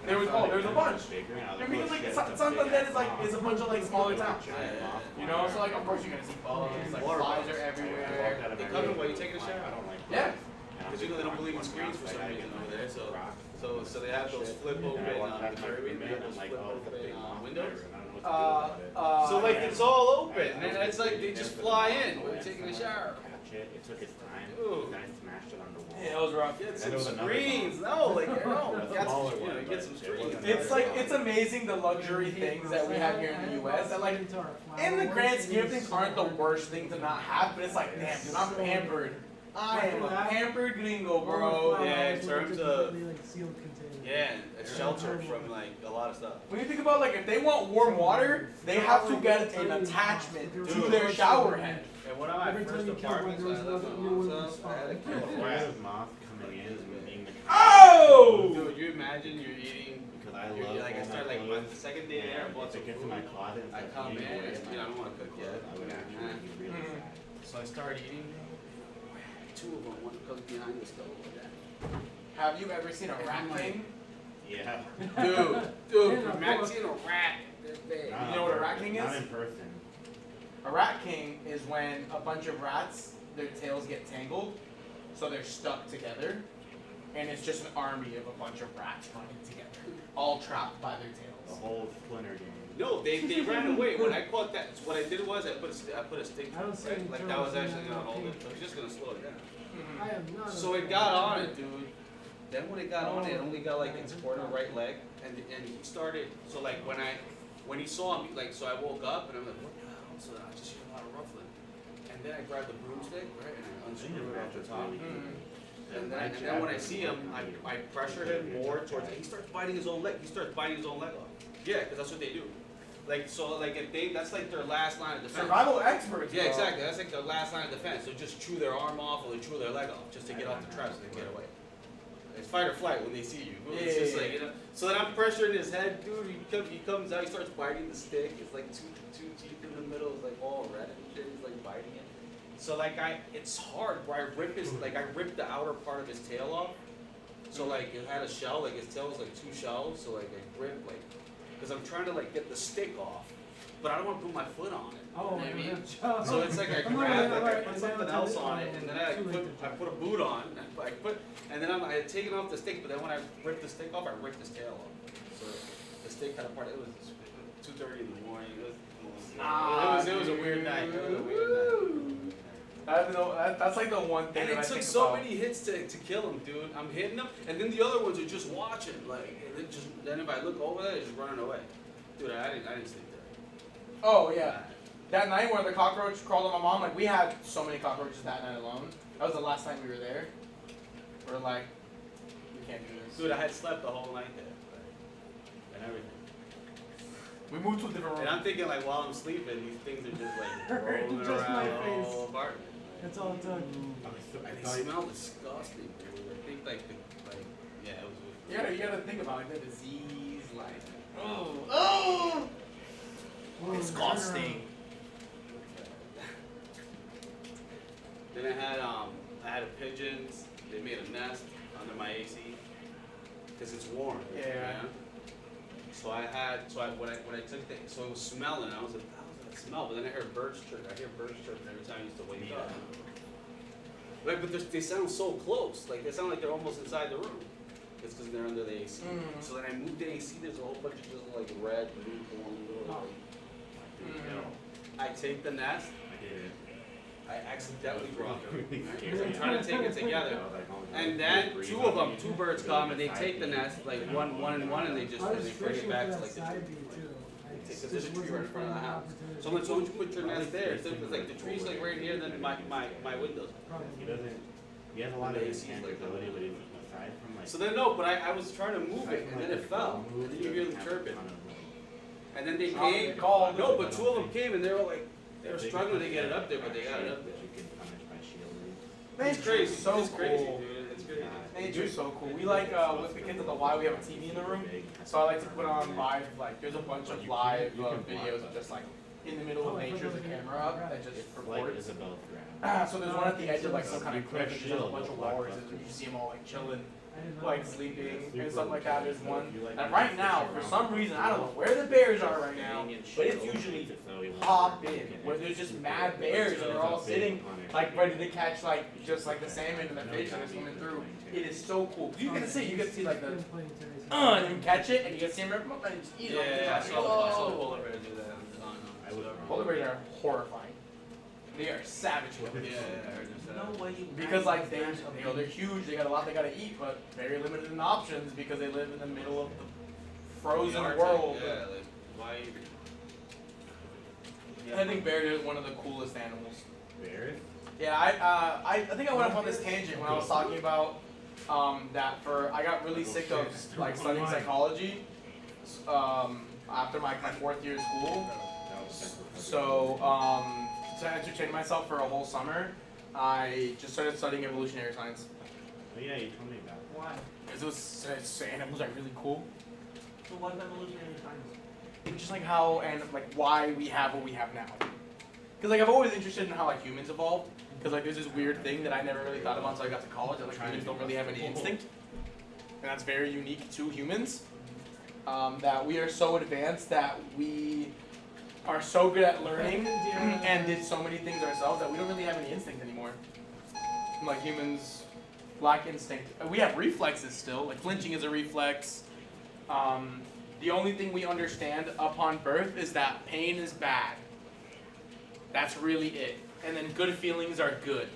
And There I was- thought there was a it bunch. bigger, and I was and because oh, like shit, San- it's a big Santander ass is a moth. bunch of like smaller towns. Giant moth You know, so like of course you're gonna see bugs, like flies are everywhere. They come in while you're taking a shower. I don't like Yeah. bugs. And I'm Because you know they don't believe in screens for some reason over there, so they have those flip open And I walked past my the jury, room they have and I'm those like, flip oh, it's a open big moth windows. there, and I don't know So like it's all open, and it's like they just fly in. We're taking a shower. Catch it. It took its time. Ooh. Then I smashed it on the wall. Yeah, it was rough. Get And some there was another screens. one. No, like no. The Get smaller some, you know, one, get but some it screens. wasn't It's like it's amazing the luxury things that we have here in the U.S. that like in the grand scheme of things aren't the worst thing to not have, but it's like damn, dude, I'm pampered. I am a pampered gringo, bro. Yeah, in terms of- like sealed containers. Yeah, it's sheltered from like a lot of stuff. When you think about like if they want warm water, they have to get an attachment to their shower head. And one of my Every time first you killed one, apartments there when I was left my another new mom's one house, I had to to kill a Why rat. is moth coming in and being the Oh! Dude, you imagine you're eating. Because I You're, love like I all started my like clothes. the second day there, I And bought if some it gets food. in my closet and I starts come eating in, away and, at you know, I my don't want to cook yet. clothes, I would actually be really Mhm. sad. So I started eating. Two of them, one comes behind the stove like that. Have you ever seen a rat king? Yeah. Dude, imagine a rat this big. Not You know in what a rat person. king Not is? in person. A rat king is when a bunch of rats, their tails get tangled, so they're stuck together, and it's just an army of a bunch of rats running together, all trapped by their The tails. whole Splinter game. No, they ran away. When I caught that, what I did was I put a stick I don't see right? any Like that was turtles in actually that gonna hold king. it. So it's just gonna slow it down. I am not. So it got on it, dude. Then when it got on it, only got like its corner right leg, and he started. So like when he saw me, like so I woke up and I'm like, what the hell? So I just hear a lot of ruffling, and then I grabbed the broomstick, right, and I unscrewed it off the top. And then when I see him, I pressure him more towards. He starts biting his own leg. He starts biting his own leg off. Yeah, because that's what they do. Like so, like if they, that's like their last line of defense. Survival experts. Yeah, bro. exactly. That's like their last line of defense. They'll just chew their arm off or they chew their leg off just to get off the traps and get away. It's fight or flight when they see you. It's just like, you know. So then I'm pressuring his head, dude. He comes out, he starts biting the stick. It's like two teeth in the middle. It's like all red and shit. He's like biting it. So like it's hard where I rip I rip the outer part of his tail off. So like it had a shell, like his tail was like two shells. So like I rip like, because I'm trying to like get the stick off, but I don't want to put my foot on it. Oh, You know what I mean? yeah. So it's like I I'm grab, not- like I right, put and something then else it's on it, and then I too late put to a boot on. And then I had taken off the stick, but then when I ripped the stick off, I ripped his tail off. So the stick kind of part. It was 2:30 in the morning. It was a weird night. It was a weird night. That's like the one thing And that I it took think so about. many hits to kill him, dude. I'm hitting him, and then the other ones are just watching, like, and then if I look over there, they're just running away. Dude, I didn't sleep there. Oh yeah. That night where the cockroach crawled on my mom, like we had so many cockroaches that night alone. That was the last time we were there. We're like, we can't do this. Dude, I had slept the whole night there, and everything. We moved to a different And room. I'm thinking like while I'm sleeping, these things are just like rolling Just around my the face. whole apartment. That's all it took. And they smell disgusting, dude. I think like yeah, it was weird. You gotta think about like the disease, like oh. Oh, Disgusting. Then I had a pigeons. They made a nest under my AC because it's warm. Yeah. So when I took the, so it was smelling. I was like, how was that smell? But then I heard birds chirp. I hear birds chirping every time I used to wake up. Right, but they sound so close. Like they sound like they're almost inside the room. It's because they're under the AC. So then I moved the AC. There's a whole bunch of just like red, blue, Oh. I take the nest. I did it. I accidentally brought them. Scared I'm me. trying to take it together. I was like, oh, And no, then breathe two on of them, me. two birds come and they take the nest, like one and one, and they just I and was they bring fishing it back for to that like the side tree. view too. I Because just there's a tree wasn't right in front of the finding house. opportunity. So I'm like, so why don't you put your nest there? So it's like the tree's like right here, then my windows. He doesn't. He has a lot of intangibility, but he's aside from like. So then no, but I was trying to move it and then it fell. And then you hear them chirping. And then they Oh, came. they called. No, but two of them came and they were like, they were struggling to get it up there, but they got it up there. You can punish by shielding. It's crazy. So It's crazy, cool. dude. It's crazy. Nature's so cool. We like with the kids at the Y, we have a TV in the room, so I like to put on live. Like there's a bunch of live videos of just like in the middle of nature, the camera up that just It's like records. Isabel's grab. So there's one at the edge of like some kind of cliff, and there's a bunch of walruses, and you see them all like chilling, like sleeping and stuff like that. There's one, and right now, for some reason, I don't know where the bears are right now, but it's usually hop in, where there's just mad bears, and they're all sitting like ready to catch like just like the salmon and the fish that are swimming through. It is so cool. You get to see like the and you catch it, and you get to see them rip them up and just eat them. Yeah, I saw Whoa. polar bear do that. I don't know. Polar bears are horrifying. They are savage looking. Yeah, I heard this. No way you Because like they, you know, they're huge. They got a lot they gotta eat, but very limited in options because they live in the middle of the frozen world. Yeah, like why? I think bears are one of the coolest animals. Bears? Yeah, I think I went off on this tangent when I was talking about that I got really sick of like studying psychology after my 4th year of school. So to entertain myself for a whole summer, I just started studying evolutionary science. Oh yeah, you told me about it. Why? Because animals are really cool. So what about evolutionary science? It's just like how and like why we have what we have now. Because like I've always interested in how like humans evolved. Because like there's this weird thing that I never really thought about until I got to college. That like humans don't really have any instinct, and that's very unique to humans. That we are so advanced that we are so good at learning and did so many things ourselves that we don't really have any instinct anymore. Like humans lack instinct. We have reflexes still. Like flinching is a reflex. The only thing we understand upon birth is that pain is bad. That's really it. And then good feelings are good.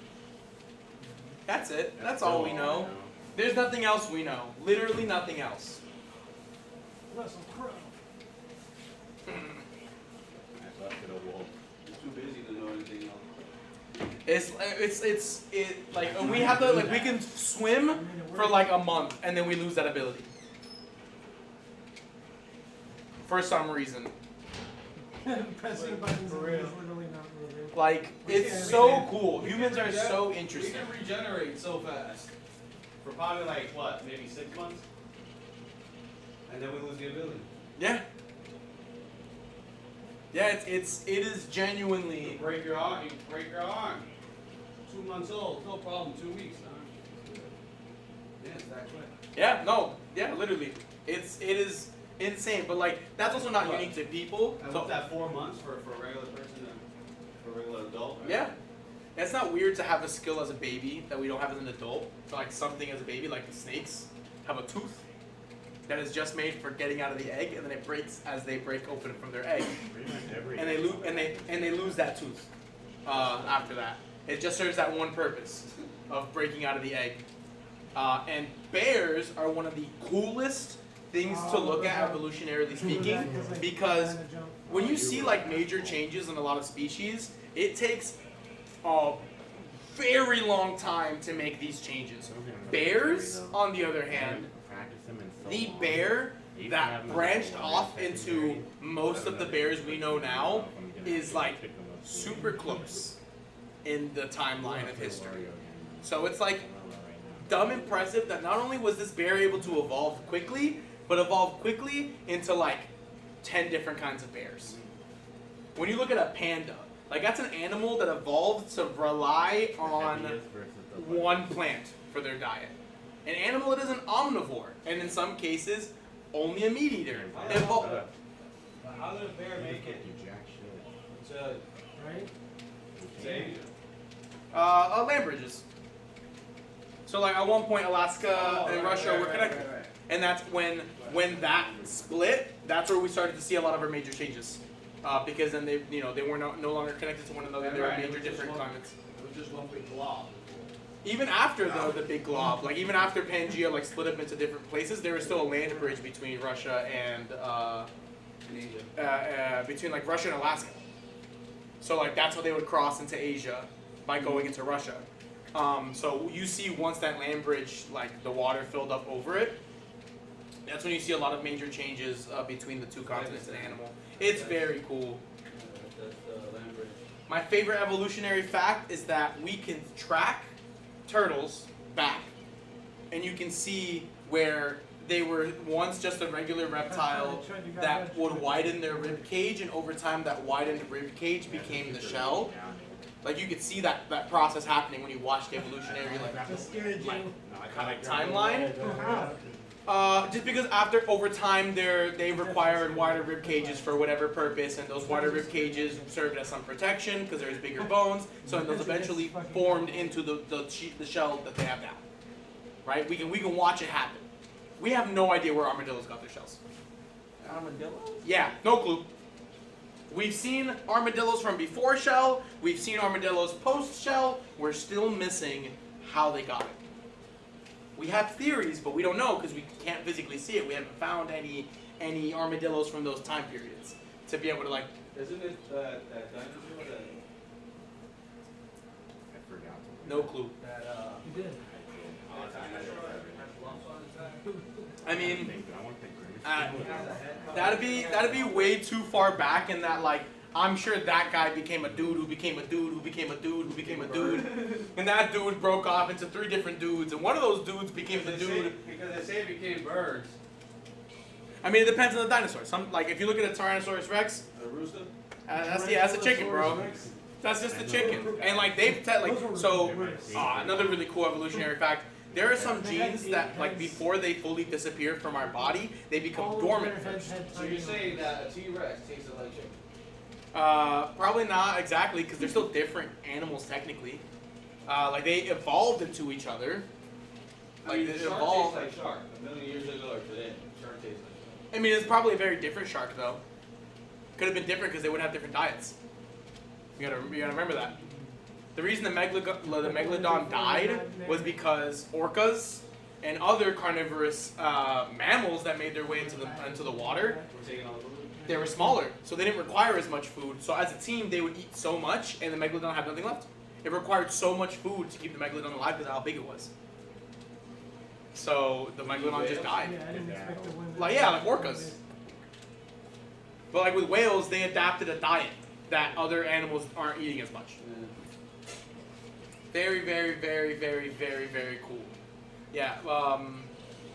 That's it. That's all we know. There's nothing else we know. Literally nothing else. Russell Crowe. I left it a wolf. He's too busy to know anything else. It's like we have to like we can swim for like a month and then we lose that ability. For some reason. Pressing buttons For and real. he's literally not moving. Like it's so cool. Humans are so interesting. We can regenerate so fast. For probably like what, maybe 6 months? And then we lose the ability. Yeah. Yeah, it is genuinely You break your arm, 2 months old, no problem, 2 weeks. Huh? Yeah, it's that quick. yeah, no, yeah, literally. It is insane, but like that's also not unique to people. And So what's that, 4 months for a regular person and for a regular adult? Right? yeah. And it's not weird to have a skill as a baby that we don't have as an adult. So like something as a baby, like the snakes have a tooth that is just made for getting out of the egg, and then it breaks as they break open from their egg, Pretty much every. and they lose that tooth after that. It just serves that one purpose of breaking out of the egg. And bears are one of the coolest things to look at evolutionarily speaking, because when you see like major changes in a lot of species, it takes a very long time to make these changes. Bears, on the other hand, the bear that branched off into most of the bears we know now is like super close in the timeline of history. So it's like dumb impressive that not only was this bear able to evolve quickly, but evolve quickly into like 10 different kinds of bears. When you look at a panda, like that's an animal that evolved to rely on one plant for their diet. An animal that is an omnivore, and in some cases, only a meat eater. How did a bear make it to Right? Asia? Land bridges. So like at one point, Alaska and Russia were connected. Right. And that's when that split, that's where we started to see a lot of our major changes. Because then they were no longer connected to one another. They were Right. major different climates. It was just one big blob. Even after the big glob, like even after Pangea like split up into different places, there was still a land bridge between Russia and In Asia. between like Russia and Alaska. So like that's how they would cross into Asia by going into Russia. So you see once that land bridge, like the water filled up over it, that's when you see a lot of major changes between the two continents and animal. It's very cool. That's the land bridge. My favorite evolutionary fact is that we can track turtles back, and you can see where they were once just a regular reptile that would widen their rib cage, and over time that widened rib cage became the shell. Like you could see that process happening when you watch the evolutionary like Just scared you. No, I thought I grabbed timeline. How? Just because over time they required wider rib cages for whatever purpose, and those wider rib cages served as some protection because there's bigger bones. So those eventually formed into the shell that they have now. Right? We can watch it happen. We have no idea where armadillos got their shells. Armadillo? Yeah, no clue. We've seen armadillos from before shell. We've seen armadillos post shell. We're still missing how they got it. We have theories, but we don't know because we can't physically see it. We haven't found any armadillos from those time periods to be able to like. Isn't it that dinosaur that I forgot. No clue. You did. Oh, it's dinosaur has lumps on its head? I mean, I want the grimace. that'd be way too far back in that like. I'm sure that guy became a dude who became a dude who became a dude who became a dude. And that dude broke off into 3 different dudes. And one of those dudes became the dude. Because they say it became birds. I mean, it depends on the dinosaur. Some like if you look at a Tyrannosaurus Rex, A rooster? that's a chicken, bro. That's just a chicken. And like they've so another really cool evolutionary fact. There are some genes that like before they fully disappear from our body, they become dormant first. So you're saying that a T-Rex tasted like chicken? Probably not exactly, because they're still different animals technically. Like they evolved into each other. Like they shark evolved. tastes like shark. A million years ago or today, shark tastes like shark. I mean, it's probably a very different shark though. Could have been different because they would have different diets. You gotta remember that. The reason the megalodon died was because orcas and other carnivorous mammals that made their way into the water. We're taking all the food. They were smaller, so they didn't require as much food. So as a team, they would eat so much, and the megalodon had nothing left. It required so much food to keep the megalodon alive because of how big it was. So the megalodon just died. Yeah, I didn't expect to win. Like orcas. But like with whales, they adapted a diet that other animals aren't eating as much. Very, very, very, very, very, very cool. Yeah.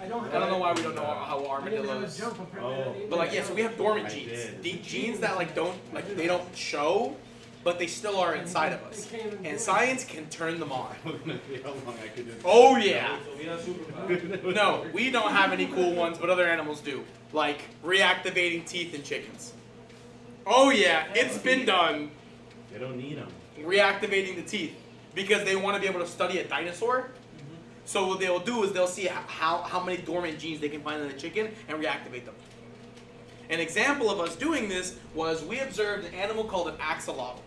I don't I don't know why we don't know how armadillos. But like yeah, so we have dormant I genes. did. The genes that like they don't show, but they still are inside of us. And science can turn them on. I was gonna see how long I could do. Oh yeah. So we have superpowers. No, we don't have any cool ones, but other animals do. Like reactivating teeth in chickens. Oh yeah, it's been done. They don't need them. Reactivating the teeth because they want to be able to study a dinosaur. So what they'll do is they'll see how many dormant genes they can find in the chicken and reactivate them. An example of us doing this was we observed an animal called an axolotl.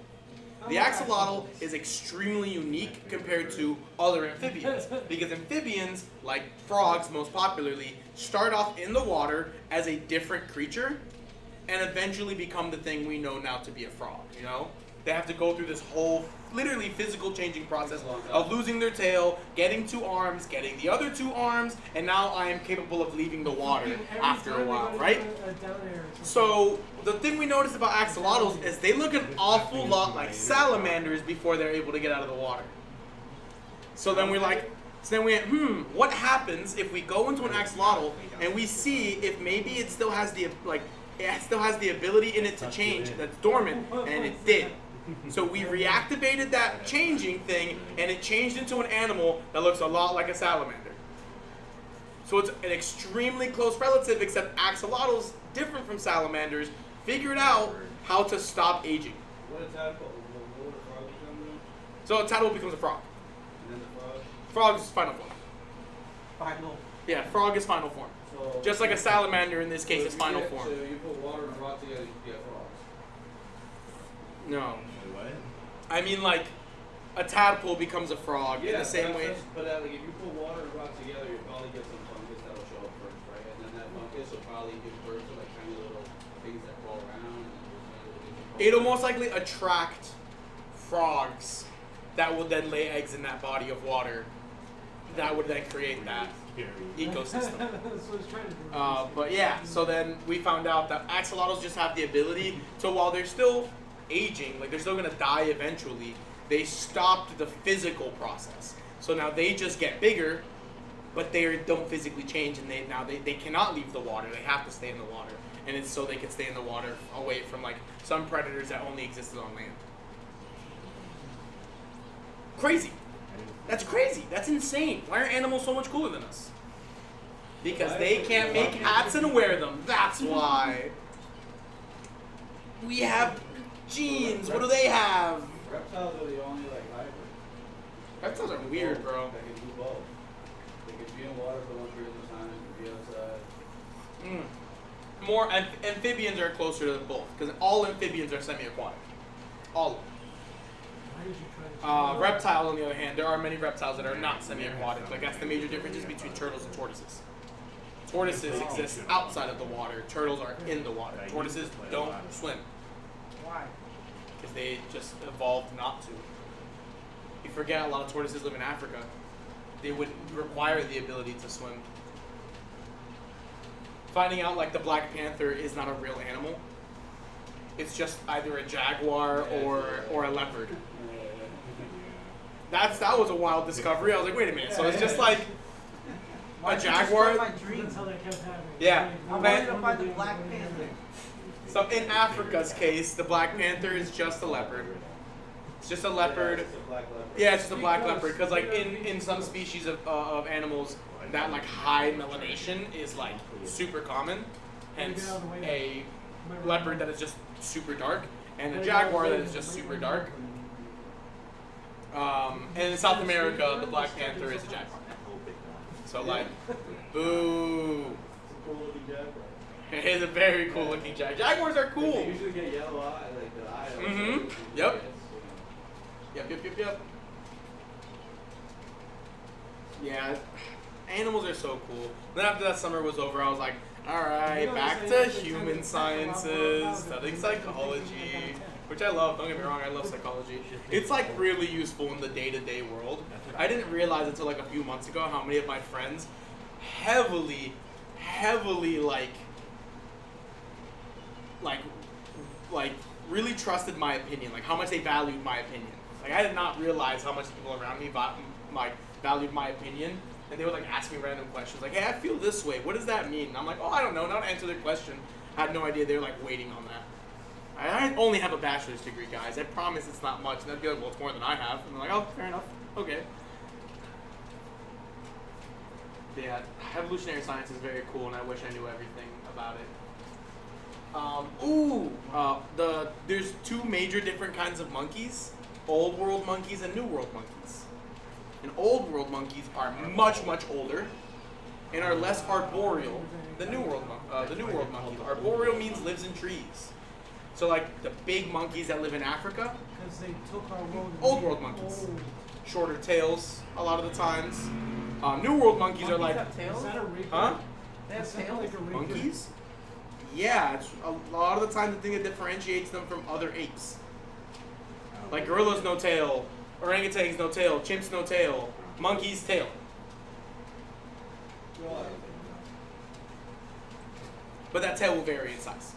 The axolotl is extremely unique compared to other amphibians because amphibians, like frogs most popularly, start off in the water as a different creature and eventually become the thing we know now to be a frog, you know? They have to go through this whole literally physical changing process of losing their tail, getting 2 arms, getting the other 2 arms, and now I am capable of leaving the water after a while, right? So the thing we noticed about axolotls is they look an awful lot like salamanders before they're able to get out of the water. So then we went, what happens if we go into an axolotl and we see if maybe it still has the ability in it to change that's dormant, and it did. So we reactivated that changing thing, and it changed into an animal that looks a lot like a salamander. So it's an extremely close relative, except axolotls, different from salamanders, figured out how to stop aging. What a tadpole. What would a frog become then? So a tadpole becomes a frog. And then the frog? Frog is final form. Final. Yeah, frog is final form. So Just like a salamander in this case so is if you final get- form. So you put water and rock together, you get frogs. No. What? I mean like a tadpole becomes a frog in the same way. But like if you put water and rock together, you'll probably get some fungus that'll show up first, right? And then that fungus will probably give birth to like tiny little things that crawl around. And It'll most likely attract frogs that will then lay eggs in that body of water. That would then create that ecosystem. But yeah, so then we found out that axolotls just have the ability to, while they're still aging, like they're still gonna die eventually, they stopped the physical process. So now they just get bigger, but they don't physically change, and they cannot leave the water. They have to stay in the water, and it's so they can stay in the water away from like some predators that only existed on land. Crazy. That's crazy. That's insane. Why are animals so much cooler than us? Because they can't make hats and wear them. That's why. We have genes. What do they have? Reptiles are the only like hybrids. Reptiles are weird, bro. They can do both. They can be in water for long periods of time. They can be outside. More amphibians are closer to both because all amphibians are semi-aquatic. All of them. Why did you try to Reptiles, on the other hand, there are many reptiles that are not semi-aquatic. Like that's the major differences between turtles and tortoises. Tortoises exist outside of the water. Turtles are in the water. Tortoises don't swim Why? because they just evolved not to. You forget a lot of tortoises live in Africa. They would require the ability to swim. Finding out like the Black Panther is not a real animal. It's just either a jaguar or a leopard. That was a wild discovery. I was like, wait a minute. So it's just like Why a did you destroy jaguar. my dreams? That's how that kept happening. Yeah. I wanted to find the Black Panther. So in Africa's case, the Black Panther is just a leopard. It's just a leopard. It's a black leopard. Yeah, it's just a black leopard. Because like in some species of animals, that like high melanation is like super common. Hence a leopard that is just super dark, and a jaguar that is just super dark. And in South America, the Black Panther is a jaguar. So like, boo. It's a cool looking jaguar. It is a very cool looking jaguar. Jaguars are cool. They usually get yellow eye, like the eye. Mhm. Yep. Yep. Yeah, animals are so cool. Then after that summer was over, I was like, alright, back to human sciences, studying psychology, which I love, don't get me wrong, I love psychology. It's like really useful in the day-to-day world. I didn't realize until like a few months ago how many of my friends heavily like really trusted my opinion, like how much they valued my opinion. Like I did not realize how much people around me valued my opinion, and they would like ask me random questions, like, "Hey, I feel this way. What does that mean?" And I'm like, "Oh, I don't know." Not to answer their question. I had no idea they were like waiting on that. I only have a bachelor's degree, guys. I promise it's not much. And they'd be like, "Well, it's more than I have." And I'm like, "Oh, fair enough. Okay." Yeah, evolutionary science is very cool, and I wish I knew everything about it. There's two major different kinds of monkeys: old world monkeys and new world monkeys. And old world monkeys are much older and are less arboreal than new world monkeys. Arboreal means lives in trees. So like the big monkeys that live in Africa, Because they took our world. and Old made world it monkeys. old. shorter tails a lot of the times. New world monkeys are like, have Is tails? that a record? huh? They have Is that tails? like a record? Monkeys? Yeah, it's a lot of the time the thing that differentiates them from other apes. Like gorillas no tail, orangutans no tail, chimps no tail, monkeys tail. But that tail will vary in size.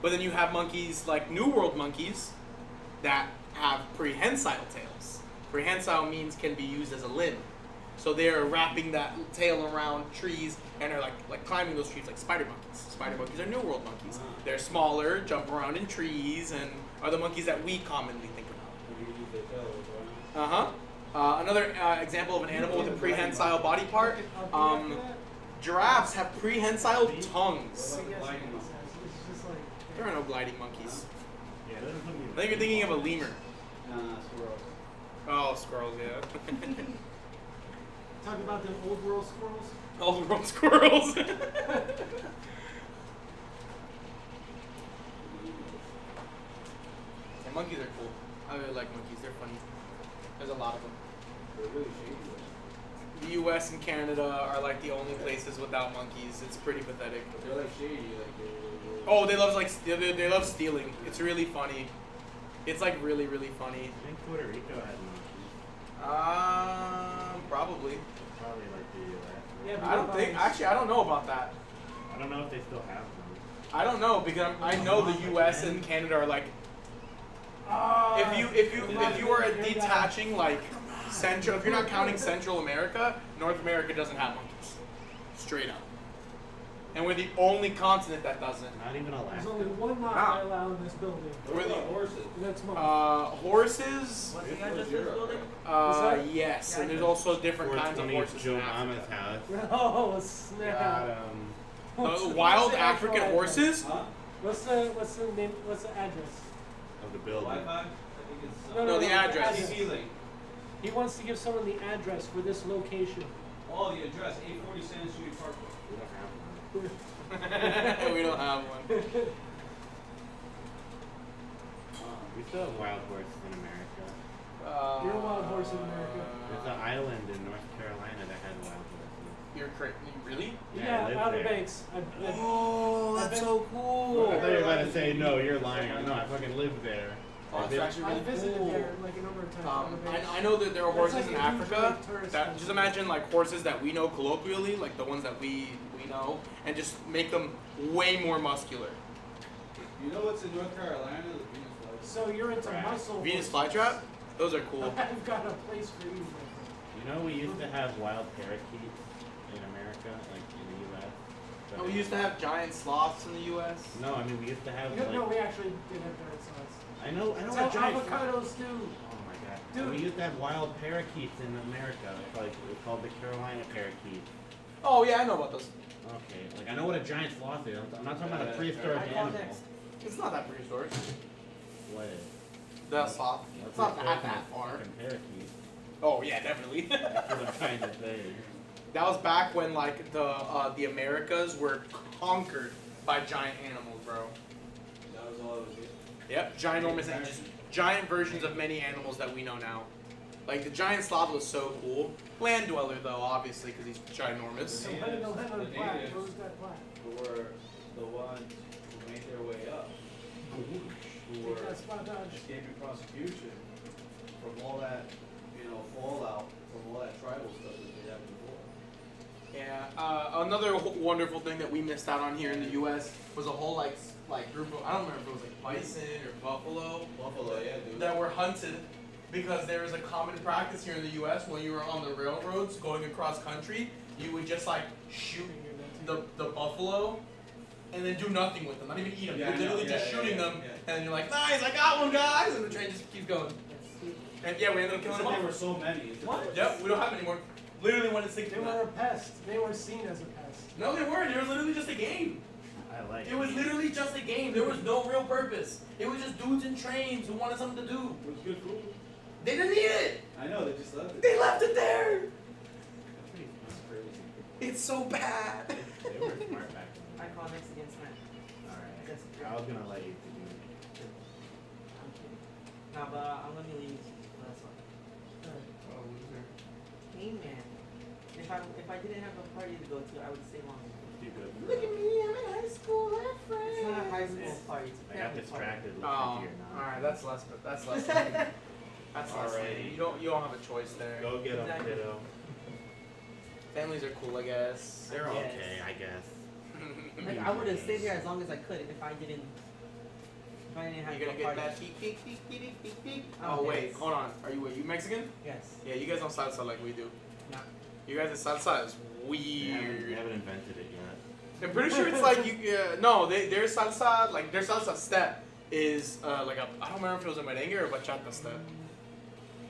But then you have monkeys like New World monkeys that have prehensile tails. Prehensile means can be used as a limb. So they're wrapping that tail around trees and are like climbing those trees like spider monkeys. Spider monkeys are New World monkeys. They're smaller, jump around in trees, and are the monkeys that we commonly think about. Another example of an animal with a prehensile body part. Giraffes have prehensile tongues. There are no gliding monkeys. I think you're thinking of a lemur. Squirrels. Oh, squirrels, yeah. Talk about the old world squirrels. Old world squirrels. And monkeys are cool. I really like monkeys. They're funny. There's a lot of them. They're really shady. The U.S. and Canada are like the only places without monkeys. It's pretty pathetic. They're like shady. Like they're Oh, they love they love stealing. It's really funny. It's like really funny. I think Puerto Rico had monkeys. Probably. Probably like the U.S. Yeah, I don't think. Actually, I don't know about that. I don't know if they still have them. I don't know because I know the U.S. and Canada are like. If you are detaching like Central, if you're not counting Central America, North America doesn't have monkeys. Straight up. and we're the only continent that doesn't. Not even There's Alaska. only one moth Ah. I allow in this building. What about horses? And that's moth. Horses. What's the address of this building? that? Yes, Yeah, and there's I know. also different kinds of 420 horses in Joe Africa. Mama's house. Oh snap! Got What's the- Wild what's the actual African address? horses. Huh? What's the name? What's the address? of the building. Wi-Fi? I think it's. No, the address. TV link. He wants to give someone the address for this location. Oh, the address, 840 Sand Street Parkway. We don't have one. We don't have one. We still have wild horses in America. You're a wild horse in America. There's an island in North Carolina that has wild horses. You're crazy. Really? Yeah, I live Outer there. Banks. Oh, I've that's been- so cool. I thought you were about to say no. You're lying. No, I fucking live there. Oh, that's I've actually I really visited cool. there like a number of times. Outer Banks. I know that there are That's horses like in a huge, Africa. like, tourist That thing. just imagine like horses that we know colloquially, like the ones that we know, and just make them way more muscular. You know what's in North Carolina? The Venus Flytrap. So you're into Right. muscle. Venus horses. flytrap, those are cool. I've got a place for you. my friend. You know, we used to have wild parakeets in America, like in the U.S. but- Oh, we used to have giant sloths in the U.S. No, I mean we used to have You like. know, we actually did have giant size. I know That's what how giant. avocados do. Oh my god. Dude. We used to have wild parakeets in America. Like it was called the Carolina parakeet. Oh yeah, I know about those. Okay, like I know what a giant sloth is. I'm not talking about a prehistoric I call animal. next. It's not that prehistoric. What is? The sloth. It's not that far. Fucking parakeet. Oh yeah, definitely. That's what I'm trying to say. That was back when like the Americas were conquered by giant animals, bro. That was all it was. Yep, ginormous and just giant versions of many animals that we know now. Like the giant sloth was so cool. Land dweller though, obviously, because he's ginormous. So let it know that on The the plaque. natives. Who's that plaque? Who were the ones who made their way up. Who were That's spot dodge. escaping prosecution from all that, fallout from all that tribal stuff that they had before. Yeah. Another wonderful thing that we missed out on here in the U.S. was a whole like group of, I don't remember if it was like bison or buffalo Buffalo, yeah, dude. that were hunted because there was a common practice here in the U.S. when you were on the railroads going across country, you would just like shoot the buffalo and then do nothing with them, not even eat them. Yeah, You're I know. literally Yeah, just yeah, shooting yeah, them, yeah. and you're like, nice, I got one, guys, and the train just keeps going. That's stupid. And yeah, we ended up Because killing them there all. were so many. What? Yep, we don't have any more. Literally went extinct They from were that. a pest. They were seen as a pest. No, they weren't. It was literally just a game. I like It was literally just a game. There was no real purpose. It was just dudes in trains who wanted something to do. It was good food. They didn't eat it. I know, they just left it. They left it there. That's crazy. It's so bad. They were smart back then. I call next against Matt. Alright. That's I was gonna let you do it. I'm kidding. Nah, but I'm gonna leave last one. Oh, loser. Hey man, if I didn't have a party to go to, I would stay longer. Too good. Look at me, I'm in high school. I have friends. It's not a high school party. It's a I got family distracted with Oh, trickier now. alright. That's less. That's less. That's less. Alrighty. You don't have a choice there. Go get 'em, Exactly. kiddo. Families are cool, I guess. They're Yes. okay, I guess. Like I would have stayed here as long as I could if I didn't. If I didn't have You gonna no get party. that beep beep beep beep beep beep? Oh, Oh wait, yes. hold on. Are you Mexican? Yes. Yeah, you guys don't salsa like we do. No. You guys' salsa is They weird. haven't invented it yet. I'm pretty sure it's like you. No, their salsa, like their salsa step is like a. I don't remember if it was a merengue or a bachata step.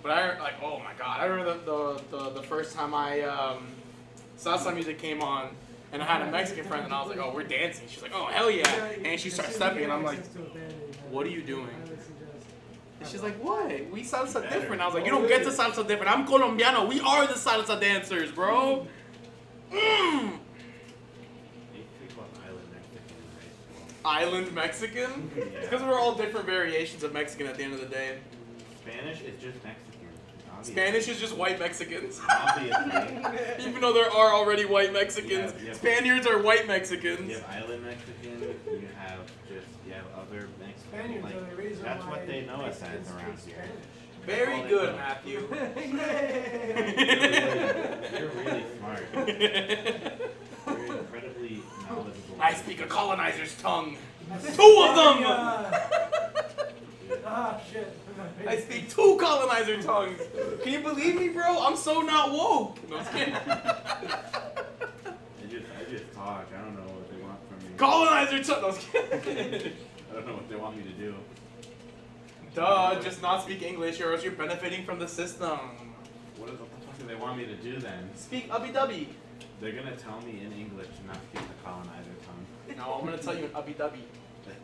But I like, oh my god, I remember the first time salsa music came on, and I had a Mexican friend, and I was like, oh, we're dancing. She's like, oh hell yeah, and she starts stepping, and I'm like, what are you doing? And she's like, what? We salsa Better. different. I was like, you don't get to salsa different. I'm Colombiano. We are the salsa dancers, bro. They speak about island Mexican in high school. Island Mexican? It's Yeah. because we're all different variations of Mexican at the end of the day. Spanish is just Mexican. Obviously. Spanish is just white Mexicans. Obviously. Even though there are already white Mexicans, Yeah. Spaniards are white Mexicans. You have island Mexican, you have other Mexicans. Spaniards Like, are the reason that's why what they know us Mexicans as around speak here. Very All they good, know. Matthew. You're really smart. You're incredibly knowledgeable. I speak a colonizer's tongue. Two of them! Ah, shit. I speak two colonizer tongues. Can you believe me, bro? I'm so not woke. No, I'm just kidding. I just talk. I don't know what Colonizer took. No, I was kidding. I don't know what they want me to do. Duh, just not speak English or else you're benefiting from the system. What the fuck do they want me to do then? Speak ubby-dubby. They're gonna tell me in English to not speak the colonizer tongue. No, I'm gonna tell you in ubby-dubby.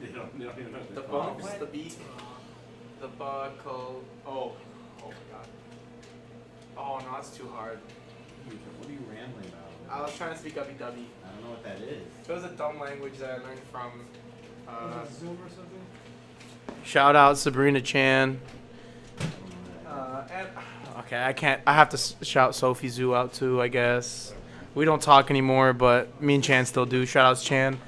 They don't even know what The they're called. bumps, the beat, the buckle. Oh my god. Oh no, that's too hard. What are you rambling I about? was trying to speak ubby-dubby. I don't know what that is. It was a dumb language that I learned from. Zoom or something. Shout out Sabrina Chan. I don't know what that is. And okay, I can't. I have to shout Sophie Zhu out too. I guess we don't talk anymore, but me and Chan still do. Shout outs Chan.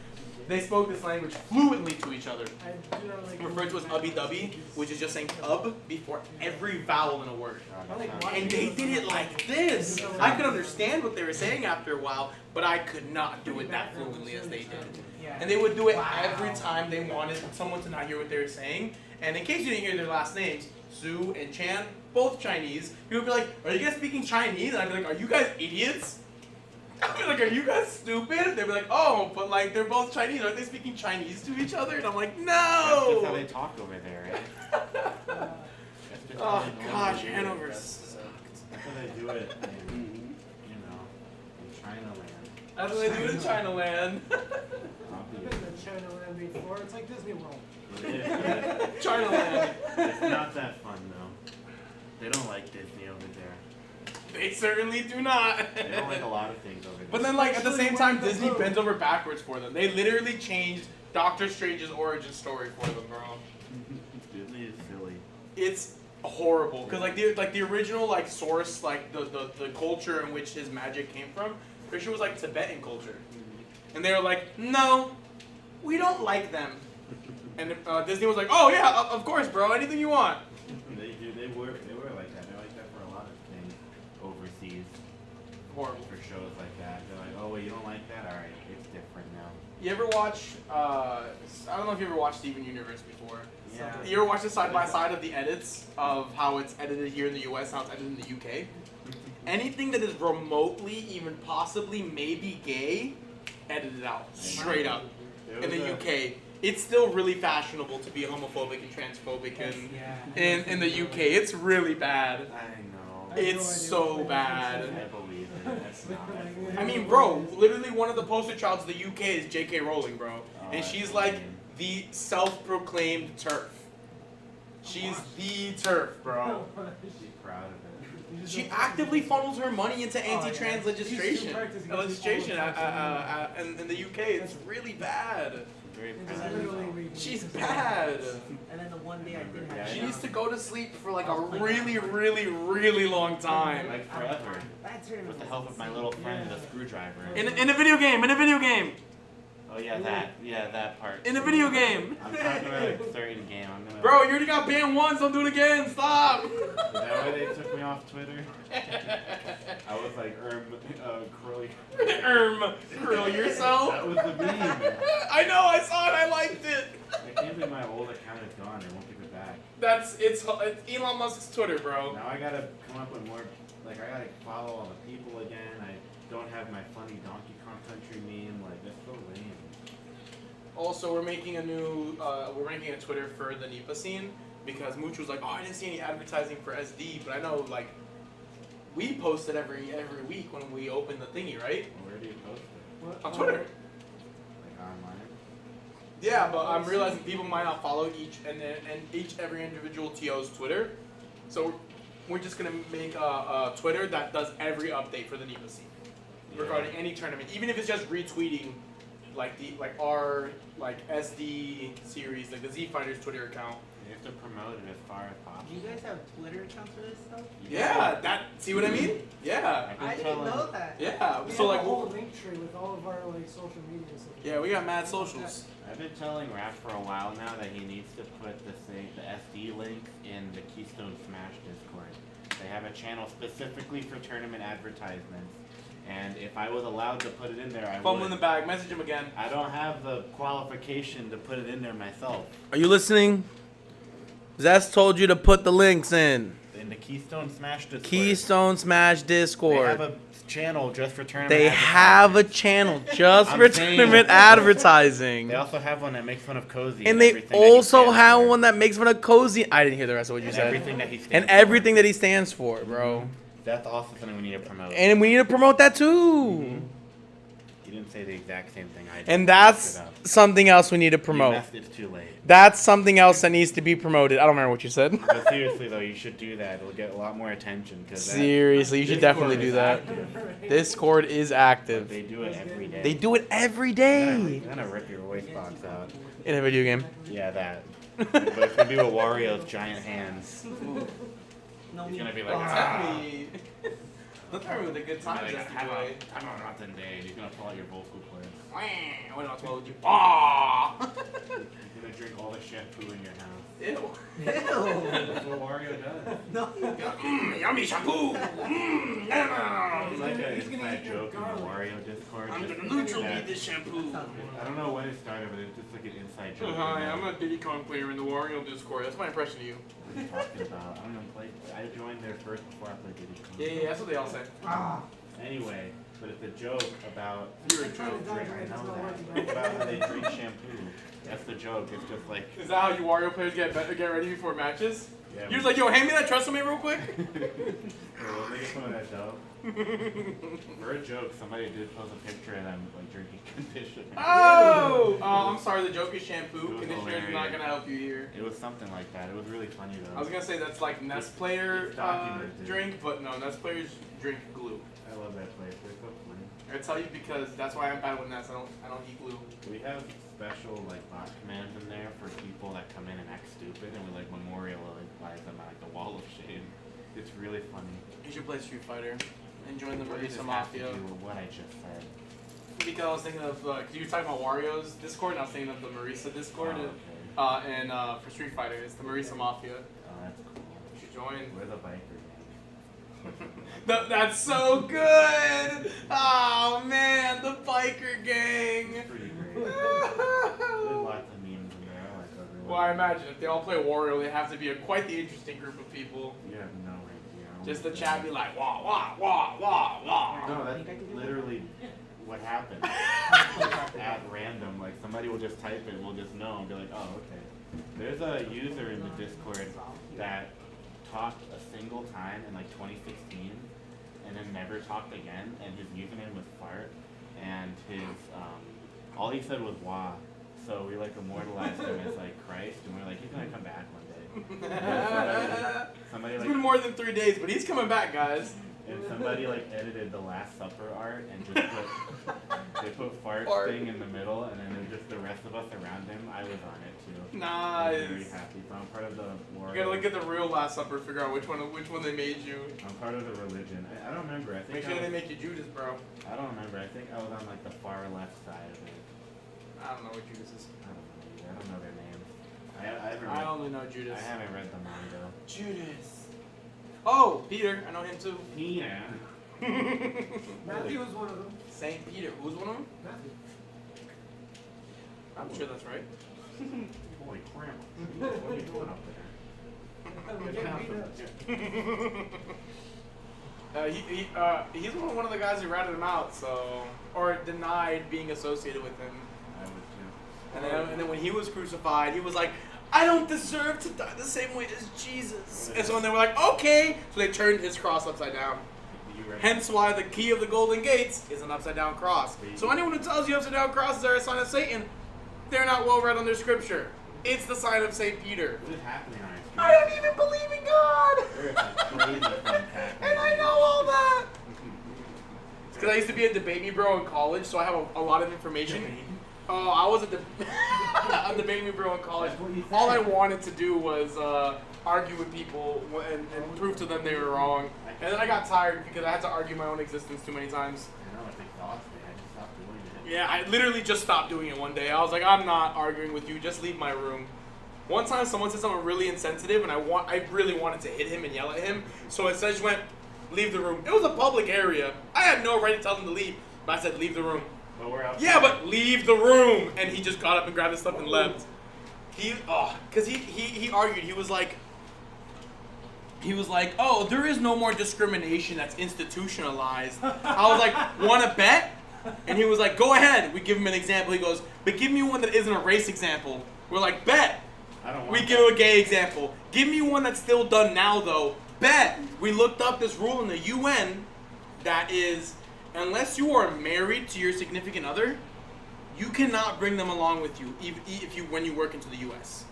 They spoke this language fluently to each other. I do not like. Referred to as ubby-dubby, which is just saying ub before every vowel in a word. God, that sounds And they did it like this. I could understand what they were saying after a while, but I could not do it that fluently as they did. And they would do it every time they wanted someone to not hear what they were saying. And in case you didn't hear their last names, Zhu and Chan, both Chinese, you would be like, are you guys speaking Chinese? And I'd be like, are you guys idiots? I'd be like, are you guys stupid? They'd be like, oh, but like they're both Chinese. Aren't they speaking Chinese to each other? And I'm like, That's just how no! they talk over there, right? That's just how Oh they normally gosh, do it. Hanover That's sucked. how they do it in, you know, in China land. That's what they do in China land. I've been to China Land before. It's like Disney World. It is, but China land. it's not that fun though. They don't like Disney over there. They certainly do not. They don't like a lot of things over there. But then, like, at the same time, Especially Disney when the bends over backwards for them. They literally changed Doctor Strange's origin story for them, bro. Disney is silly. It's horrible because like the original like source, like the culture in which his magic came from, pretty sure was like Tibetan culture, and they were like, no, we don't like them. And Disney was like, oh yeah, of course, bro, anything you want. They do. They were like that. They're like that for a lot of things overseas. Horrible. For shows like that, they're like, oh wait, you don't like that? All right, it's different now. You ever watch? I don't know if you ever watched Steven Universe before. Yeah. You ever watch the side by side of the edits of how it's edited here in the US, how it's edited in the UK? Anything that is remotely, even possibly, maybe gay, edited out straight up. There In was the a- UK, it's still really fashionable to be homophobic and transphobic in the UK. It's really bad. I know. I have It's no idea so what bad. I believe it. That's not. I mean, bro, literally one of the poster childs of the UK is J.K. Rowling, bro, Oh, and I she's see. like the self-proclaimed TERF. She's the TERF, bro. She's proud of it. She actively funnels her money into anti-trans yeah. legislation. She's practicing Legislation all the time. in the UK. It's really bad. She's very It proud just of literally herself. repeats She's itself. bad. And then the one day I did Yeah, have. She I needs to go to sleep for like a really, really, really long time. Like forever. That's her. With the help of my little friend, the screwdriver. In a video game. In a video game. Oh yeah, that. Yeah, that part. In a video game. I'm talking about a certain game. I'm gonna. Bro, you already got banned once. Don't do it again. Stop. Is that why they took me off Twitter? I was like, curly. Curl yourself. That was the meme. I know. I saw it. I liked it. I can't believe my old account is gone. They won't give it back. It's Elon Musk's Twitter, bro. Now I gotta come up with more. Like I gotta follow all the people again. I don't have my funny Donkey Kong Country meme. Like that's so lame. Also, we're making a Twitter for the NEPA scene because Mooch was like, oh, I didn't see any advertising for SD, but I know like we post it every week when we open the thingy, right? Where do you post it? What? On Twitter. Like online? Yeah, but I'm realizing people might not follow every individual TO's Twitter, so we're just gonna make a Twitter that does every update for the NEPA scene regarding any tournament, even if it's just retweeting our SD series, like the Z Fighters Twitter account. You have to promote it as far as Do possible. you guys have Twitter accounts for this stuff? Yeah, that. See what I mean? Yeah, I've been I didn't telling- know that. yeah. We So have like, a whole link tree with all of our like social media and stuff. yeah, we got mad socials. I've been telling Raph for a while now that he needs to put the SD link in the Keystone Smash Discord. They have a channel specifically for tournament advertisements, and if I was allowed to put it in there, I Fumble in would. the bag. Message him again. I don't have the qualification to put it in there myself. Are you listening? Zest told you to put the links in. in the Keystone Smash Discord. Keystone Smash They Discord. have a channel just for tournament. They have a advertising. channel just I'm for saying- tournament advertising. They also have one that makes fun of Cozy. And they everything that he also stands have for. one that makes fun of Cozy. I didn't hear the rest of what you And said. everything that he stands And for. everything that he stands for, bro. That's also something we need to promote. And we need to promote that too. You didn't say the exact same thing I did. And You that's messed it up. something else we need to You promote. messed it too late. That's something else that needs to be promoted. I don't remember what you said. But seriously though, you should do that. It'll get a lot more attention. Seriously, you should definitely do that. Discord is active. They do it every day. They do it every You're day gonna rip your voice box out. in a video game. Yeah, that. But it's gonna be with Wario's giant hands. No, He's me. gonna be like, Oh, ah. me. Don't tell me with the good He's gonna times be like, that's have the way. a rotten day. He's gonna pull out your vocal cords. Why not swallow you? Ah! He's gonna drink all the shampoo in your house. Ew. Ew. That's what Wario does. No. Yummy shampoo. It's like a He's gonna inside eat your joke in the garlic. Wario Discord. I'm just gonna neutral that- eat this shampoo. I don't know when it started, but it's just like an inside joke. Hi, I'm a Diddy Kong player in the Wario Discord. That's my impression of you. What are you talking about? I don't even play. I joined there first before I played Diddy Kong. Yeah, that's what they all say. Ah. Anyway, but it's a joke about. You're a trying to joke. die, I but it's know not working. that. About how they drink shampoo. That's the joke. It's just like. Is that how you Wario players get ready before matches? Yeah, You're just like, yo, hand me that trestle real quick. Well, they get some of that dough. For a joke, somebody did post a picture of them like drinking conditioner. Oh! I'm sorry, the joke is shampoo. It was Conditioner is not hilarious. gonna help you here. It was something like that. It was really funny though. I was gonna say that's like Nest player it's documented. drink, but no, Nest players drink glue. I love that place. They're so funny. I tell you because that's why I'm bad with Nest. I don't eat glue. We have special like bot commands in there for people that come in and act stupid, and we like memorialize them at like the Wall of Shame. It's really funny. You should play Street Fighter and join the What does Marisa this have to Mafia. do with what I just said? Because I was thinking of, cause you were talking about Wario's Discord, and I was thinking of the Marisa Discord, Oh, okay. and for Street Fighter, it's the Marisa Mafia. Oh, that's cool. You should join. We're the biker gang. That's so good! Oh man, the biker gang! It's pretty great. There's lots of memes in there. I like everyone. Well, I imagine if they all play Wario, they have to be quite the interesting group of people. You have no idea. Just the chat be like, wah, wah, wah, wah, wah. No, that's literally what happened. At random, like somebody will just type it, and we'll just know and be like, oh, okay. There's a user in the Discord that talked a single time in like 2016, and then never talked again. And his username was fart, and his all he said was wah. So we like immortalized him as like Christ, and we're like, he's gonna come back one day. Somebody It's like. been more than 3 days, but he's coming back, guys. And somebody like edited the Last Supper art and just they put fart Fart. thing in the middle, and then there's just the rest of us around him. I was on it too. Nice. I'm very happy. So I'm part of the Wario. You gotta look at the real Last Supper, figure out which one they made you. I'm part of the religion. I don't remember. I think Make I sure they was, make you Judas, bro. I don't remember. I think I was on like the far left side of it. I don't know what Judas is. I don't know. Either. I don't know their names. I haven't I read. only know Judas. I haven't read the manga. Judas. Oh, Peter. I know him too. Yeah. Matthew was one of them. Saint Peter. Who's one of them? Matthew. I'm sure that's right. Holy crap! What are you doing up there? He's one of the guys who ratted him out, so or denied being associated with him. I would too. And then when he was crucified, he was like, I don't deserve to die the same way as Jesus. And so when they were like, okay, so they turned his cross upside down. You read Hence why the key of the golden gates is an upside down cross. So anyone who tells you upside down crosses are a sign of Satan, they're not well read on their scripture. It's the sign of Saint Peter. What is happening on your screen? I don't even believe in God! There is some crazy things happening. And I know all that! It's because I used to be a debate me bro in college, so I have a lot of information. Oh, I was a debate me bro in college. All I wanted to do was argue with people and prove to them they were wrong. And then I got tired because I had to argue my own existence too many times. I know, it's exhausting. I just stopped doing it. Yeah, I literally just stopped doing it one day. I was like, I'm not arguing with you. Just leave my room. One time, someone said something really insensitive, and I really wanted to hit him and yell at him. So instead, I just went, leave the room. It was a public area. I had no right to tell him to leave, but I said, leave the room. But we're outside. Yeah, but leave the room. And he just got up and grabbed his stuff and left. Because he argued. He was like, he was like, oh, there is no more discrimination that's institutionalized. I was like, wanna bet? And he was like, go ahead. We give him an example. He goes, but give me one that isn't a race example. We're like, bet. I don't want We that. give him a gay example. Give me one that's still done now, though. Bet. We looked up this rule in the UN that is, unless you are married to your significant other, you cannot bring them along with you if you when you work into the U.S.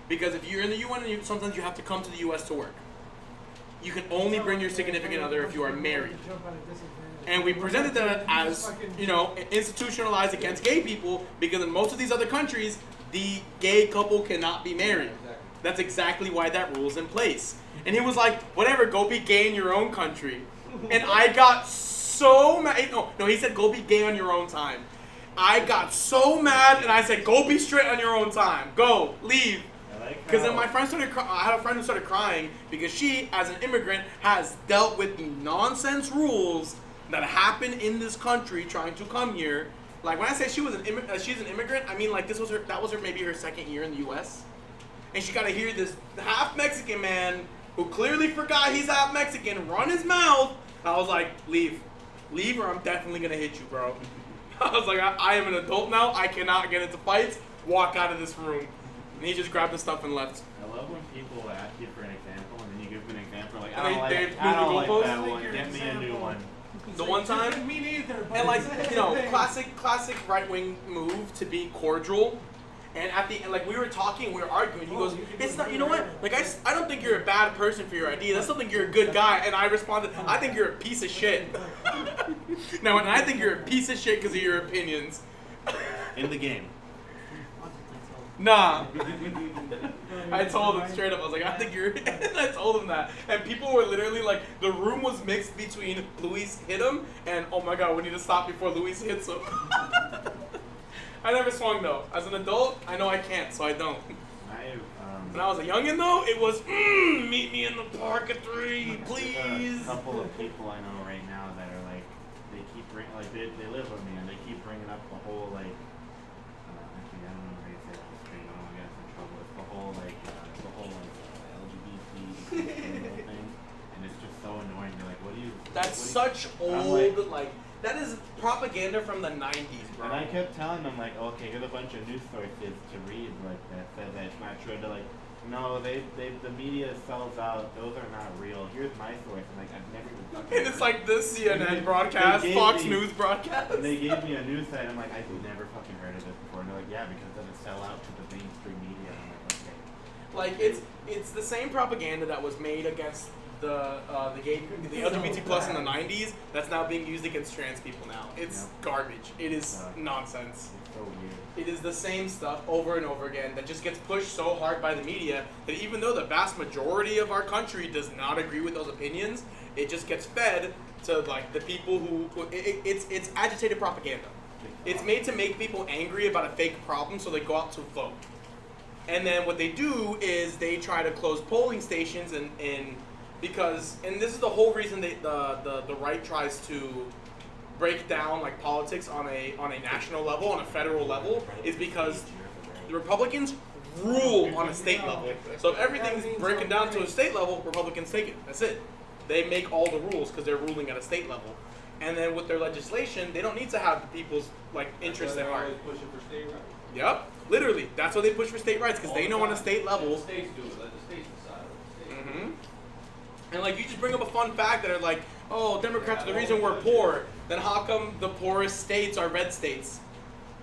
Because if you're in the UN, sometimes you have to come to the U.S. to work. You can only bring your significant other if you are married. And we presented that as, you know, institutionalized against gay people because in most of these other countries, the gay couple cannot be married. That's exactly why that rule's in place. And he was like, whatever, go be gay in your own country. And I got so mad. No, he said, go be gay on your own time. I got so mad and I said, go be straight on your own time. Go, leave. Because then my friend started I had a friend who started crying because she, as an immigrant, has dealt with the nonsense rules that happen in this country trying to come here. Like when I say she was she's an immigrant, I mean like that was her maybe her second year in the U.S. And she got to hear this half Mexican man who clearly forgot he's half Mexican run his mouth. I was like, leave, or I'm definitely gonna hit you, bro. I was like, I am an adult now. I cannot get into fights. Walk out of this room. And he just grabbed his stuff and left. I love when people ask you for an example and then you give them an example like, And I they don't move like the goalposts? that one. Get me a new one. The one time, Me neither. and like you know, classic right wing move to be cordial. And at the end, like we were talking, we were arguing. He goes, "It's not. You know what? Like I don't think you're a bad person for your idea. I still think you're a good guy." And I responded, "I think you're a piece of shit." No, and I think you're a piece of shit because of your opinions. In the game. Nah. I told him straight up. I was like, I think you're. I told him that, and people were literally like, the room was mixed between Luis hit him and oh my god, we need to stop before Luis hits him. I never swung though. As an adult, I know I can't, so I don't. When I was a youngin though, it was meet me in the park at 3, please. A couple of people I know right now that are like, they keep bringing, like they live with me and they keep bringing up the whole like, actually I don't know how you say that straight. I don't want to get us in trouble. It's the whole like LGBT thing, and it's just so annoying. You're like, what do you? That's what do such I'm old like. That is propaganda from the 90s, bro. And I kept telling them like, okay, here's a bunch of news sources to read like that said that it's not true. They're like, no, the media sells out. Those are not real. Here's my source. And like, I've never even. And it's like this CNN broadcast, They gave Fox me- News broadcast. And they gave me a news site. I'm like, I've never fucking heard of this before. And they're like, yeah, because it doesn't sell out to the mainstream media. And I'm like, okay. Like it's the same propaganda that was made against the LGBT plus in the 90s that's now being used against trans people now. It's garbage. It is nonsense. It's so weird. It is the same stuff over and over again that just gets pushed so hard by the media that even though the vast majority of our country does not agree with those opinions, it just gets fed to like the people who it's agitated propaganda. It's made to make people angry about a fake problem so they go out to vote. And then what they do is they try to close polling stations and this is the whole reason the right tries to break down like politics on a national level, on a federal level, is because the Republicans rule on a state level. So if everything's breaking down to a state level, Republicans take it. That's it. They make all the rules because they're ruling at a state level. And then with their legislation, they don't need to have the people's like interests at heart. Pushing for state rights. Yep, literally. That's why they push for state rights because they know on a state level. Let the states do it. Let the states decide. Let the states do it. And like you just bring up a fun fact that are like, oh, Democrats are the reason we're poor. Then how come the poorest states are red states?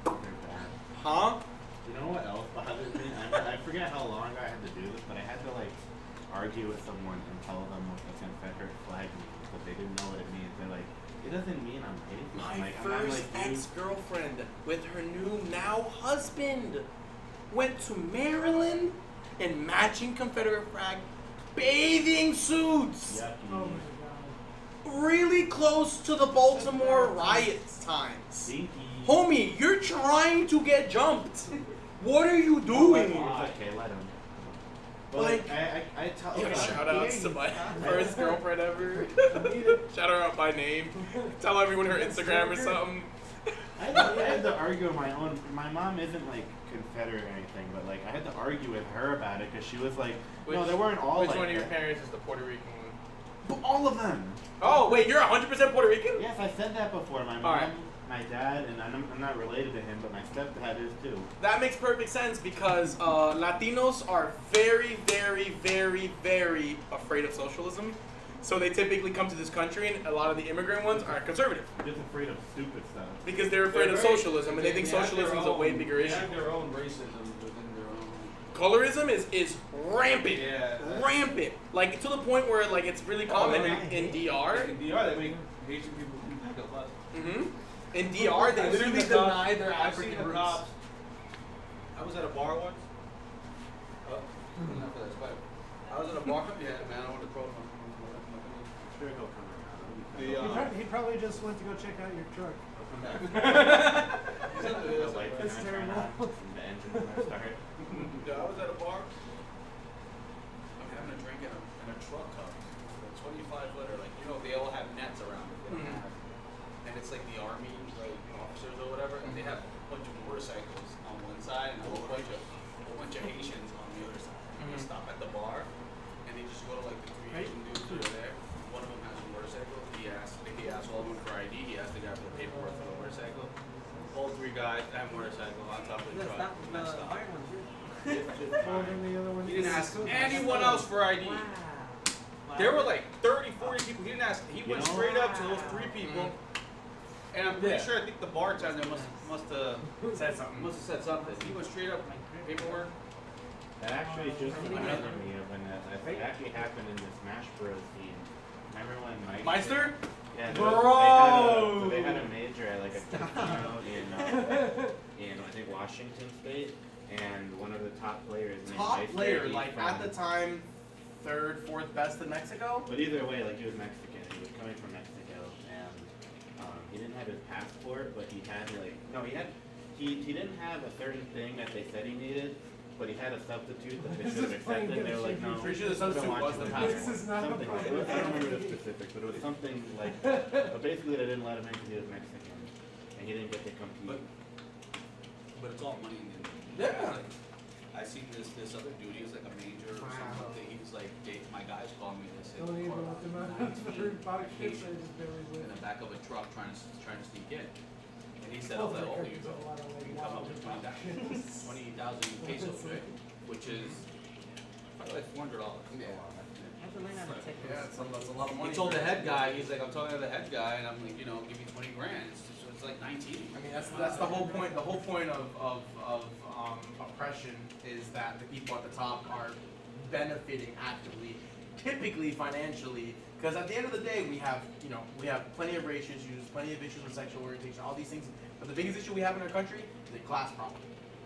They're bad. Huh? You know what else bothers me? I forget how long I had to do this, but I had to like argue with someone and tell them what the Confederate flag means, but they didn't know what it means. They're like, it doesn't mean I'm racist. My Like, I'm first like, dude, ex-girlfriend with her new now husband went to Maryland in matching Confederate flag bathing suits. yucky. Really close to the Baltimore riots times. Stinky. Homie, you're trying to get jumped. What are you It's doing? okay, let him. But Like- I tell Yo, okay, shout outs to my first girlfriend ever. Shout her out by name. Tell everyone her Instagram or something. I had to argue on my own. My mom isn't like Confederate or anything, but like I had to argue with her about it because she was like, no, Which- they weren't all Which like one of your that. parents is the Puerto Rican one? But all of them. Oh, wait, you're 100% Puerto Rican? Yes, I said that before. My mom, Alright. my dad, and I'm not related to him, but my stepdad is too. That makes perfect sense because Latinos are very, very, very, very afraid of socialism. So they typically come to this country, and a lot of the immigrant ones are conservative I'm just afraid of stupid stuff. because they're afraid of socialism, and they think have their socialism is a way own- bigger they issue. have their own racism within their own. Colorism is rampant, Yeah. rampant, like to the point where like it's really common in DR. In DR, they make Haitian people look a lot. Mm-hmm. In DR, they I've literally seen the cops- deny their I've seen African the roots. cops. I was at a bar once. Not for that spider. I was at a bar. Yeah, man, I went to throw it on. Sure, he'll come around. The, He probably just went to go check out your truck. The lights are That's gonna turn terrible. on, and the engine's gonna start. Yeah, I was at a bar. I'm having a drink in a truck cup. A 25 liter, like, you know, they all have nets around it. They don't Mhm. have, and it's like the army, like officers or whatever, and they have a bunch of motorcycles on one side and a whole bunch of Haitians on the other side. And they Mhm. stop at the bar, and they just go to like the three Asian dudes who are there. One of them has a motorcycle. He asked all of them for ID. He asked the guy for the paperwork for the motorcycle. All three guys have motorcycle on top of the truck. And that's stop. Well, then the other one He didn't is ask cooked. anyone else for ID. There were like 30, 40 people. He didn't ask. He went know- straight up to those three people. And I'm pretty Yeah. sure I think the bartender must have Said something. said something. He went straight up paperwork. That actually just reminded me of when that actually happened in the Smash Bros. Scene. Remember when Mike? Meister? Yeah, Bro! they had a major at like a casino in I think Washington State, and one of the top players named Top Meister, player, he's like from- at the time, third, fourth best in Mexico. But either way, like he was Mexican. He was coming from Mexico, and he didn't have his passport, but he had he didn't have a certain thing that they said he needed, but he had a substitute that they This should have is playing accepted. They were like, no, Pretty sure the we don't substitute want was you the in passport. here. This is not a Something like problem. I don't remember the specifics, but it was something like. But basically, they didn't let him in because he was Mexican, and he didn't get to compete. But it's all money in the end. Yeah. Like, I seen this other dude. He was like a major or Wow. something. He was like, my guys call me. They said, Don't even "Carl, let them out. I'm It's 19, for box I'm ships, I Haitian," just barely in live. the back of a truck trying to sneak in. And he said, I was like, oh, you go. You come up with 20,000 pesos, right? Which is probably like $400. I have to learn how to take Yeah, this. that's a lot of money. He told the head guy, he's like, I'm talking to the head guy, and I'm like, give me 20 grand. It's like 19. I mean, that's the whole point. The whole point of oppression is that the people at the top are benefiting actively, typically financially. Because at the end of the day, we have plenty of race issues, plenty of issues with sexual orientation, all these things. But the biggest issue we have in our country is the class problem.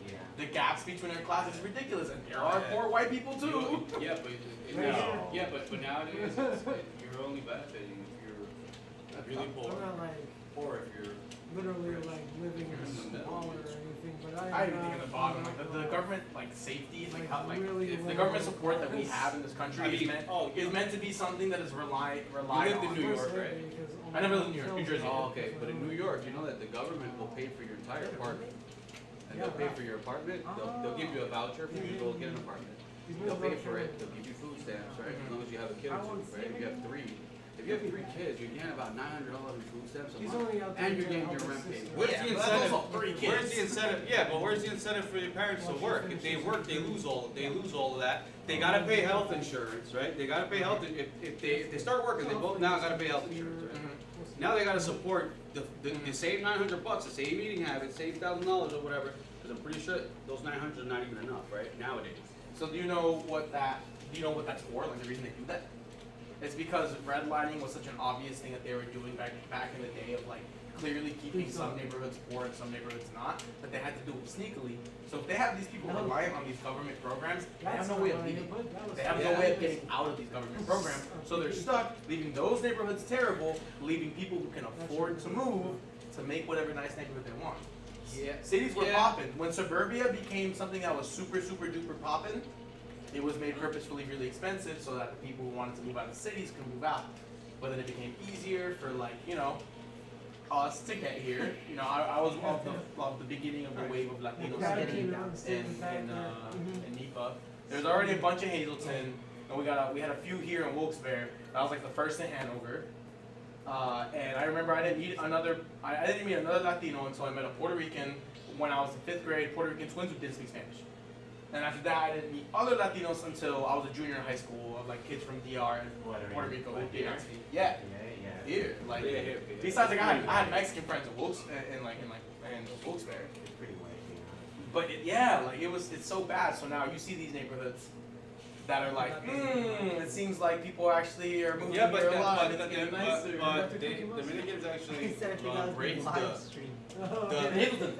Yeah. The gaps between our classes is ridiculous, and there are poor white people too. Yeah, but No. yeah, but nowadays you're only benefiting if you're really poor, I'm not like or if you're literally like living in in the a middle. squalor or anything, but I am even think not- in the bottom, I'm like not the gonna- government, like safety, like Like, how, like really if the low government support that we class. have in this country I is mean, meant oh, is meant to be something that is relied lived in on. New York, First right? day, because I never lived in all New York, my New Jersey. friends- Oh, okay, but in New York, you know that the government will pay for your entire apartment. And they'll pay for your apartment, they'll give you a voucher for you to go get an apartment. These They'll men pay don't for show it, they'll give you food stamps, right? As long as you have a kid I or two, won't right? If you have three. If you have 3 kids, you're getting about $900 in food stamps a He's month. only out there And you're trying to getting your help rent his paid. sister. Where's Yeah, the but that's incentive? also 3 kids. Where's the incentive? Yeah, but where's the incentive for your parents to Once you work? finish If they this work, they one. lose all of that. They gotta pay health insurance, right? They gotta pay health. If they start working, they both now gotta pay health insurance. Right? Mhm. Now they gotta support the same $900, the same eating habits, same $1,000 or whatever. Because I'm pretty sure those 900 are not even enough, right? Nowadays. So do you know what that's for? Like the reason they do that? It's because redlining was such an obvious thing that they were doing back in the day of like clearly keeping some neighborhoods poor and some neighborhoods not, but they had to do it sneakily. So if they have these people No. relying on these government programs, they have That's no not way of what I leaving. put. That was- They have no way of getting out of these government programs. So they're stuck, leaving those neighborhoods terrible, leaving people who can afford to move to make whatever nice neighborhood they want. Yeah. Cities were Yeah. popping. When suburbia became something that was super, super duper popping, it was made purposefully really expensive so that the people who wanted to move out of the cities could move out. But then it became easier for us to get here. You know, I was of the beginning of the wave of Latinos getting in NEPA. There's already a bunch in Hazleton, and we had a few here in Wilkes-Barre. That was like the first in Hanover. And I remember I didn't meet another Latino until I met a Puerto Rican when I was in 5th grade, Puerto Rican twins who didn't speak Spanish. And after that, I didn't meet other Latinos until I was a junior in high school, of like kids from DR and Puerto Rico who didn't speak. Yeah. Here, like, besides, like, I had Mexican friends in Wilkes-Barre. It's pretty white here. But it's so bad. So now you see these neighborhoods that are like, it seems like people actually are moving Yeah, but here a the lot. It's getting nicer. Dominicans actually raised In Hazleton.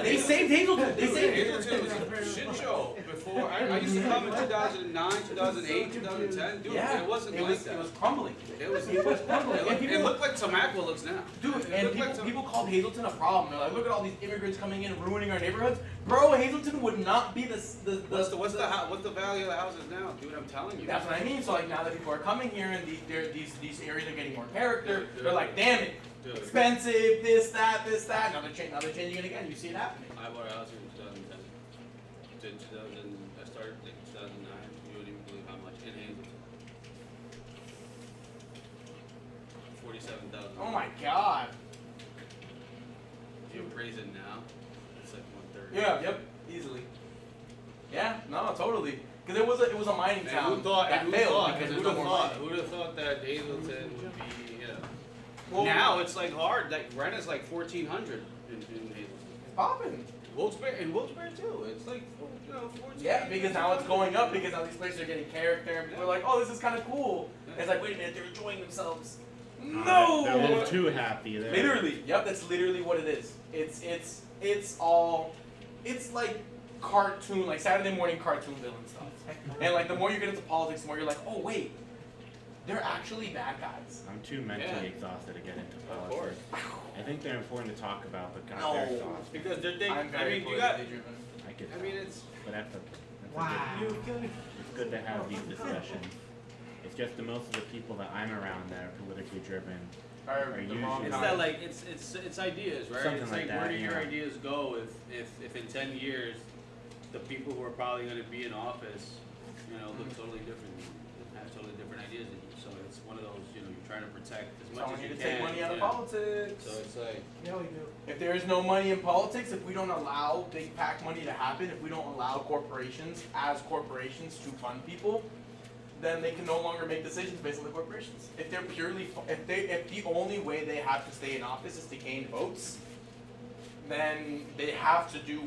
They saved Hazleton. They saved Hazleton was a shit show before. I used to come in 2009, 2008, 2010. Dude, Yeah, it wasn't it like was, that. It was crumbling. It was crumbling. And It looked like Tamaqua looks now. Dude, It and looked like people called Hazleton a problem. They're like, look at all these immigrants coming in and ruining our neighborhoods. Bro, Hazleton would not be the What's the value of the houses now, dude? I'm telling you. That's what I mean. So like now that people are coming here and these areas are getting more character, they're like, damn it, Dude, expensive, this, that. Now they're changing it again. You see it happening. I bought a house here in 2010. To 2000, I started in 2009. You wouldn't even believe how much in Hazleton. 47,000. Oh my god. If you appraise it now, it's like 130. Yeah. Yep. Easily. Yeah. No. Totally. Because it was a mining And town who thought? that And failed because who'd there's have no more thought? money. Who'd have thought that Hazleton would be? You know. Well, Now it's like hard. Like rent is like 1,400 in Hazleton. it's popping. Wilkes-Barre too. It's like 14. Yeah, because now it's going up because now these places are getting character and people are like, oh, this is kind of cool. And it's like, wait a minute, they're enjoying themselves. No! They're a little too happy there. Literally, yep, that's literally what it is. It's like cartoon, like Saturday morning cartoon villain stuff. And like the more you get into politics, the more you're like, oh wait, they're actually bad guys. I'm too mentally Yeah. exhausted to get into Of politics. course. I think they're important to talk about, but God, No. they're exhausting. Because I'm very you got. politically driven. I get I mean, it's. but that's a good, it's good to have these discussions. It's just the most of the people that I'm around that are politically driven. Are Are the usually- wrong It's kind. that like it's ideas, right? Something it's like where that, do your yeah. ideas go if in 10 years the people who are probably going to be in office, you know, look totally different, and have totally different ideas than you. So it's one of those, you know, you're trying to protect as much Telling as you you to can. take money out of yeah. politics. So it's like Yeah, we do. If there is no money in politics, if we don't allow big PAC money to happen, if we don't allow corporations as corporations to fund people, then they can no longer make decisions based on the corporations. If they're purely, if the only way they have to stay in office is to gain votes, then they have to do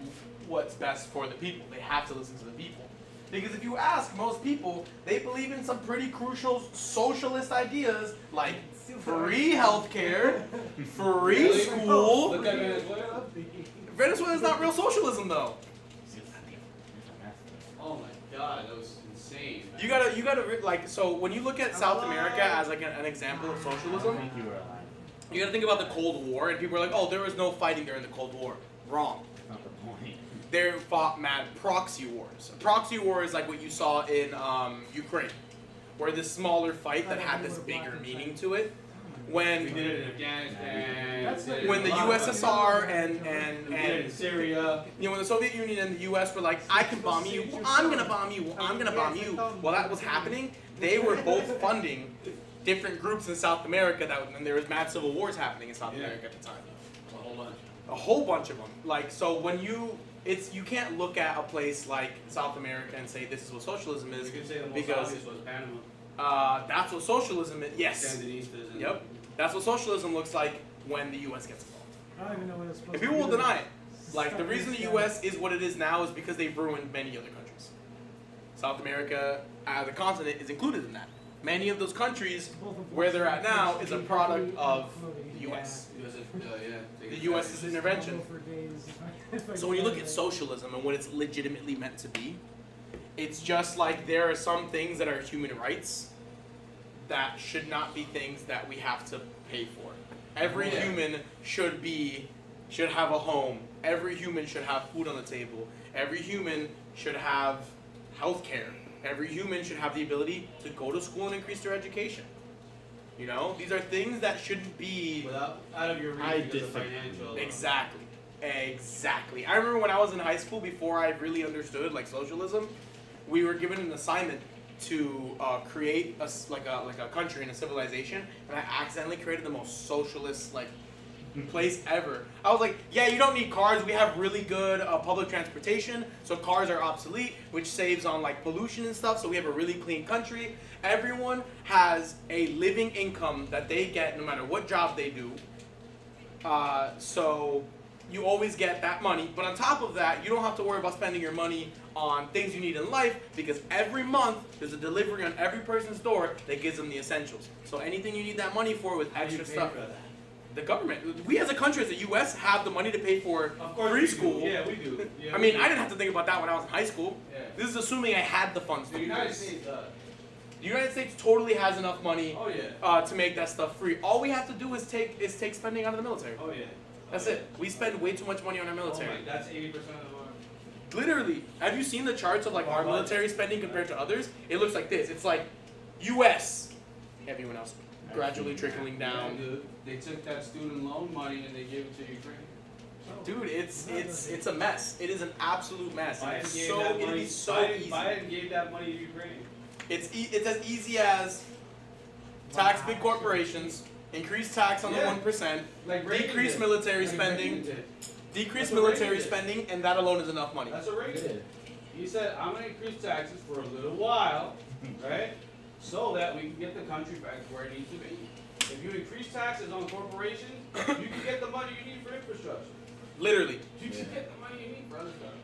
what's best for the people. They have to listen to the people. Because if you ask most people, they believe in some pretty crucial socialist ideas like free healthcare, free Really? school. look at Venezuela. Venezuela's not real socialism though. It's a mess. Oh my God, that was insane. Man. You gotta like, so when you look at South America as like an example of I don't socialism, think you were alive. you gotta think about the Cold War, and people are like, oh, there was no fighting during the Cold War. Wrong. That's not the point. They fought mad proxy wars. A proxy war is like what you saw in Ukraine, where this smaller fight that had this bigger meaning to it. When We did it in Afghanistan. That's we did it when the in Iraq, USSR we did it in Syria. you know, when the Soviet Union and the US were like, I can bomb you, well, I'm gonna bomb you, well, I'm gonna bomb you. While that was happening, they were both funding different groups in South America and there was mad civil wars happening in South Yeah. America at the time. A whole bunch. A whole bunch of them. Like, so when you can't look at a place like South America and say this is what socialism is, You could say the most because obvious was Panama. that's what socialism is. Yes. Sandinistas and Yep. That's what socialism looks like when the US gets involved. I don't even know what it's supposed And to people will do. deny it. Like, the reason the US is what it is now is because they've ruined many other countries. South America, as a continent, is included in that. Many of those countries, where they're at now, is a product of the US. The US's intervention. So when you look at socialism and what it's legitimately meant to be, it's just like there are some things that are human rights that should not be things that we have to pay for. Every Yeah. human should have a home. Every human should have food on the table. Every human should have health care. Every human should have the ability to go to school and increase their education. You know, these are things that shouldn't be. Without out of your reach I because of disagree. financial. Exactly. Exactly. I remember when I was in high school, before I really understood like socialism, we were given an assignment to create like a country and a civilization, and I accidentally created the most socialist like place ever. I was like, yeah, you don't need cars. We have really good public transportation, so cars are obsolete, which saves on like pollution and stuff. So we have a really clean country. Everyone has a living income that they get no matter what job they do. So you always get that money, but on top of that, you don't have to worry about spending your money on things you need in life because every month there's a delivery on every person's door that gives them the essentials. So anything you need that money for with How do you extra pay stuff, for that? the government, we as a country, as the U.S., have the money to pay for Of course free we school. do. Yeah, we do. Yeah, I we mean, do. I didn't have to think about that when I was in high school. Yeah. This is assuming I had the funds to The do United this. States does. The United States totally has enough money Oh yeah. to make that stuff free. All we have to do is take spending out of the military. Oh yeah. That's it. We spend way too much money on our military. Oh my, that's 80% of our. Literally, have you seen the charts of like our military spending compared to others? It looks like this. It's like U.S. Everyone else gradually trickling down. Yeah, dude. They took that student loan money and they gave it to Ukraine. Dude, it's a mess. It is an absolute mess. And Biden it's gave so that it'd money. be so Biden, easy. Biden gave that money to Ukraine. It's as easy as tax big corporations, increase tax on the Yeah. 1%, Like Reagan decrease did. military Like spending, Reagan did. decrease That's what military Reagan did. spending, and that alone is enough money. That's what Reagan did. He said, I'm going to increase taxes for a little while, right? So that we can get the country back to where it needs to be. If you increase taxes on corporations, you can get the money you need for infrastructure. Literally. You can get the money you need for other stuff.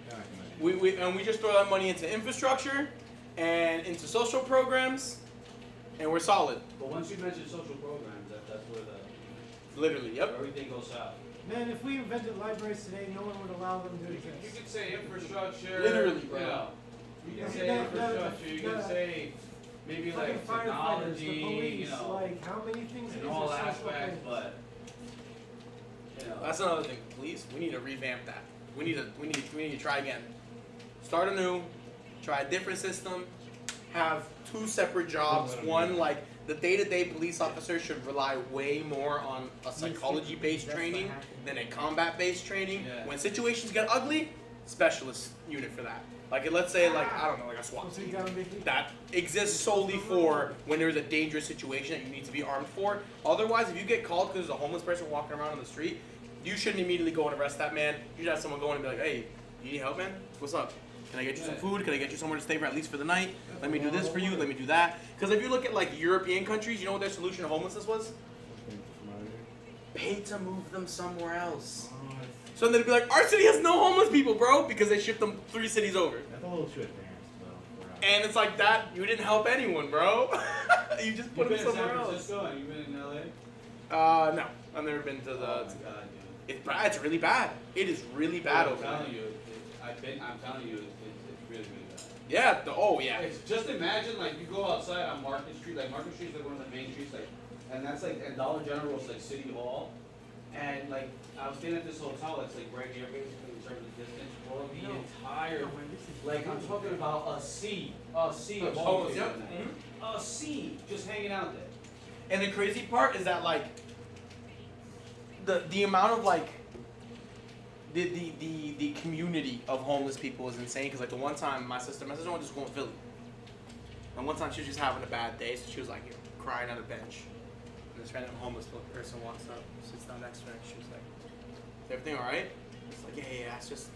We just throw that money into infrastructure and into social programs, and we're solid. But once you mention social programs, that's where the Literally, yep. everything goes south. Man, if we invented libraries today, no one would allow them to You exist. could say infrastructure. Literally, bro. You know, you can say The- infrastructure. You can the- say maybe Fucking like firefighters, the technology. police, You know, like how many things in these all are social aspects, things? but you know. That's another thing. Police, we need to revamp that. We need to try again. Start anew, try a different system, have two separate jobs. One, like the day-to-day police officer should rely way more on a psychology-based training than a combat-based training. Yeah. When situations get ugly, specialist unit for that. Like let's say like I don't know, like a SWAT What's it team down, Mickey? that exists solely for when there's a dangerous situation that you need to be armed for. Otherwise, if you get called because there's a homeless person walking around on the street, you shouldn't immediately go and arrest that man. You should have someone go in and be like, hey, you need help, man? What's up? Can I get you some food? Can I get you somewhere to stay for at least for the night? Let me do this for you. Let me do that. Because if you look at like European countries, you know what their solution to homelessness was? Pay to move them somewhere else. So then they'd be like, our city has no homeless people, bro, because they shipped them 3 cities over. That's a little too advanced, though. And it's like that, you didn't help anyone, bro. You just put You've them been in San somewhere else. Francisco and you've been in LA? No, I've never been to the. Oh my god, dude. It's really bad. It is really bad I'm over there. telling you, I'm telling you, it's really, really bad. Yeah. Oh yeah. It's just imagine like you go outside on Market Street, like Market Street's like one of the main streets, like, and that's like, and Dollar General is like City Hall, and like I was staying at this hotel that's like right here, basically in terms of distance, for the entire, like I'm talking about a sea of homeless Yep. people in there. A sea just hanging out there. And the crazy part is that like the amount of like the community of homeless people is insane. Because like the one time my sister went to school in Philly, and one time she was just having a bad day, so she was like crying on a bench. And this random homeless person walks up, sits down next to her, and she was like, "Is everything all right?" It's like, "Yeah, it's just."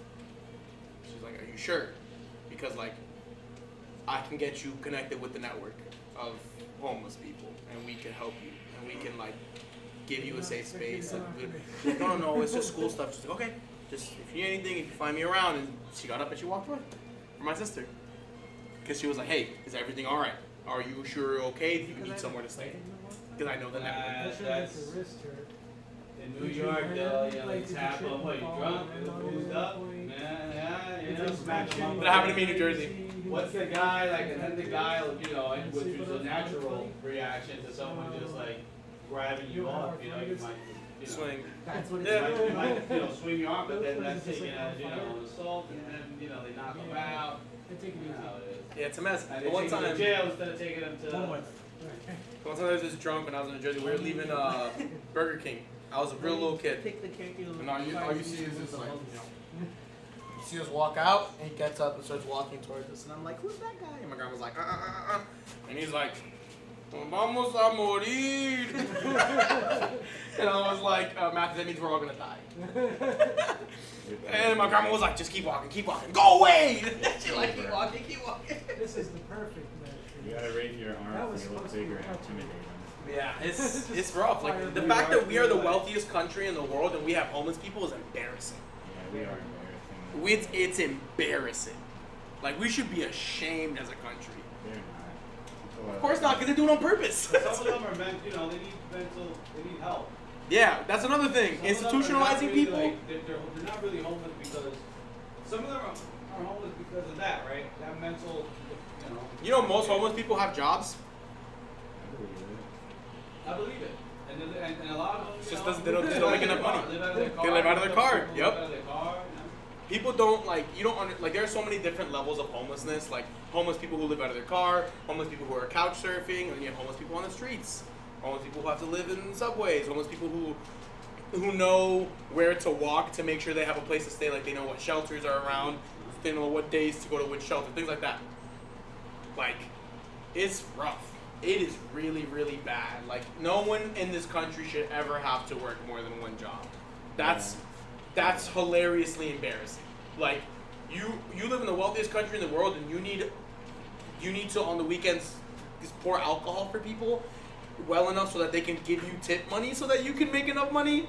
She's like, "Are you sure?" Because like I can get you connected with the network of homeless people, and we can help you, and we can like give you a safe space. And no, it's just school stuff. She's like, okay, just if you need anything, if you find me around. And she got up and she walked away for my sister, because she was like, hey, is everything all right? Are you sure you're okay? Do you need somewhere to stay? Because I know the network. That's in New York, though, you know, they tap them, what, you drunk, you boozed up? Yeah, you know, smack them up. That happened to me in New Jersey. What's the guy, like, and then the guy, you know, which was a natural reaction to someone just, like, grabbing you up, you know, you might, you know. Swing. That's what Yeah. You might, you know, swing your arm, but then that's taken as, you know, an assault, and then, you know, they knock him out. They take it You know easy. how it is. Yeah, it's a mess. And But they one take him to time, jail instead of taking him to. One time I was just drunk when I was in New Jersey. We were leaving Burger King. I was a real little kid. Pick the character you And all you see is this, like, you see us walk out, and he gets up and starts walking towards us. And I'm like, who's that guy? And my grandma's like, And he's like, vamos a morir. And I was like, Matthew, that means we're all gonna die. And my grandma was like, just keep walking, go away. She's like, keep walking. This is the perfect match. You gotta raise your That arm was so you look supposed to be bigger and tough. intimidate them. Yeah, it's rough. Like the fact that we are the wealthiest country in the world and we have homeless people is embarrassing. Yeah, we are embarrassing. It's embarrassing. Like we should be ashamed as a country. They're not. Of course not, because they do it on purpose. Some of them are meant, you know, they need help. Yeah, that's another thing. Some of them are not Institutionalizing really, people. like, they're not really homeless because some of them are homeless because of that, right? That mental, you know. You know, most homeless people have jobs. I believe it. I believe it. And a lot of them, It's you just know, doesn't- they don't live make out of enough their money. car, live out of their car. They live out of their car, Live yep. out of their car, you know. People don't like you don't under, like there are so many different levels of homelessness, like homeless people who live out of their car, homeless people who are couch surfing, and then you have homeless people on the streets, homeless people who have to live in subways, homeless people who know where to walk to make sure they have a place to stay, like they know what shelters are around, they know what days to go to which shelter, things like that. Like, it's rough. It is really, really bad. Like, no one in this country should ever have to work more than one job. That's hilariously embarrassing. Like, you live in the wealthiest country in the world, and you need to on the weekends just pour alcohol for people well enough so that they can give you tip money so that you can make enough money.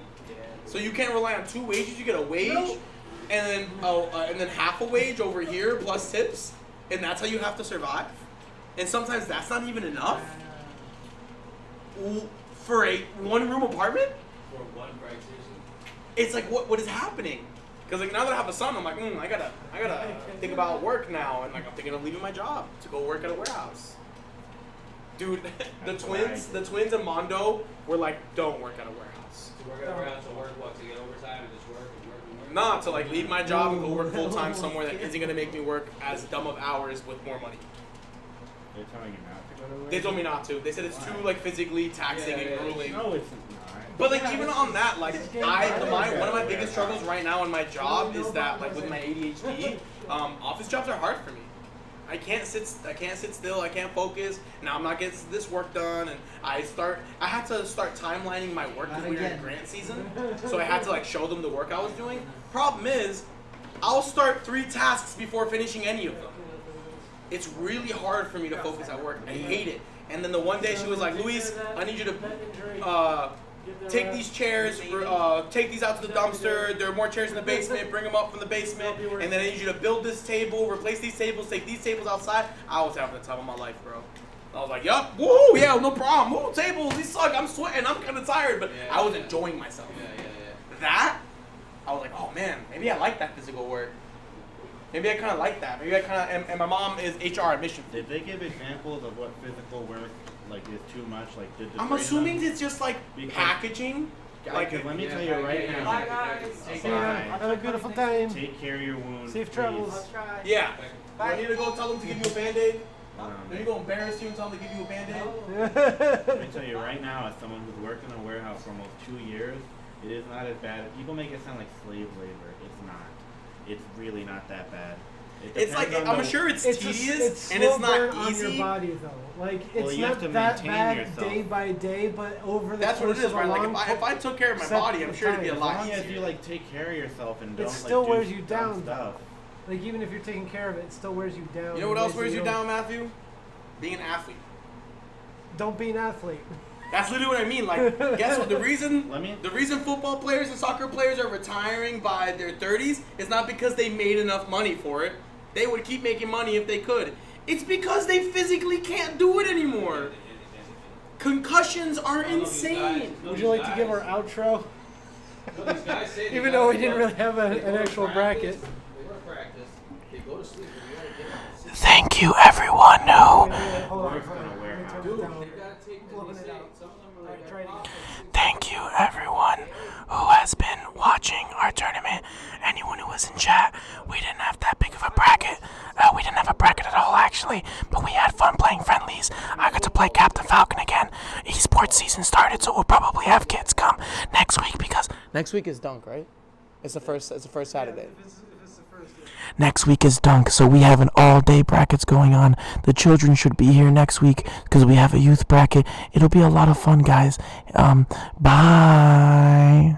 So you can't rely on 2 wages. You get a wage, and then half a wage over here plus tips, and that's how you have to survive. And sometimes that's not even enough for a one-room apartment. For one price station. It's like what is happening? Because like now that I have a son, I'm like, I gotta think about work now, and like I'm thinking of leaving my job to go work at a warehouse. Dude, the twins and Mondo were like, don't work at a warehouse. To work at a warehouse, to work what? To get overtime and just work and work and work? Nah, to like leave my job and go work full time somewhere that isn't gonna make me work as dumb of hours with more money. They're telling you not to go to work? They told me not to. They said it's too like physically taxing Yeah, and grueling. No, it's not. But like even on that, like one of my biggest struggles right now in my job is that like with my ADHD, office jobs are hard for me. I can't sit still. I can't focus. Now I'm not getting this work done, and I had to start timelining my work because we were in grant season, so I had to like show them the work I was doing. Problem is, I'll start 3 tasks before finishing any of them. It's really hard for me to focus at work. I hate it. And then the one day she was like, Luis, I need you to take these chairs, take these out to the dumpster. There are more chairs in the basement. Bring them up from the basement. And then I need you to build this table, replace these tables, take these tables outside. I was having the time of my life, bro. I was like, yup, woo, yeah, no problem. Woo, tables, these suck. I'm sweating. I'm kind of tired, but I was enjoying myself. Yeah. That, I was like, oh man, maybe I like that physical work. Maybe I kind of like that. Maybe I kind of, and my mom is HR admission. Did they give examples of what physical work like is too much? Like did the I'm three of assuming them- it's just like Because- packaging. Like, let me tell you right now. Bye, guys. See ya. Have a beautiful time. Take care of your wounds. Safe please. travels. Yeah. I need to go tell them to give you a Band-Aid. Um, Then you go embarrass you and tell them to give you a Band-Aid. Let me tell you right now, as someone who's worked in a warehouse for almost 2 years, it is not as bad. People make it sound like slave labor. It's not. It's really not that bad. It It's like, depends on I'm the- sure it's tedious a and it's slow burn not on your easy. body though. Like Well, it's you have not to that maintain bad yourself. day by day, but over the That's what course it is, of right? a Like long if I took care of my set body, I'm sure it'd be a time, lot As long as easier. you like take care of yourself and don't like still do wears you dumb down, stuff. like even if you're taking care of it, it still wears you down. You know what in else ways wears that you don't- down, Matthew? Being an athlete. Don't be an athlete. That's literally what I mean. Like, guess what? The Let me- reason football players and soccer players are retiring by their 30s is not because they made enough money for it. They would keep making money if they could. It's because they physically can't do it anymore. Concussions are insane. Would you like to give our outro? No, these guys say they Even gotta though we go- didn't really have they an go to actual bracket. They go to practice. They go to sleep. And you gotta get up. Thank you, everyone who Hold on, Work's hold on. gonna wear Let me out. turn Dude, it down. they gotta take Blowing they it say out. some of them are Alright, like try it again. Thank you, everyone who has been watching our tournament. Anyone who was in chat, we didn't have that big of a bracket. We didn't have a bracket at all, actually. actually, but we had fun playing friendlies. I got to play Captain Falcon again. Esports season started, so we'll probably have kids come next week because Next week is Dunk, right? It's the first Saturday. If it's the first, yeah. next week is Dunk, so we have an all-day brackets going on. The children should be here next week because we have a youth bracket. It'll be a lot of fun, guys. Bye.